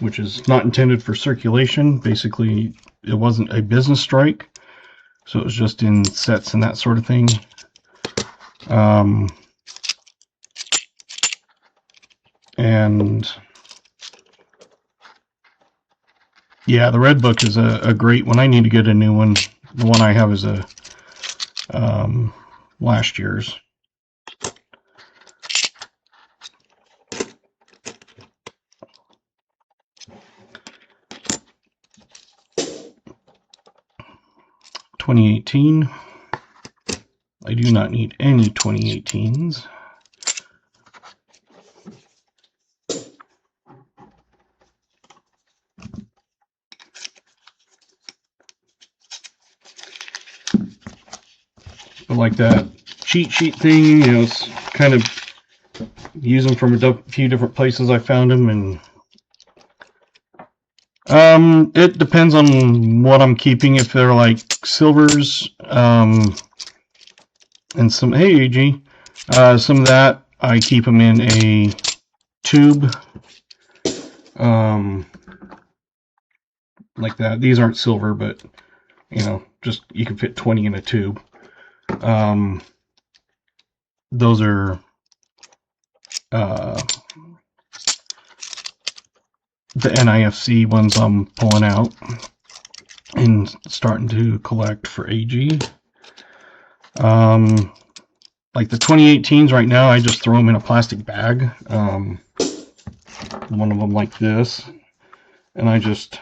which is not intended for circulation. Basically, it wasn't a business strike, so it was just in sets and that sort of thing. And yeah, the red book is a great one. I need to get a new one. The one I have is a last year's. (2018). I do not need any 2018s. But like that cheat sheet thing, you know, it's kind of use them from a few different places I found them, and it depends on what I'm keeping. If they're like silvers, and some, hey AG, some of that I keep them in a tube, like that. These aren't silver, but you know, just you can fit 20 in a tube. Those are the NIFC ones I'm pulling out and starting to collect for AG. Like the 2018s right now, I just throw them in a plastic bag. One of them like this, and I just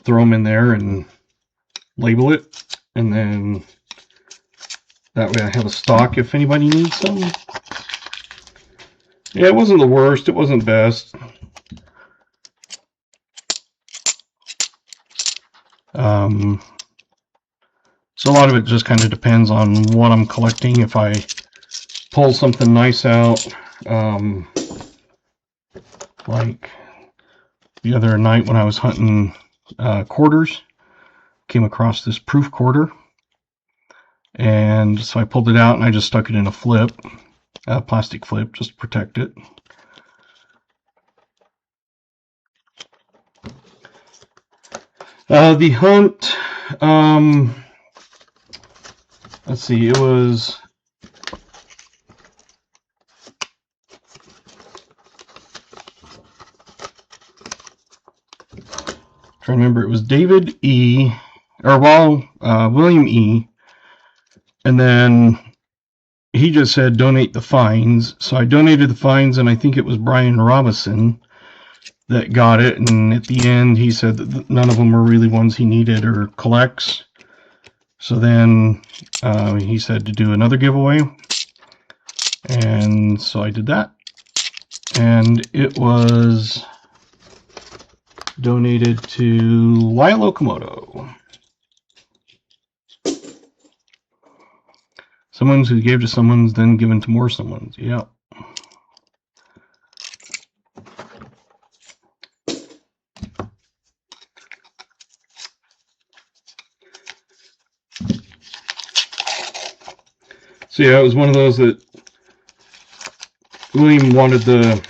throw them in there and label it, and then that way I have a stock if anybody needs some. Yeah, it wasn't the worst, it wasn't best. So a lot of it just kind of depends on what I'm collecting. If I pull something nice out, like the other night when I was hunting quarters. Came across this proof quarter, and so I pulled it out and I just stuck it in a flip, a plastic flip, just to protect it. The hunt, let's see, it was trying to remember, it was David E. William E. And then he just said donate the fines. So I donated the fines, and I think it was Brian Robinson that got it. And at the end, he said that none of them were really ones he needed or collects. So then he said to do another giveaway. And so I did that. And it was donated to Lyle Okamoto. Someone's who gave to someone's, then given to more someone's. Yeah. So yeah, it was one of those that William wanted the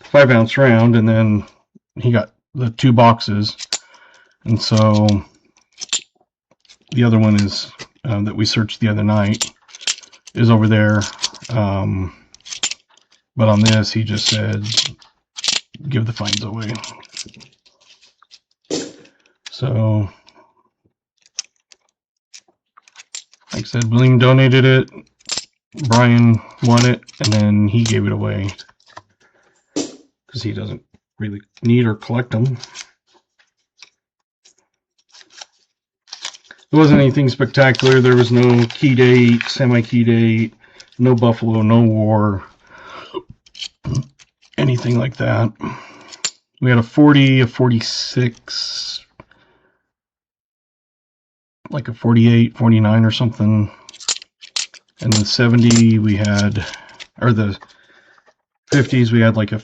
5-ounce round, and then he got the 2 boxes, and so the other one is that we searched the other night is over there, but on this he just said give the fines away. So like I said, William donated it, Brian won it, and then he gave it away because he doesn't really need or collect them. There wasn't anything spectacular. There was no key date, semi-key date, no buffalo, no war, anything like that. We had a 40, a 46, like a 48, 49 or something. And the 70 we had, or the 50s we had like a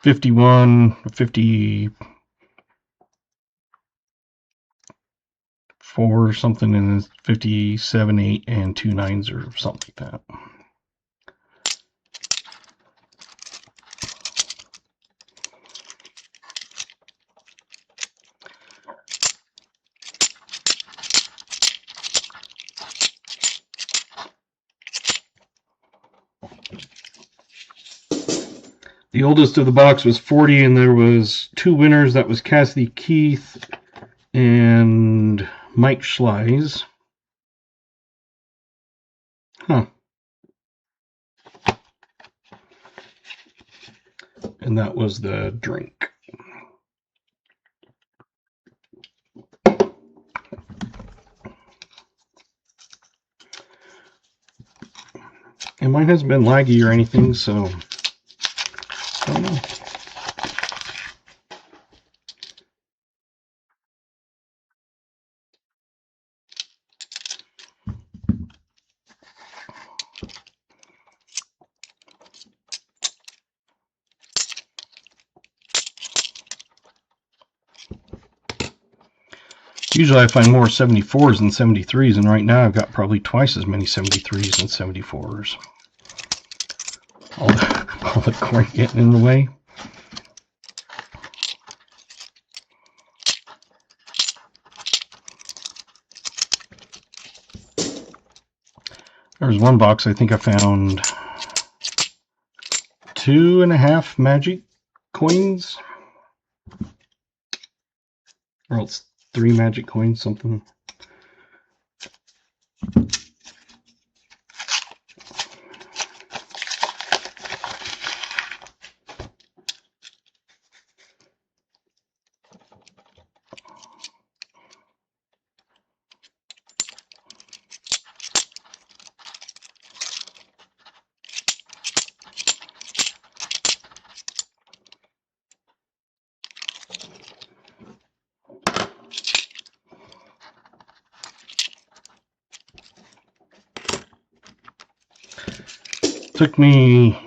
51, a 54 or something, and 57, 8, and 2 9s or something like that. The oldest of the box was 40, and there was 2 winners. That was Cassidy Keith and Mike Schleiz. Huh. And that was the drink. And mine hasn't been laggy or anything, so I don't know. Usually I find more 74s than 73s, and right now I've got probably twice as many 73s than 74s. All the corn getting in the way. There was one box I think I found 2.5 magic coins, or else 3 magic coins, something. Took me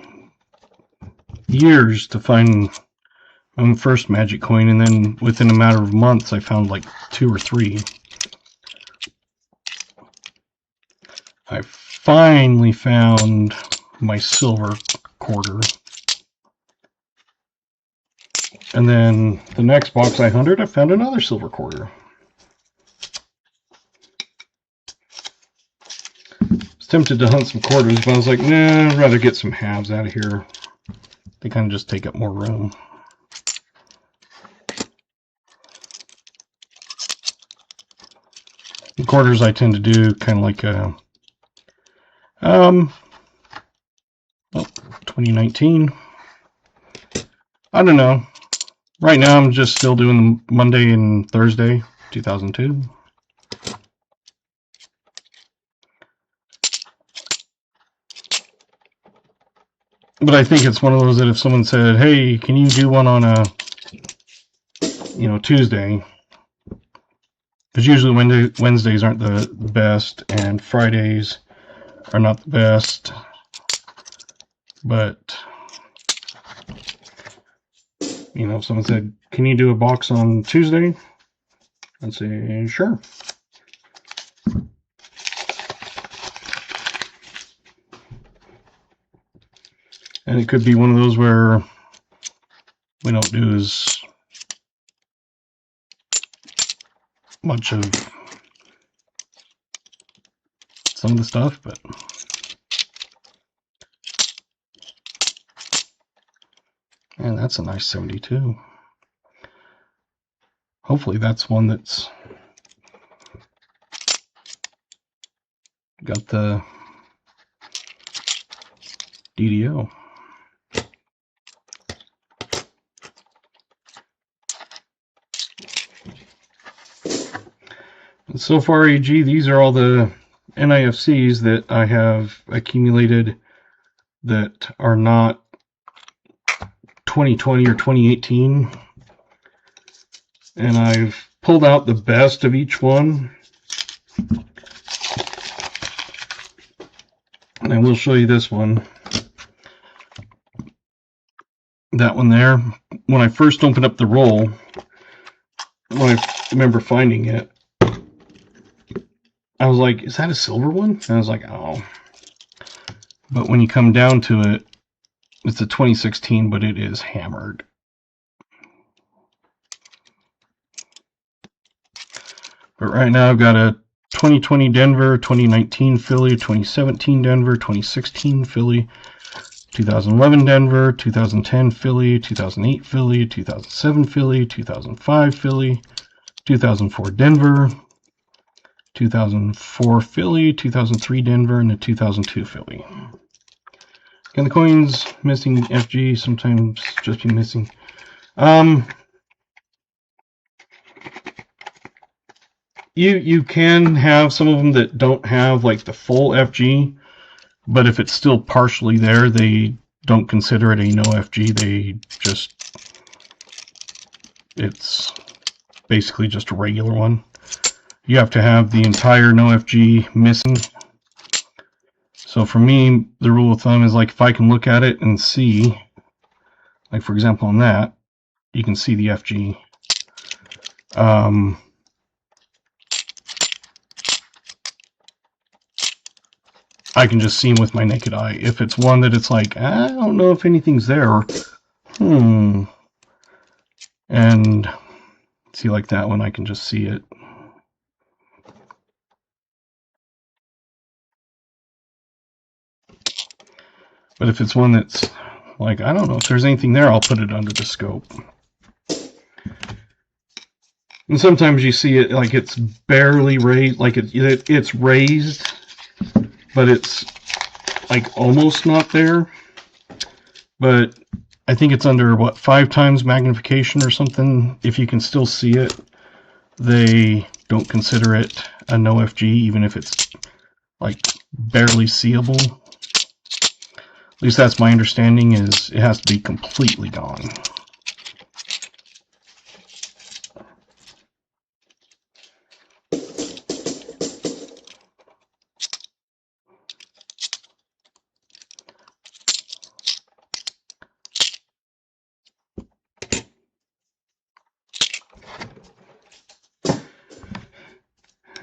years to find on the first magic coin, and then within a matter of months I found like 2 or 3. I finally found my silver quarter. And then the next box I hunted, I found another silver quarter. I was tempted to hunt some quarters, but I was like, nah, I'd rather get some halves out of here. They kind of just take up more room. The quarters I tend to do kind of like a, well, 2019. I don't know. Right now I'm just still doing Monday and Thursday, 2002. But I think it's one of those that if someone said, hey, can you do one on a, Tuesday? Because usually Wednesdays aren't the best, and Fridays are not the best. But, if someone said, can you do a box on Tuesday? I'd say, sure. And it could be one of those where we don't do as much of some of the stuff, but man, that's a nice 72. Hopefully that's one that's got the DDO. And so far, AG, these are all the NIFCs that I have accumulated that are not 2020 or 2018. And I've pulled out the best of each one. And I will show you this one. That one there. When I first opened up the roll, when I remember finding it, I was like, is that a silver one? And I was like, oh. But when you come down to it, it's a 2016, but it is hammered. But right now I've got a 2020 Denver, 2019 Philly, 2017 Denver, 2016 Philly, 2011 Denver, 2010 Philly, 2008 Philly, 2007 Philly, 2005 Philly, 2004 Denver, 2004 Philly, 2003 Denver, and a 2002 Philly. And the coins missing FG, sometimes just be missing. You can have some of them that don't have like the full FG, but if it's still partially there, they don't consider it a no FG. They just, it's basically just a regular one. You have to have the entire no FG missing. So for me, the rule of thumb is like if I can look at it and see, like for example on that, you can see the FG. I can just see them with my naked eye. If it's one that it's like, I don't know if anything's there, and see like that one, I can just see it. But if it's one that's like, I don't know if there's anything there, I'll put it under the scope. And sometimes you see it like it's barely raised, like it's raised, but it's like almost not there. But I think it's under, what, 5 times magnification or something. If you can still see it, they don't consider it a no FG, even if it's like barely seeable. At least that's my understanding, is it has to be completely gone.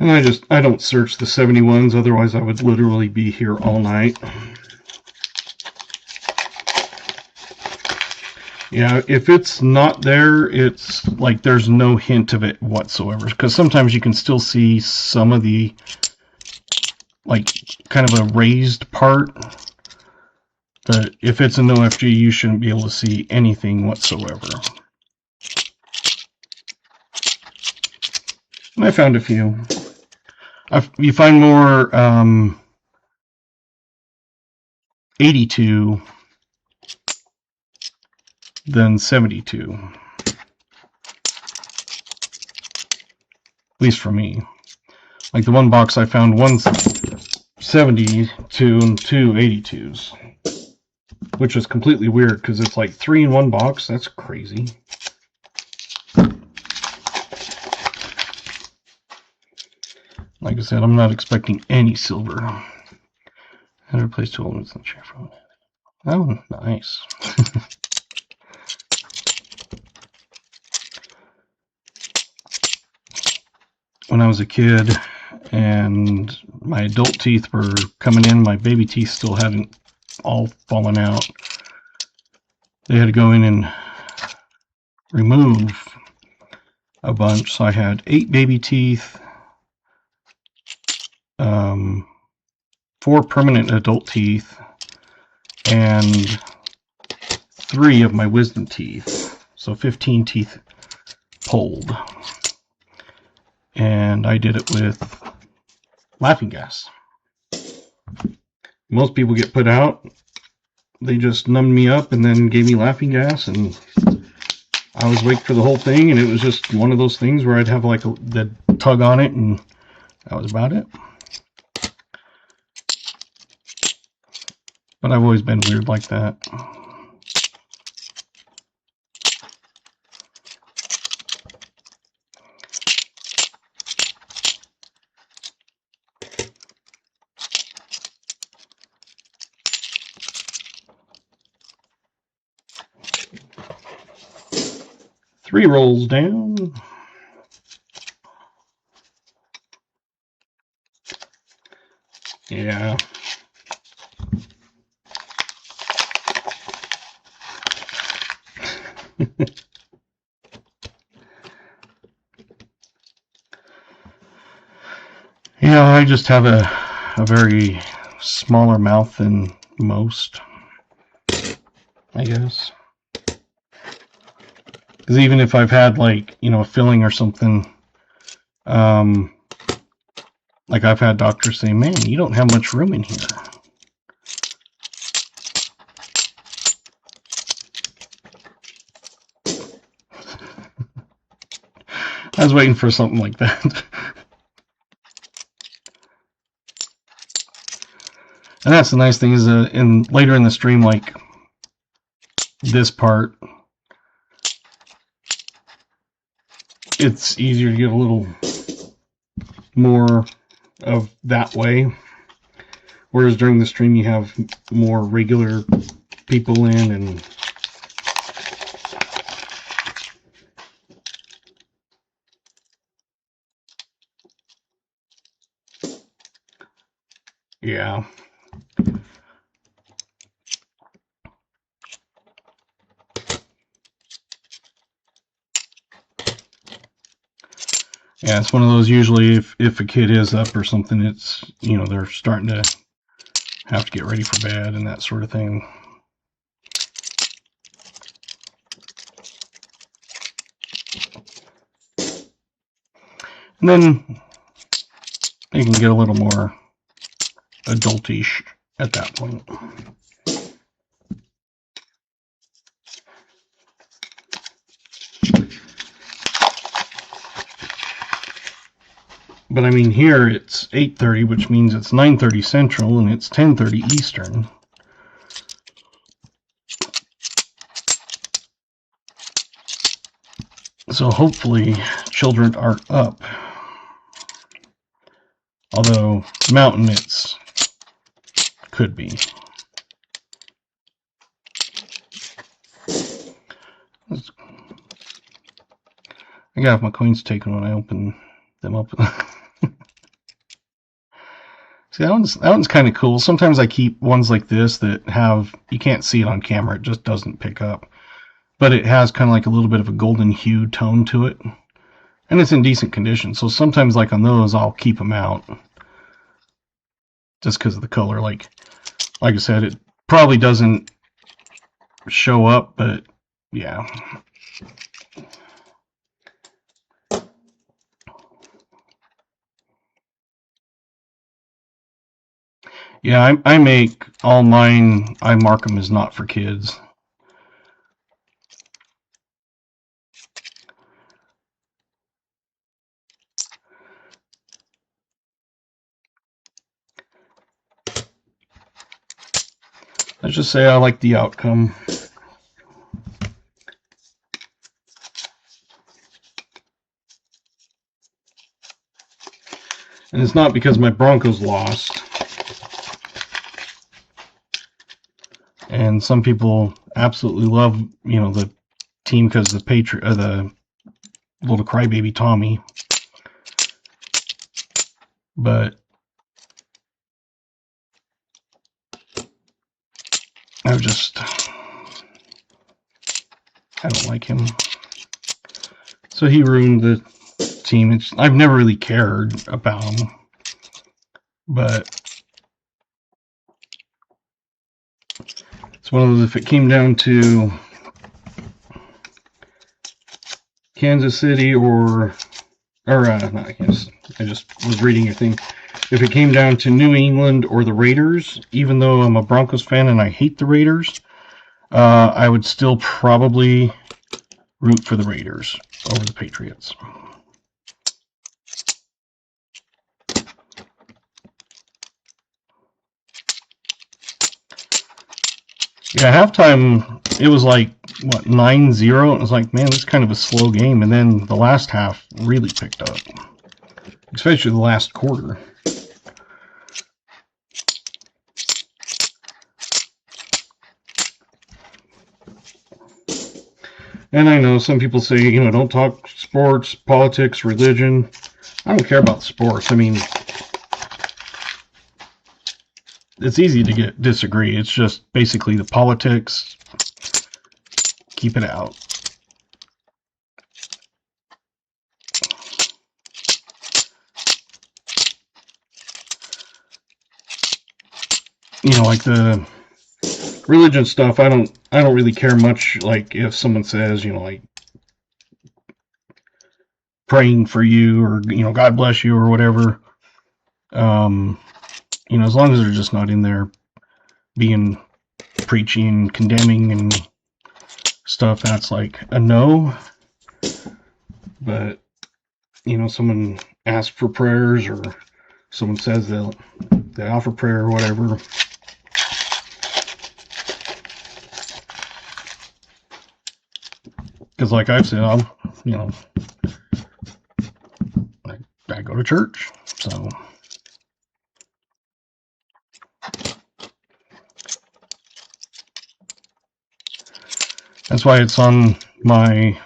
And I don't search the 71s, otherwise I would literally be here all night. Yeah, if it's not there, it's like there's no hint of it whatsoever. Because sometimes you can still see some of the, like, kind of a raised part. But if it's an OFG, you shouldn't be able to see anything whatsoever. And I found a few. You find more 82 than 72. At least for me. Like the one box I found 172 and two 82s. Which was completely weird because it's like 3 in one box. That's crazy. Like I said, I'm not expecting any silver. I replaced 2 elements in the chair from it. Oh, nice. When I was a kid and my adult teeth were coming in, my baby teeth still hadn't all fallen out. They had to go in and remove a bunch. So I had 8 baby teeth, 4 permanent adult teeth, and 3 of my wisdom teeth. So 15 teeth pulled. And I did it with laughing gas. Most people get put out. They just numbed me up and then gave me laughing gas, and I was awake for the whole thing, and it was just one of those things where I'd have like the tug on it, and that was about it. But I've always been weird like that. Three rolls down. Yeah. Yeah, I just have a very smaller mouth than most, I guess. Because even if I've had, like, you know, a filling or something, like I've had doctors say, man, you don't have much room in here. I was waiting for something like that. And that's the nice thing is later in the stream, like this part, it's easier to get a little more of that way. Whereas during the stream you have more regular people in, and yeah. Yeah, it's one of those, usually if a kid is up or something, it's, you know, they're starting to have to get ready for bed and that sort of thing. And then you can get a little more adultish at that point. But I mean, here it's 8:30, which means it's 9:30 Central and it's 10:30 Eastern. So hopefully children aren't up. Although Mountain, it's could be. I gotta have my coins taken when I open them up. See, that one's kind of cool. Sometimes I keep ones like this that have, you can't see it on camera, it just doesn't pick up. But it has kind of like a little bit of a golden hue tone to it. And it's in decent condition. So sometimes like on those, I'll keep them out. Just because of the color. Like I said, it probably doesn't show up, but yeah. Yeah, I make all mine, I mark them as not for kids. Let's just say I like the outcome. And it's not because my Broncos lost. And some people absolutely love, the team because the the little crybaby Tommy. But I don't like him. So he ruined the team. I've never really cared about him. But it's one of those, if it came down to Kansas City not Kansas, I just was reading your thing. If it came down to New England or the Raiders, even though I'm a Broncos fan and I hate the Raiders, I would still probably root for the Raiders over the Patriots. Yeah, halftime, it was like, 9-0? It was like, man, this is kind of a slow game. And then the last half really picked up, especially the last quarter. And I know some people say, don't talk sports, politics, religion. I don't care about sports. I mean, it's easy to disagree. It's just basically the politics. Keep it out. Like the religion stuff, I don't really care much. Like if someone says, like praying for you or God bless you or whatever. As long as they're just not in there being preaching, condemning, and stuff, that's like a no. But someone asks for prayers or someone says they offer prayer or whatever. Because like I've said, I go to church, so that's why it's on my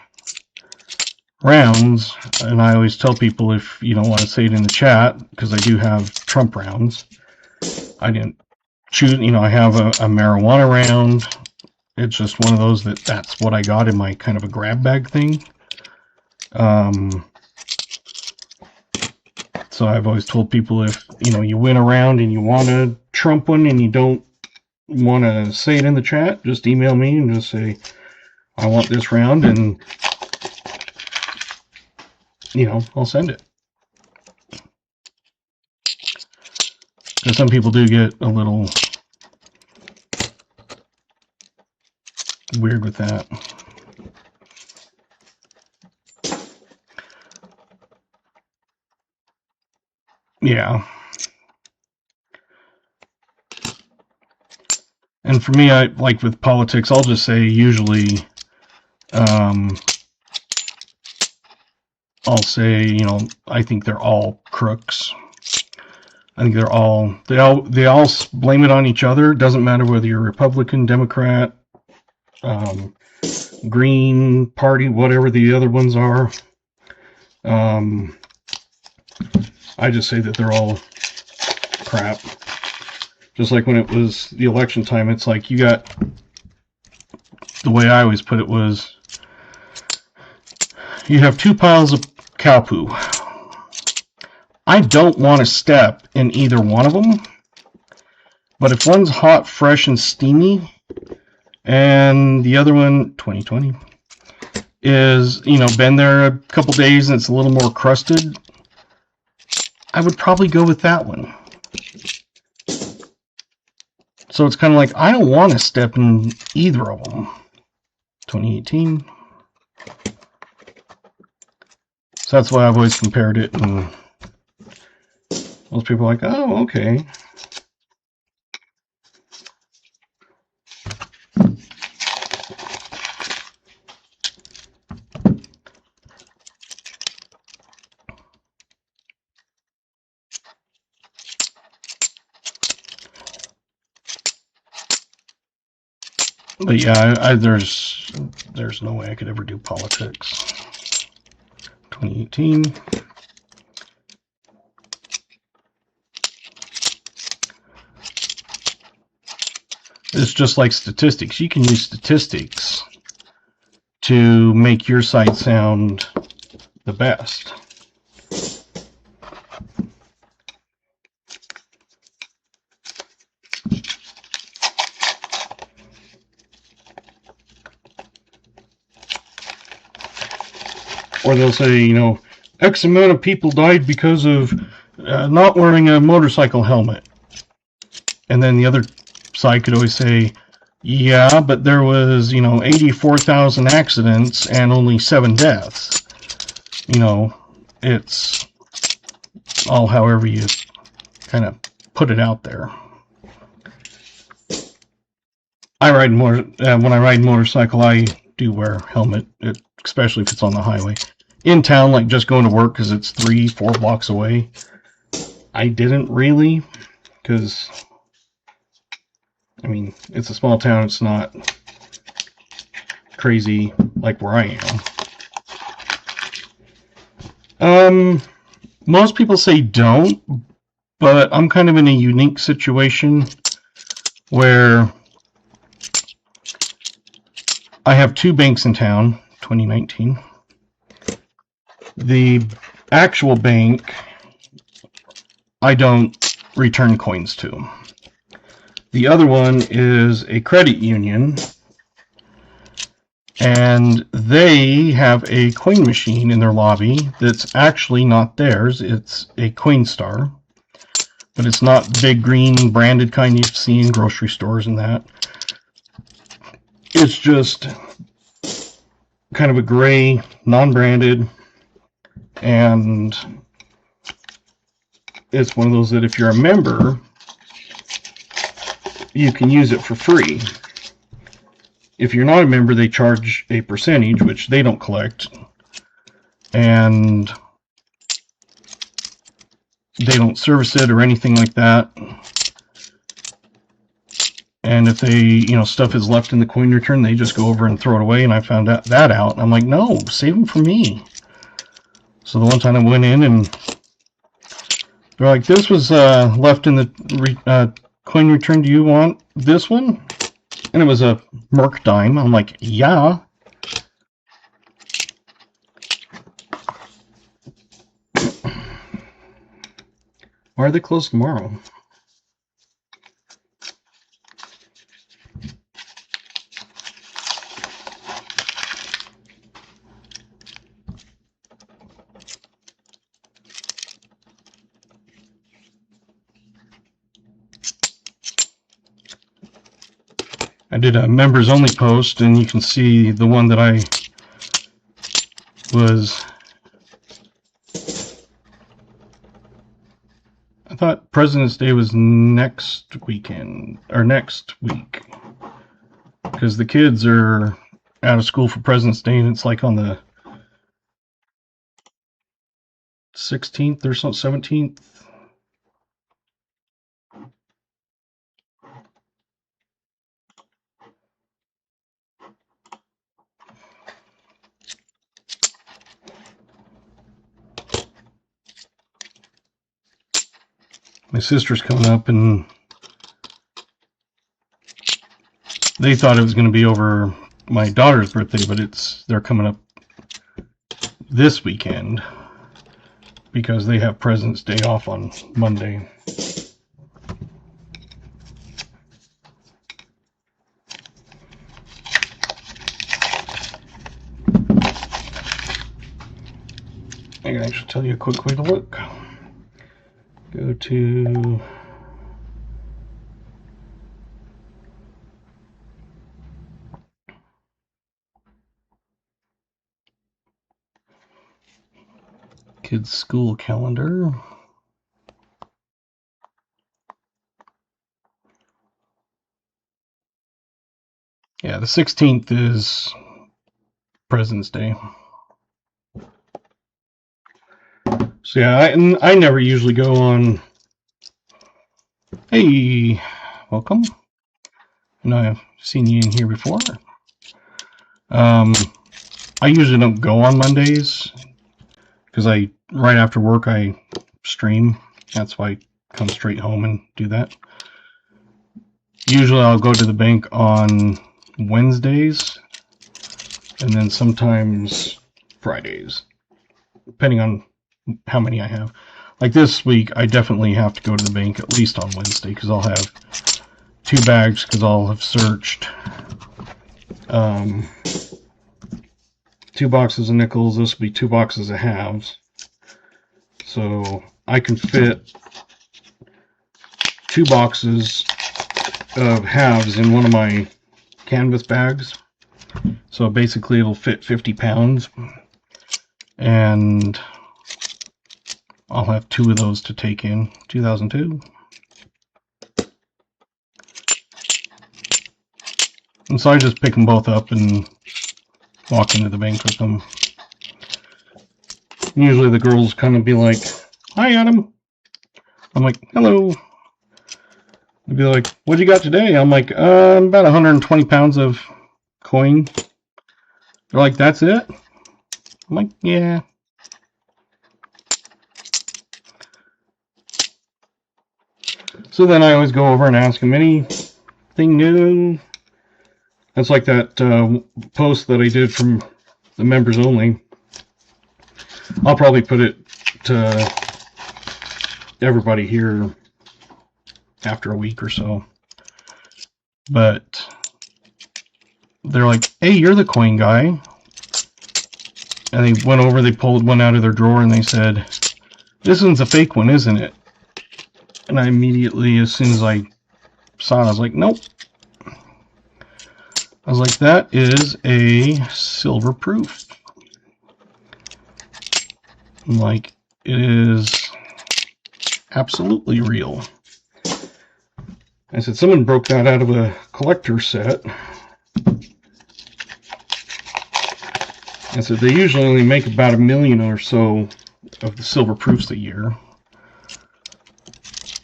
rounds, and I always tell people, if you don't want to say it in the chat, because I do have Trump rounds, I didn't choose, I have a marijuana round. It's just one of those that's what I got in my kind of a grab bag thing. So I've always told people, if you win a round and you want a Trump one and you don't want to say it in the chat, just email me and just say, I want this round, and I'll send it. Because some people do get a little weird with that. Yeah. And for me, I like with politics, I'll just say usually, I'll say, I think they're all crooks. I think they all blame it on each other. It doesn't matter whether you're Republican, Democrat, Green Party, whatever the other ones are. I just say that they're all crap. Just like when it was the election time, it's like you got, the way I always put it was, you have two piles of cow poo. I don't want to step in either one of them, but if one's hot, fresh, and steamy, and the other one, 2020, is, been there a couple days and it's a little more crusted, I would probably go with that one. So it's kind of like, I don't want to step in either of them. 2018. So that's why I've always compared it, and most people are like, oh, okay. But yeah, there's no way I could ever do politics. 2018. It's just like statistics. You can use statistics to make your site sound the best. Or they'll say, X amount of people died because of not wearing a motorcycle helmet. And then the other side could always say, yeah, but there was, 84,000 accidents and only 7 deaths. It's all however you kind of put it out there. When I ride motorcycle, I do wear a helmet, especially if it's on the highway. In town, like just going to work because it's 3-4 blocks away, I didn't really, because, it's a small town. It's not crazy like where I am. Most people say don't, but I'm kind of in a unique situation where I have 2 banks in town, 2019. The actual bank, I don't return coins to. The other one is a credit union, and they have a coin machine in their lobby that's actually not theirs. It's a Coinstar, but it's not big green branded kind you see in grocery stores and that. It's just kind of a gray, non-branded, and it's one of those that if you're a member, you can use it for free. If you're not a member, they charge a percentage, which they don't collect, and they don't service it or anything like that. And if they, stuff is left in the coin return, they just go over and throw it away. And I found that out. And I'm like, no, save them for me. So the one time I went in and they're like, this was left in the coin return. Do you want this one? And it was a Merc dime. I'm like, yeah. Why are they closed tomorrow? I did a members only post, and you can see the one that I thought President's Day was next weekend, or next week, because the kids are out of school for President's Day, and it's like on the 16th or so, 17th. my sister's coming up, and they thought it was going to be over my daughter's birthday, but they're coming up this weekend because they have President's Day off on Monday. I can actually tell you a quick way to look. Go to kids' school calendar. Yeah, the 16th is President's Day. So yeah, I never usually go on. Hey, welcome. I know I've seen you in here before. I usually don't go on Mondays because right after work I stream. That's why I come straight home and do that. Usually I'll go to the bank on Wednesdays and then sometimes Fridays, depending on how many I have. Like this week, I definitely have to go to the bank at least on Wednesday because I'll have 2 bags because I'll have searched 2 boxes of nickels. This will be 2 boxes of halves. So I can fit 2 boxes of halves in one of my canvas bags. So basically it'll fit 50 pounds. And I'll have 2 of those to take in. 2002. And so I just pick them both up and walk into the bank with them. Usually the girls kind of be like, "Hi, Adam." I'm like, "Hello." They'd be like, "What you got today?" I'm like, about 120 pounds of coin." They're like, "That's it?" I'm like, "Yeah." So then I always go over and ask them, anything new? That's like that post that I did from the members only. I'll probably put it to everybody here after a week or so. But they're like, "Hey, you're the coin guy." And they went over, they pulled one out of their drawer, and they said, "This one's a fake one, isn't it?" And I immediately, as soon as I saw it, I was like, "Nope." I was like, "That is a silver proof." I'm like, it is absolutely real. I said, someone broke that out of a collector set. I said, they usually only make about 1 million or so of the silver proofs a year.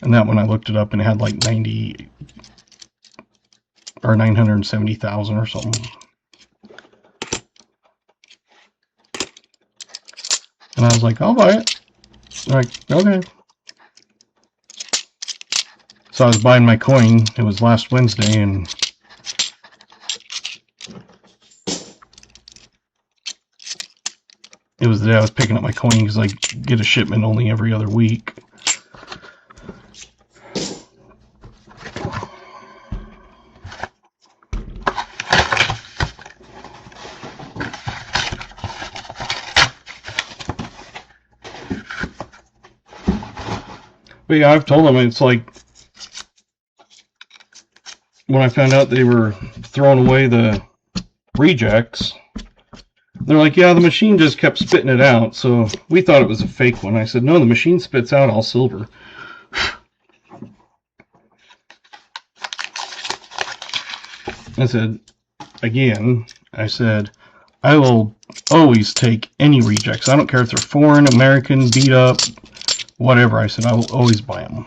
And that one I looked it up and it had like 90 or 970,000 or something. And I was like, "I'll buy it." They're like, "Okay." So I was buying my coin. It was last Wednesday, and it was the day I was picking up my coin because I get a shipment only every other week. But yeah, I've told them, it's like, when I found out they were throwing away the rejects, they're like, "Yeah, the machine just kept spitting it out, so we thought it was a fake one." I said, "No, the machine spits out all silver." I said, again, I said, I will always take any rejects. I don't care if they're foreign, American, beat up, whatever. I said, I will always buy them.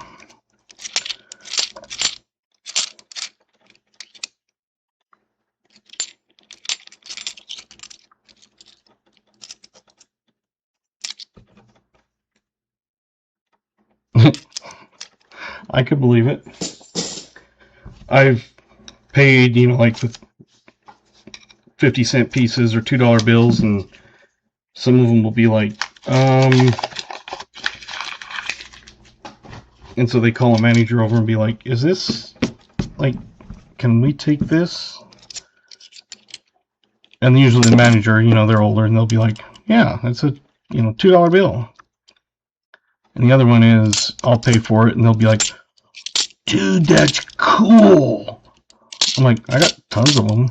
I could believe it. I've paid, like with 50-cent pieces or $2 bills, and some of them will be like, and so they call a manager over and be like, is this, like, can we take this? And usually the manager, they're older, and they'll be like, yeah, that's a, $2 bill. And the other one is, I'll pay for it, and they'll be like, dude, that's cool. I'm like, I got tons of them.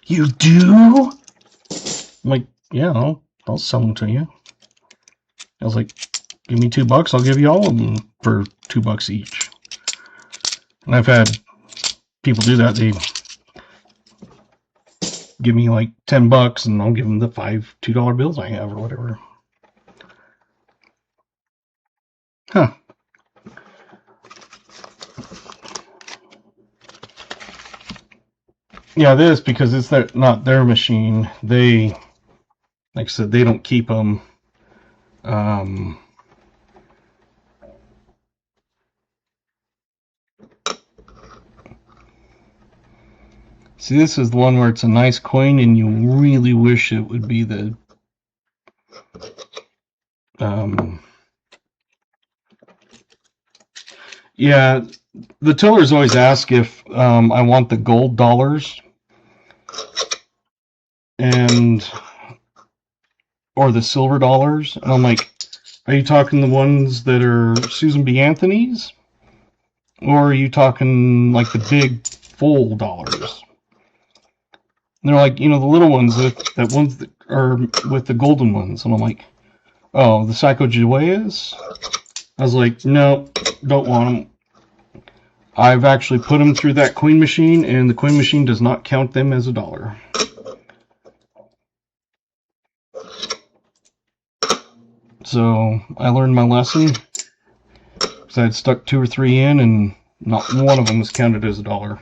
You do? I'm like, yeah, I'll sell them to you. I was like, give me $2, I'll give you all of them for $2 each. And I've had people do that. They give me like $10 and I'll give them the $2 bills I have or whatever. Huh. Yeah, this, because it's not their machine. They, like I said, they don't keep them. See, this is the one where it's a nice coin and you really wish it would be the yeah, the tellers always ask if I want the gold dollars or the silver dollars, and I'm like, are you talking the ones that are Susan B. Anthony's, or are you talking like the big full dollars? And they're like, the little ones that ones that are with the golden ones, and I'm like, oh, the Sacagaweas? I was like, no, don't want them. I've actually put them through that coin machine, and the coin machine does not count them as a dollar. So I learned my lesson, because I had stuck 2 or 3 in, and not one of them was counted as a dollar.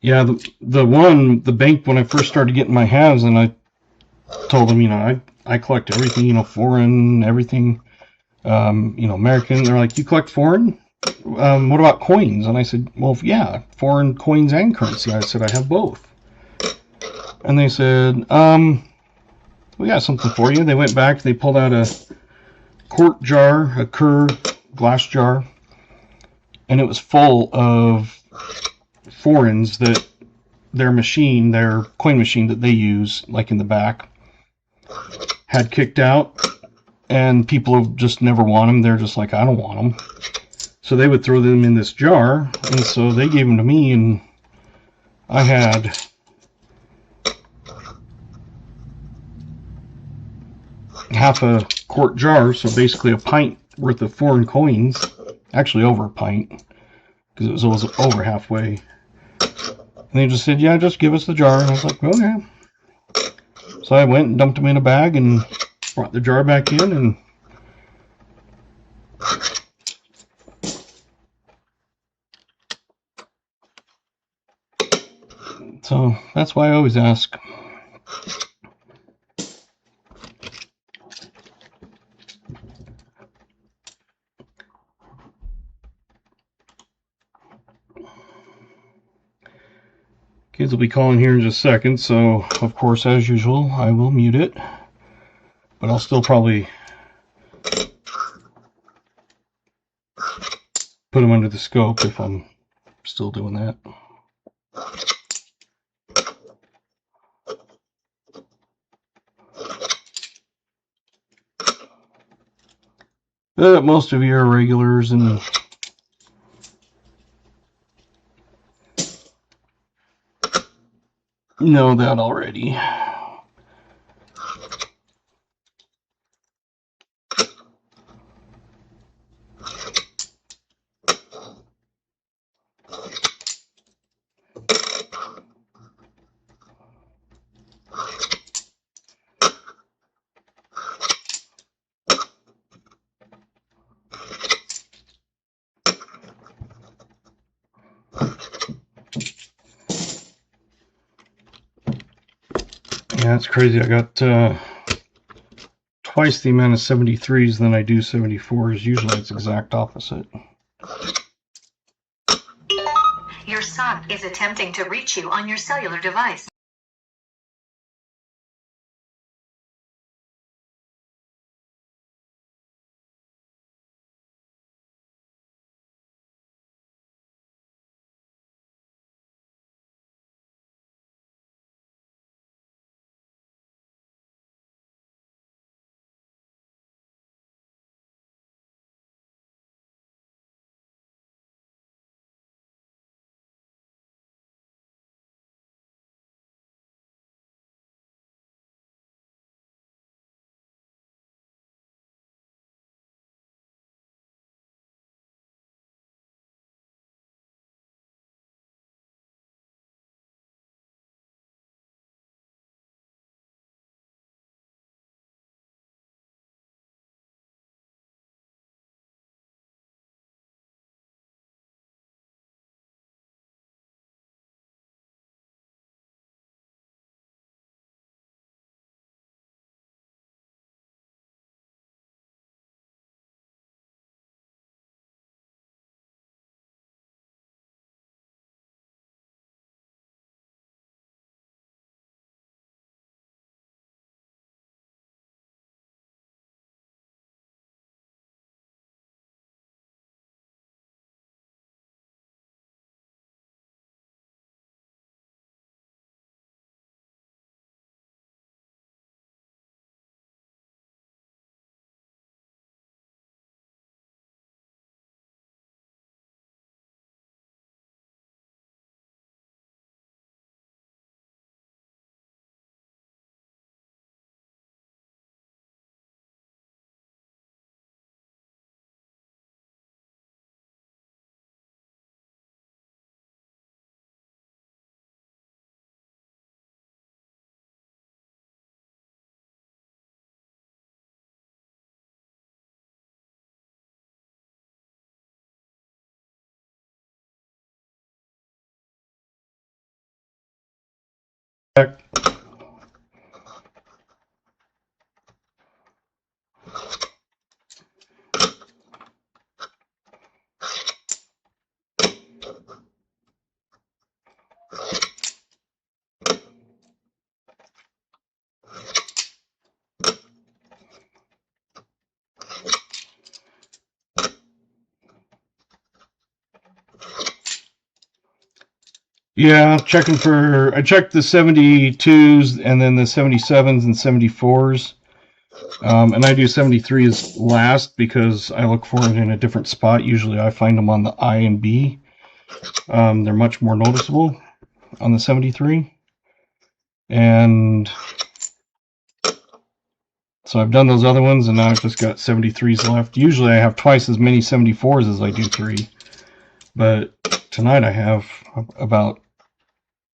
Yeah, the bank, when I first started getting my halves, and I told them, I collect everything, foreign, everything, American. They're like, you collect foreign? What about coins? And I said, well, yeah, foreign coins and currency. I said, I have both. And they said, we got something for you. They went back, they pulled out a quart jar, a Kerr glass jar, and it was full of foreigns that their coin machine that they use, like in the back, had kicked out, and people have just never want them. They're just like, I don't want them. So they would throw them in this jar, and so they gave them to me, and I had half a quart jar, so basically a pint worth of foreign coins. Actually over a pint, because it was over halfway. And they just said, yeah, just give us the jar. And I was like, okay. So I went and dumped them in a bag and brought the jar back in, and so that's why I always ask. Kids will be calling here in just a second, so of course, as usual, I will mute it. But I'll still probably put them under the scope if I'm still doing that. But most of you are regulars and know that already. Yeah, it's crazy. I got twice the amount of 73s than I do 74s. Usually it's exact opposite. Your son is attempting to reach you on your cellular device. Yeah, checking for. I checked the 72s and then the 77s and 74s. And I do 73s last because I look for it in a different spot. Usually I find them on the I and B. They're much more noticeable on the 73. And so I've done those other ones, and now I've just got 73s left. Usually I have twice as many 74s as I do 3. But tonight I have about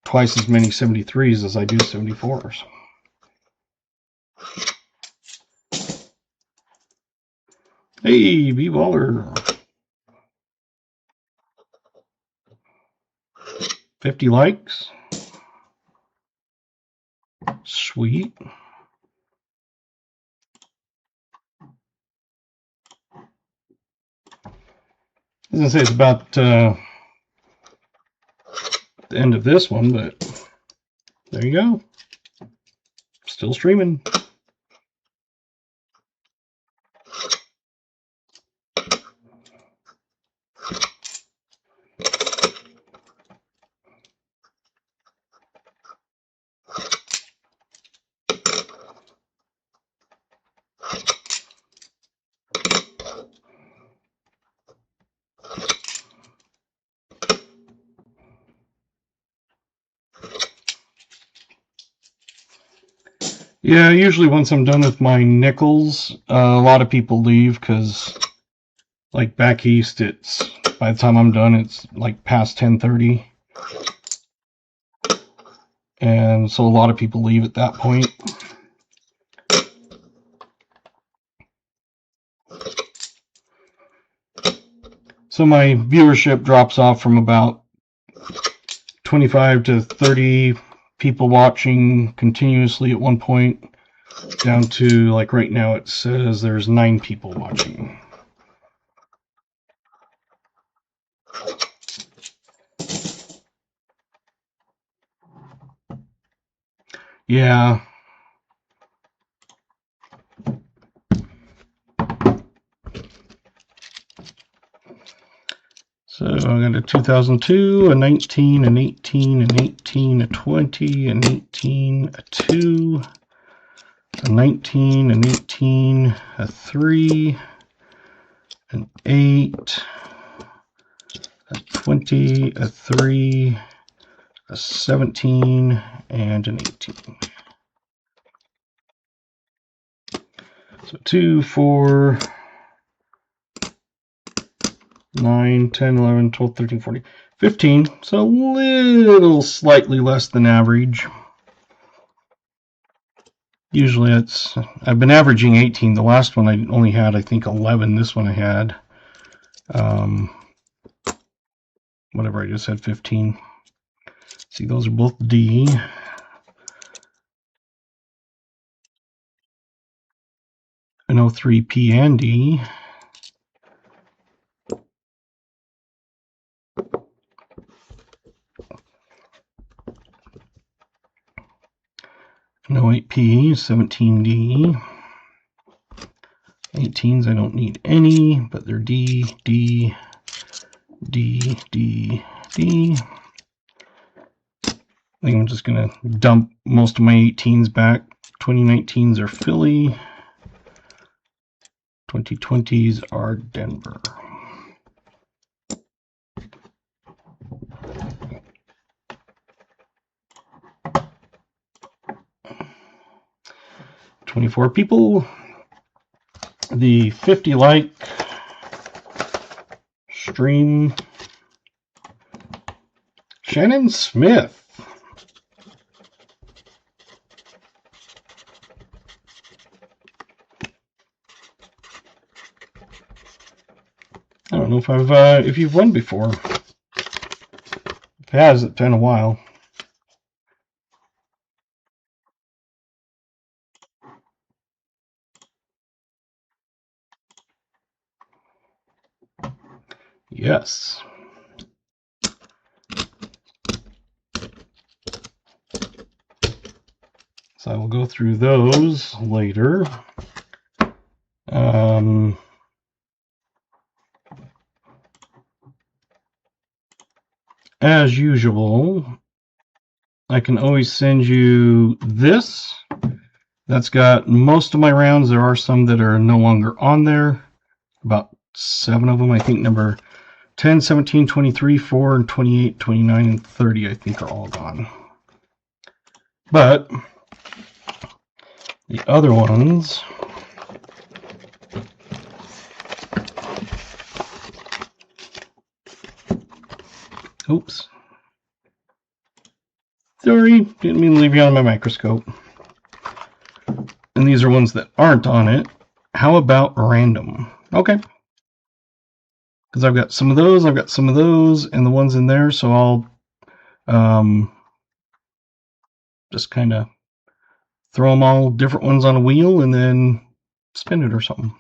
twice as many 73s as I do 74s. Hey, B-Baller. 50 likes. Sweet. I was going to say it's about the end of this one, but there you go. Still streaming. Yeah, usually once I'm done with my nickels, a lot of people leave because, like back east, it's by the time I'm done, it's like past 10:30, and so a lot of people leave at that point. So my viewership drops off from about 25 to 30 people watching continuously at one point, down to, like right now, it says there's 9 people watching. Yeah. So I got a 2002, a 19, an 18, an 18, a 20, an 18, a 2, a 19, an 18, a 3, an 8, a 20, a 3, a 17, and an 18. So 2, 4, 9, 10, 11, 12, 13, 14, 15. So a little slightly less than average. Usually I've been averaging 18. The last one I only had, I think, 11. This one I had, whatever, I just had 15. See, those are both D. An O3 P and D. An O8P, 17D. 18s I don't need any, but they're D, D, D, D, D. I think I'm just going to dump most of my 18s back. 2019s are Philly. 2020s are Denver. $24 people. The 50 like stream. Shannon Smith. I don't know if you've won before. If it has, it's been a while. Yes. So I will go through those later. As usual, I can always send you this. That's got most of my rounds. There are some that are no longer on there. About 7 of them. I think number 10, 17, 23, 4, and 28, 29, and 30 I think are all gone. But the other ones, oops. Sorry, didn't mean to leave you on my microscope. And these are ones that aren't on it. How about random? Okay. Because I've got some of those, I've got some of those, and the ones in there, so I'll just kind of throw them all different ones on a wheel and then spin it or something.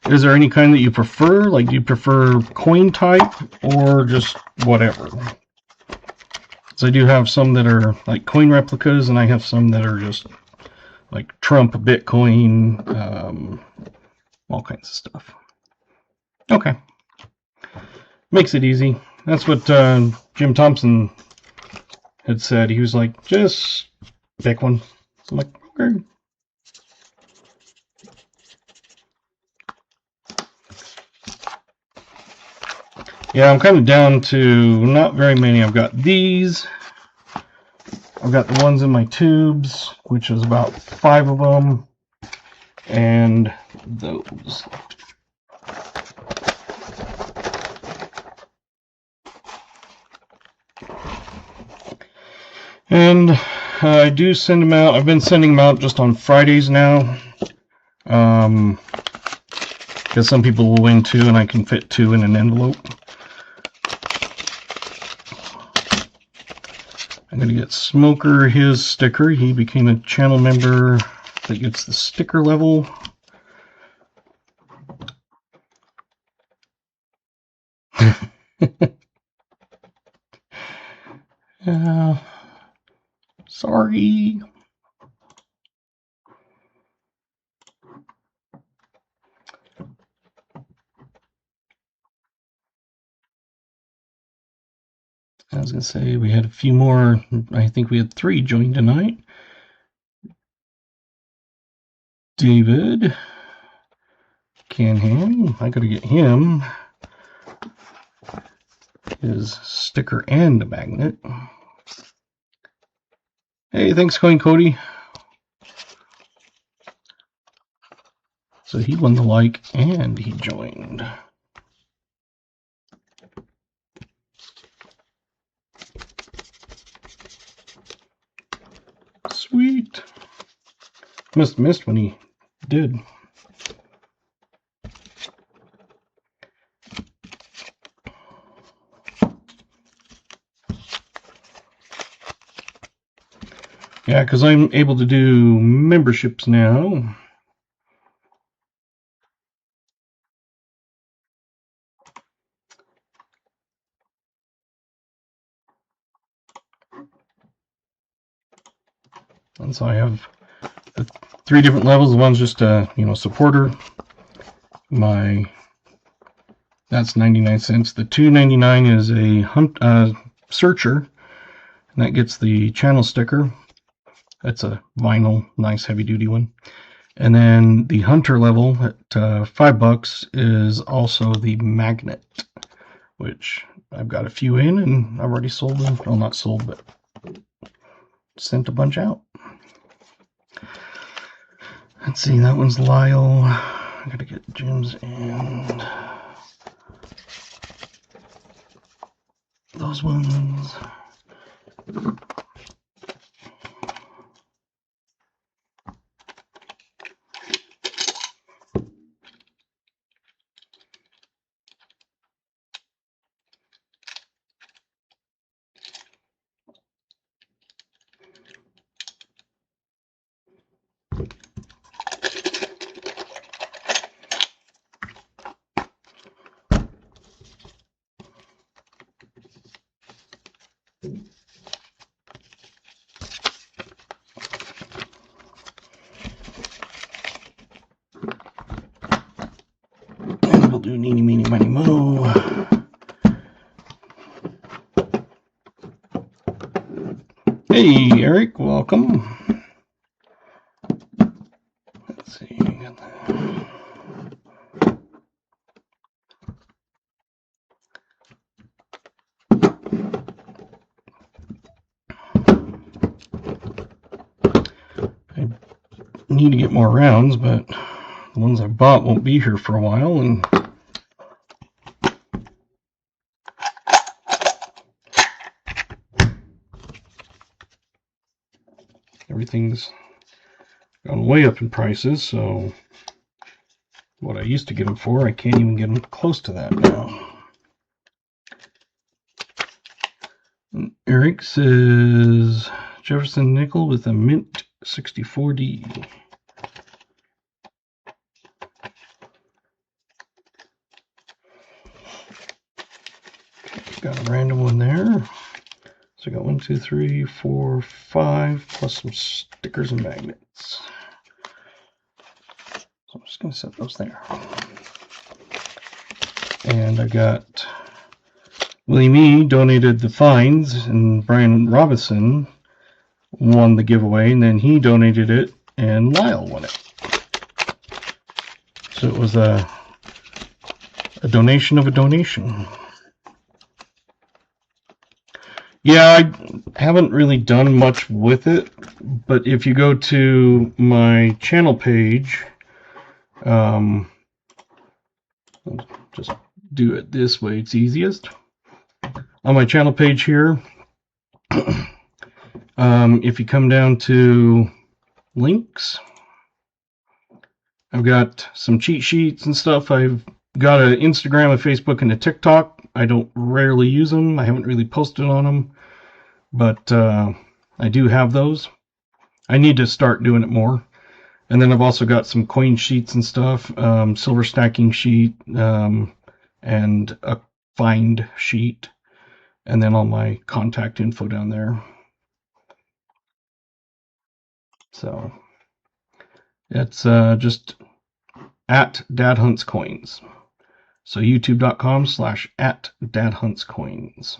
Is there any kind that you prefer? Like, do you prefer coin type or just whatever? So I do have some that are like coin replicas, and I have some that are just like Trump, Bitcoin, all kinds of stuff. Okay. Makes it easy. That's what Jim Thompson had said. He was like, just pick one. I'm like, okay. Yeah, I'm kind of down to not very many. I've got these. I've got the ones in my tubes, which is about 5 of them, and those. And I do send them out. I've been sending them out just on Fridays now. Because some people will win 2, and I can fit 2 in an envelope. I'm going to get Smoker his sticker. He became a channel member that gets the sticker level. Sorry. I was going to say we had a few more. I think we had 3 join tonight. David Canham. I got to get him his sticker and a magnet. Hey, thanks, Coin Cody. So he won the like and he joined. Sweet. Must have missed when he did. Yeah, because I'm able to do memberships now. And so I have the 3 different levels. One's just a supporter. That's 99 cents. The $2.99 is a searcher, and that gets the channel sticker. That's a vinyl, nice heavy duty one. And then the hunter level at $5 is also the magnet, which I've got a few in, and I've already sold them. Well, not sold, but sent a bunch out. Let's see, that one's Lyle. I gotta get Jim's and those ones. We'll do Neeny Meeny Miny Mo. Hey, Eric, welcome. Let's see. Got that. I need to get more rounds, but the ones I bought won't be here for a while, and everything's gone way up in prices, so what I used to get them for, I can't even get them close to that now. And Eric says Jefferson nickel with a mint 64D. Got a random one there. So I got 1, 2, 3, 4, 5, plus some stickers and magnets. So I'm just going to set those there. And I got William E. donated the finds, and Brian Robinson won the giveaway, and then he donated it, and Lyle won it. So it was a donation of a donation. Yeah, I haven't really done much with it, but if you go to my channel page, I'll just do it this way, it's easiest. On my channel page here, if you come down to links, I've got some cheat sheets and stuff. I've got an Instagram, a Facebook, and a TikTok. I don't rarely use them. I haven't really posted on them. but I do have those. I need to start doing it more. And then I've also got some coin sheets and stuff, silver stacking sheet, and a find sheet, and then all my contact info down there. So it's just at Dad Hunts Coins. So youtube.com/@dadhuntscoins.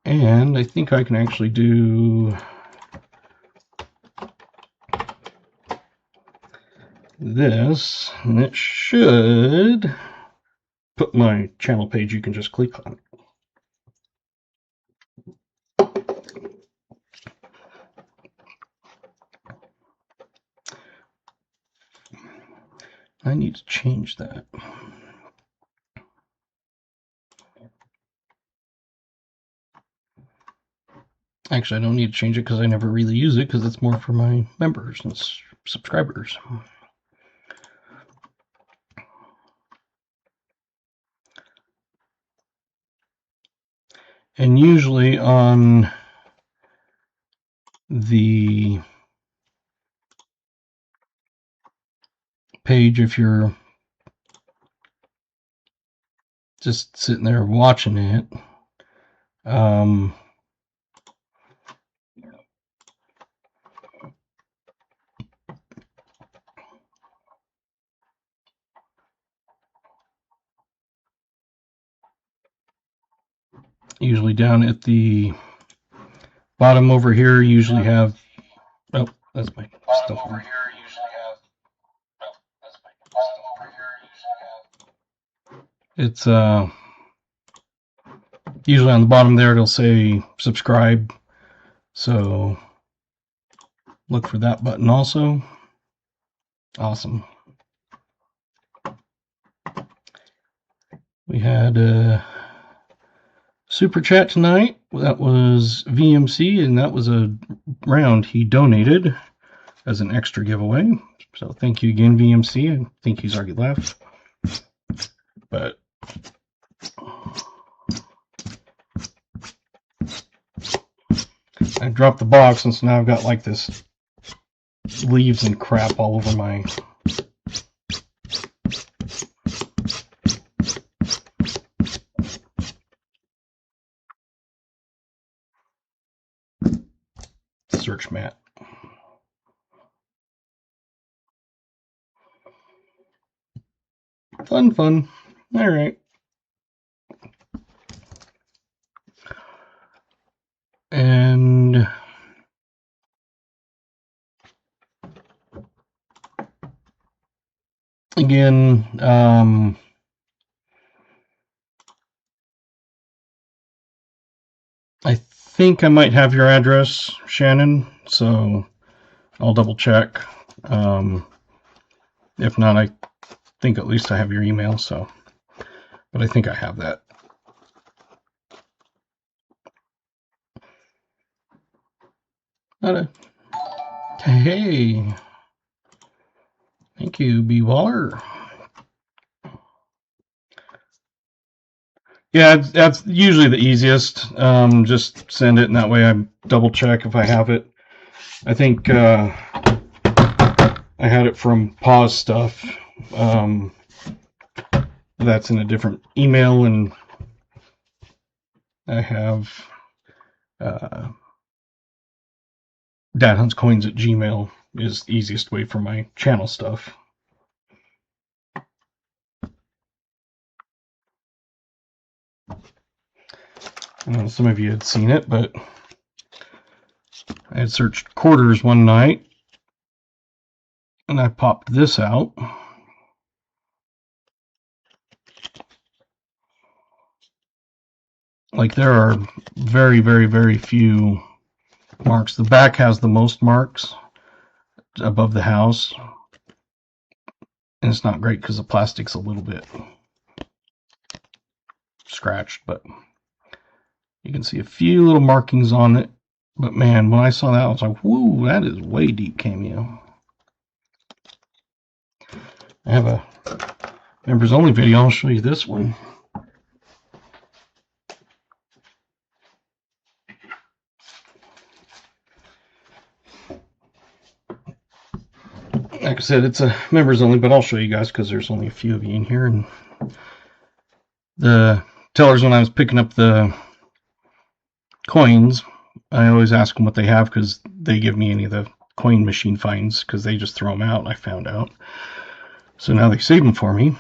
And I think I can actually do this, and it should put my channel page. You can just click on it. I need to change that. Actually, I don't need to change it because I never really use it, because it's more for my members and subscribers. And usually on the page, if you're just sitting there watching it, usually down at the bottom over here, usually have, oh, that's my stuff over here. It's usually on the bottom there, it'll say subscribe. So look for that button also. Awesome. We had a super chat tonight. That was VMC, and that was a round he donated as an extra giveaway. So thank you again, VMC. I think he's already left. But I dropped the box, and so now I've got like this leaves and crap all over my search mat. Fun. All right. And again, I think I might have your address, Shannon, so I'll double check. If not, I think at least I have your email, so, but I think I have that. Hey, thank you, B-Waller. Yeah, that's usually the easiest. Just send it, and that way I double check if I have it. I think I had it from Pause Stuff. That's in a different email, and I have dadhuntscoins@gmail is the easiest way for my channel stuff. I know some of you had seen it, but I had searched quarters one night, and I popped this out. Like, there are very few marks. The back has the most marks above the house, and it's not great because the plastic's a little bit scratched, but you can see a few little markings on it. But man, when I saw that, I was like, whoa, that is way deep cameo. I have a members only video. I'll show you this one. I said, it's a members only, but I'll show you guys because there's only a few of you in here. And the tellers, when I was picking up the coins, I always ask them what they have because they give me any of the coin machine finds because they just throw them out, I found out. So now they save them for me.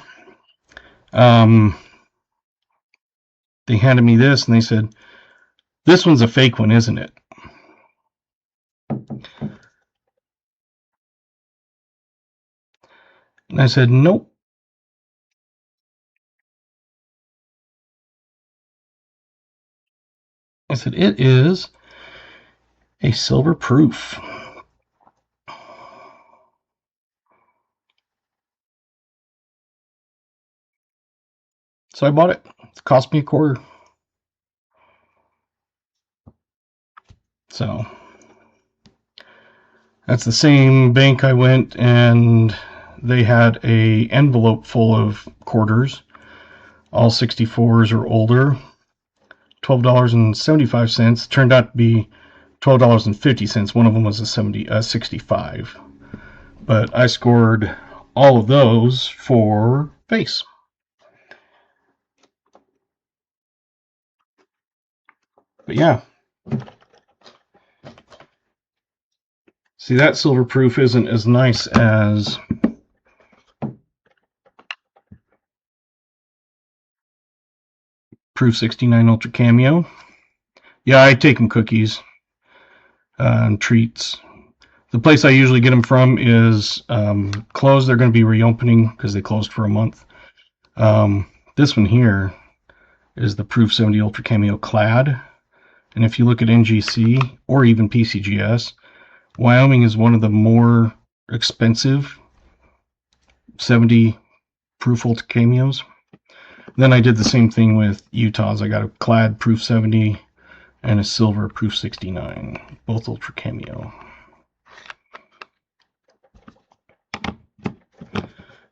They handed me this and they said, this one's a fake one, isn't it? And I said, nope. I said, it is a silver proof. So I bought it. It cost me $0.25. So that's the same bank I went, and they had a envelope full of quarters, all 64s or older, $12.75. Turned out to be $12.50. One of them was a 65. But I scored all of those for face. But yeah. See, that silver proof isn't as nice as Proof 69 Ultra Cameo. Yeah, I take them cookies and treats. The place I usually get them from is closed. They're going to be reopening because they closed for a month. This one here is the Proof 70 Ultra Cameo Clad. And if you look at NGC or even PCGS, Wyoming is one of the more expensive 70 Proof Ultra Cameos. Then I did the same thing with Utah's. I got a Clad Proof 70 and a Silver Proof 69, both Ultra Cameo.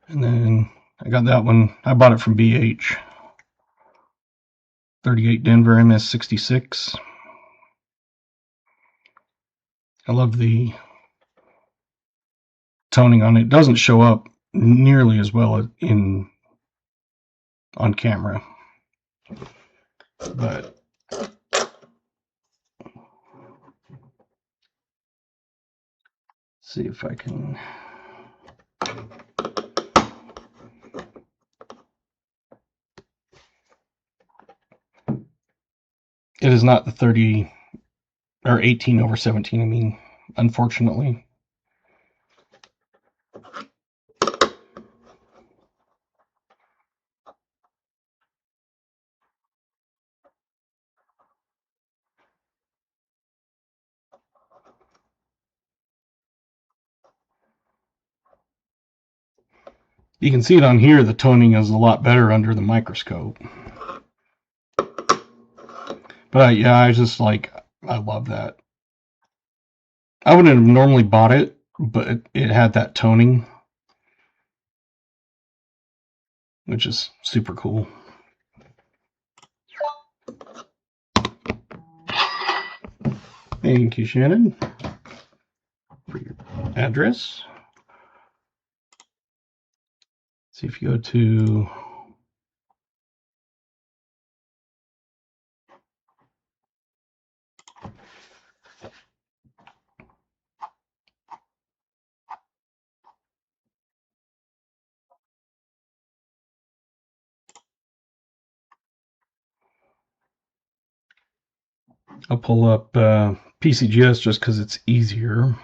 And then I got that one. I bought it from BH. 38 Denver MS66. I love the toning on it. It doesn't show up nearly as well on camera. But see if I can. It is not the 30 or 18/17, I mean, unfortunately. You can see it on here, the toning is a lot better under the microscope. But yeah, I just like, I love that. I wouldn't have normally bought it, but it had that toning, which is super cool. Thank you, Shannon, for your address. See if you go to I'll pull up PCGS just because it's easier.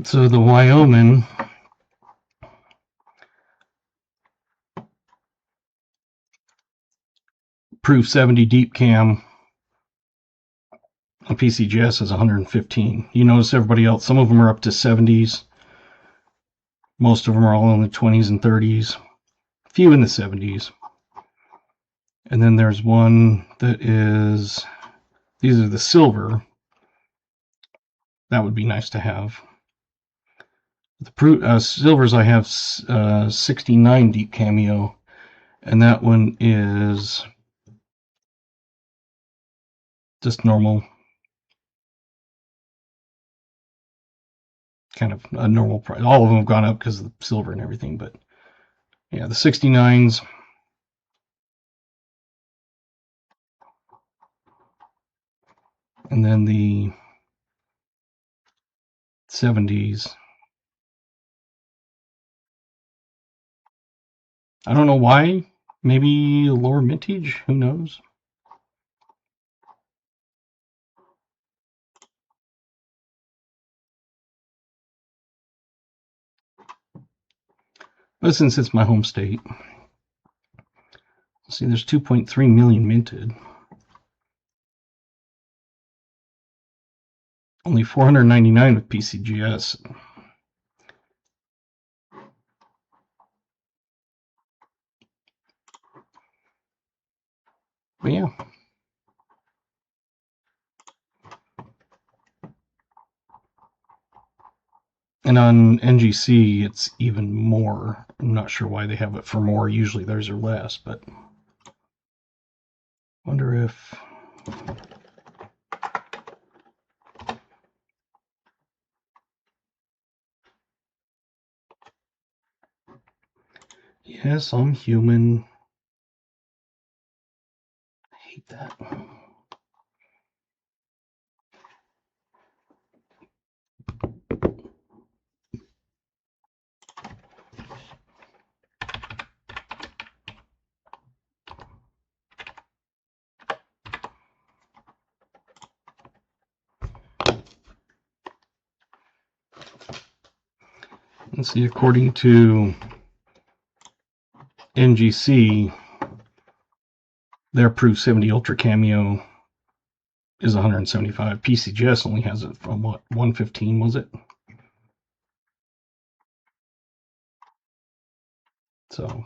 So the Wyoming Proof 70 Deep Cam on PCGS is 115. You notice everybody else, some of them are up to 70s. Most of them are all in the 20s and 30s. A few in the 70s. And then there's one that is, these are the silver. That would be nice to have. The silvers I have 69 deep cameo, and that one is just normal, kind of a normal price. All of them have gone up because of the silver and everything, but yeah, the 69s. And then the 70s. I don't know why. Maybe lower mintage? Who knows? But since it's my home state, see, there's 2.3 million minted. Only 499 with PCGS. But yeah. And on NGC, it's even more. I'm not sure why they have it for more. Usually theirs are less, but wonder if... Yes, I'm human. I hate that. Let's see, according to NGC, their approved 70 Ultra Cameo is 175. PCGS only has it from what, 115 was it? So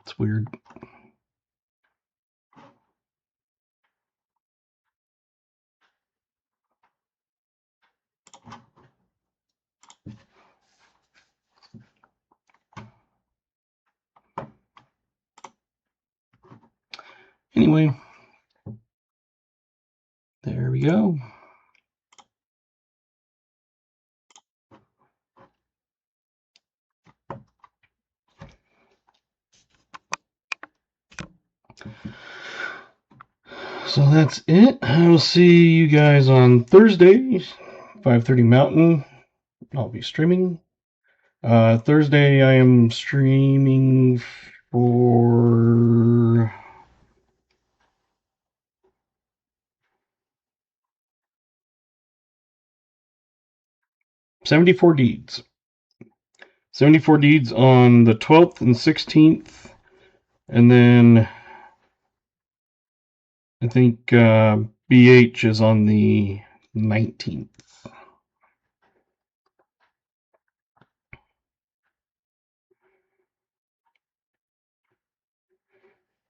it's weird. Anyway, there we go. So that's it. I will see you guys on Thursday, 5:30 Mountain. I'll be streaming. Thursday I am streaming for 74 Deeds. 74 Deeds on the 12th and 16th. And then I think BH is on the 19th.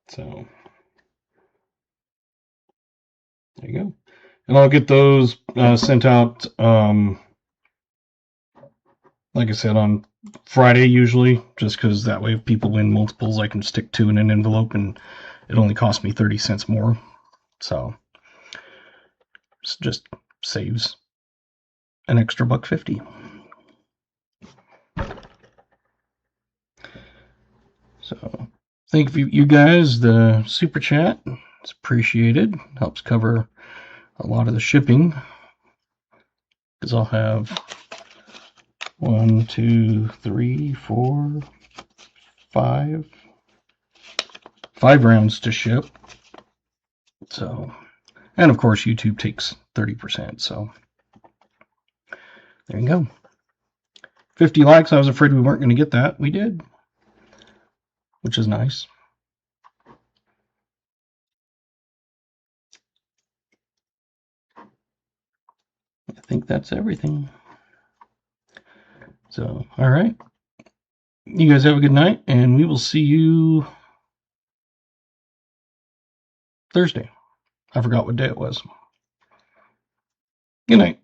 So there you go. And I'll get those sent out, like I said, on Friday usually, just because that way if people win multiples, I can stick 2 in an envelope and it only costs me 30 cents more. So it just saves an extra $1.50. So thank you guys. The super chat, it's appreciated. Helps cover a lot of the shipping, because I'll have 1, 2, 3, 4, 5 rounds to ship. So, and of course YouTube takes 30%. So there you go. 50 likes. I was afraid we weren't going to get that. We did, which is nice. I think that's everything. So, all right. You guys have a good night, and we will see you Thursday. I forgot what day it was. Good night.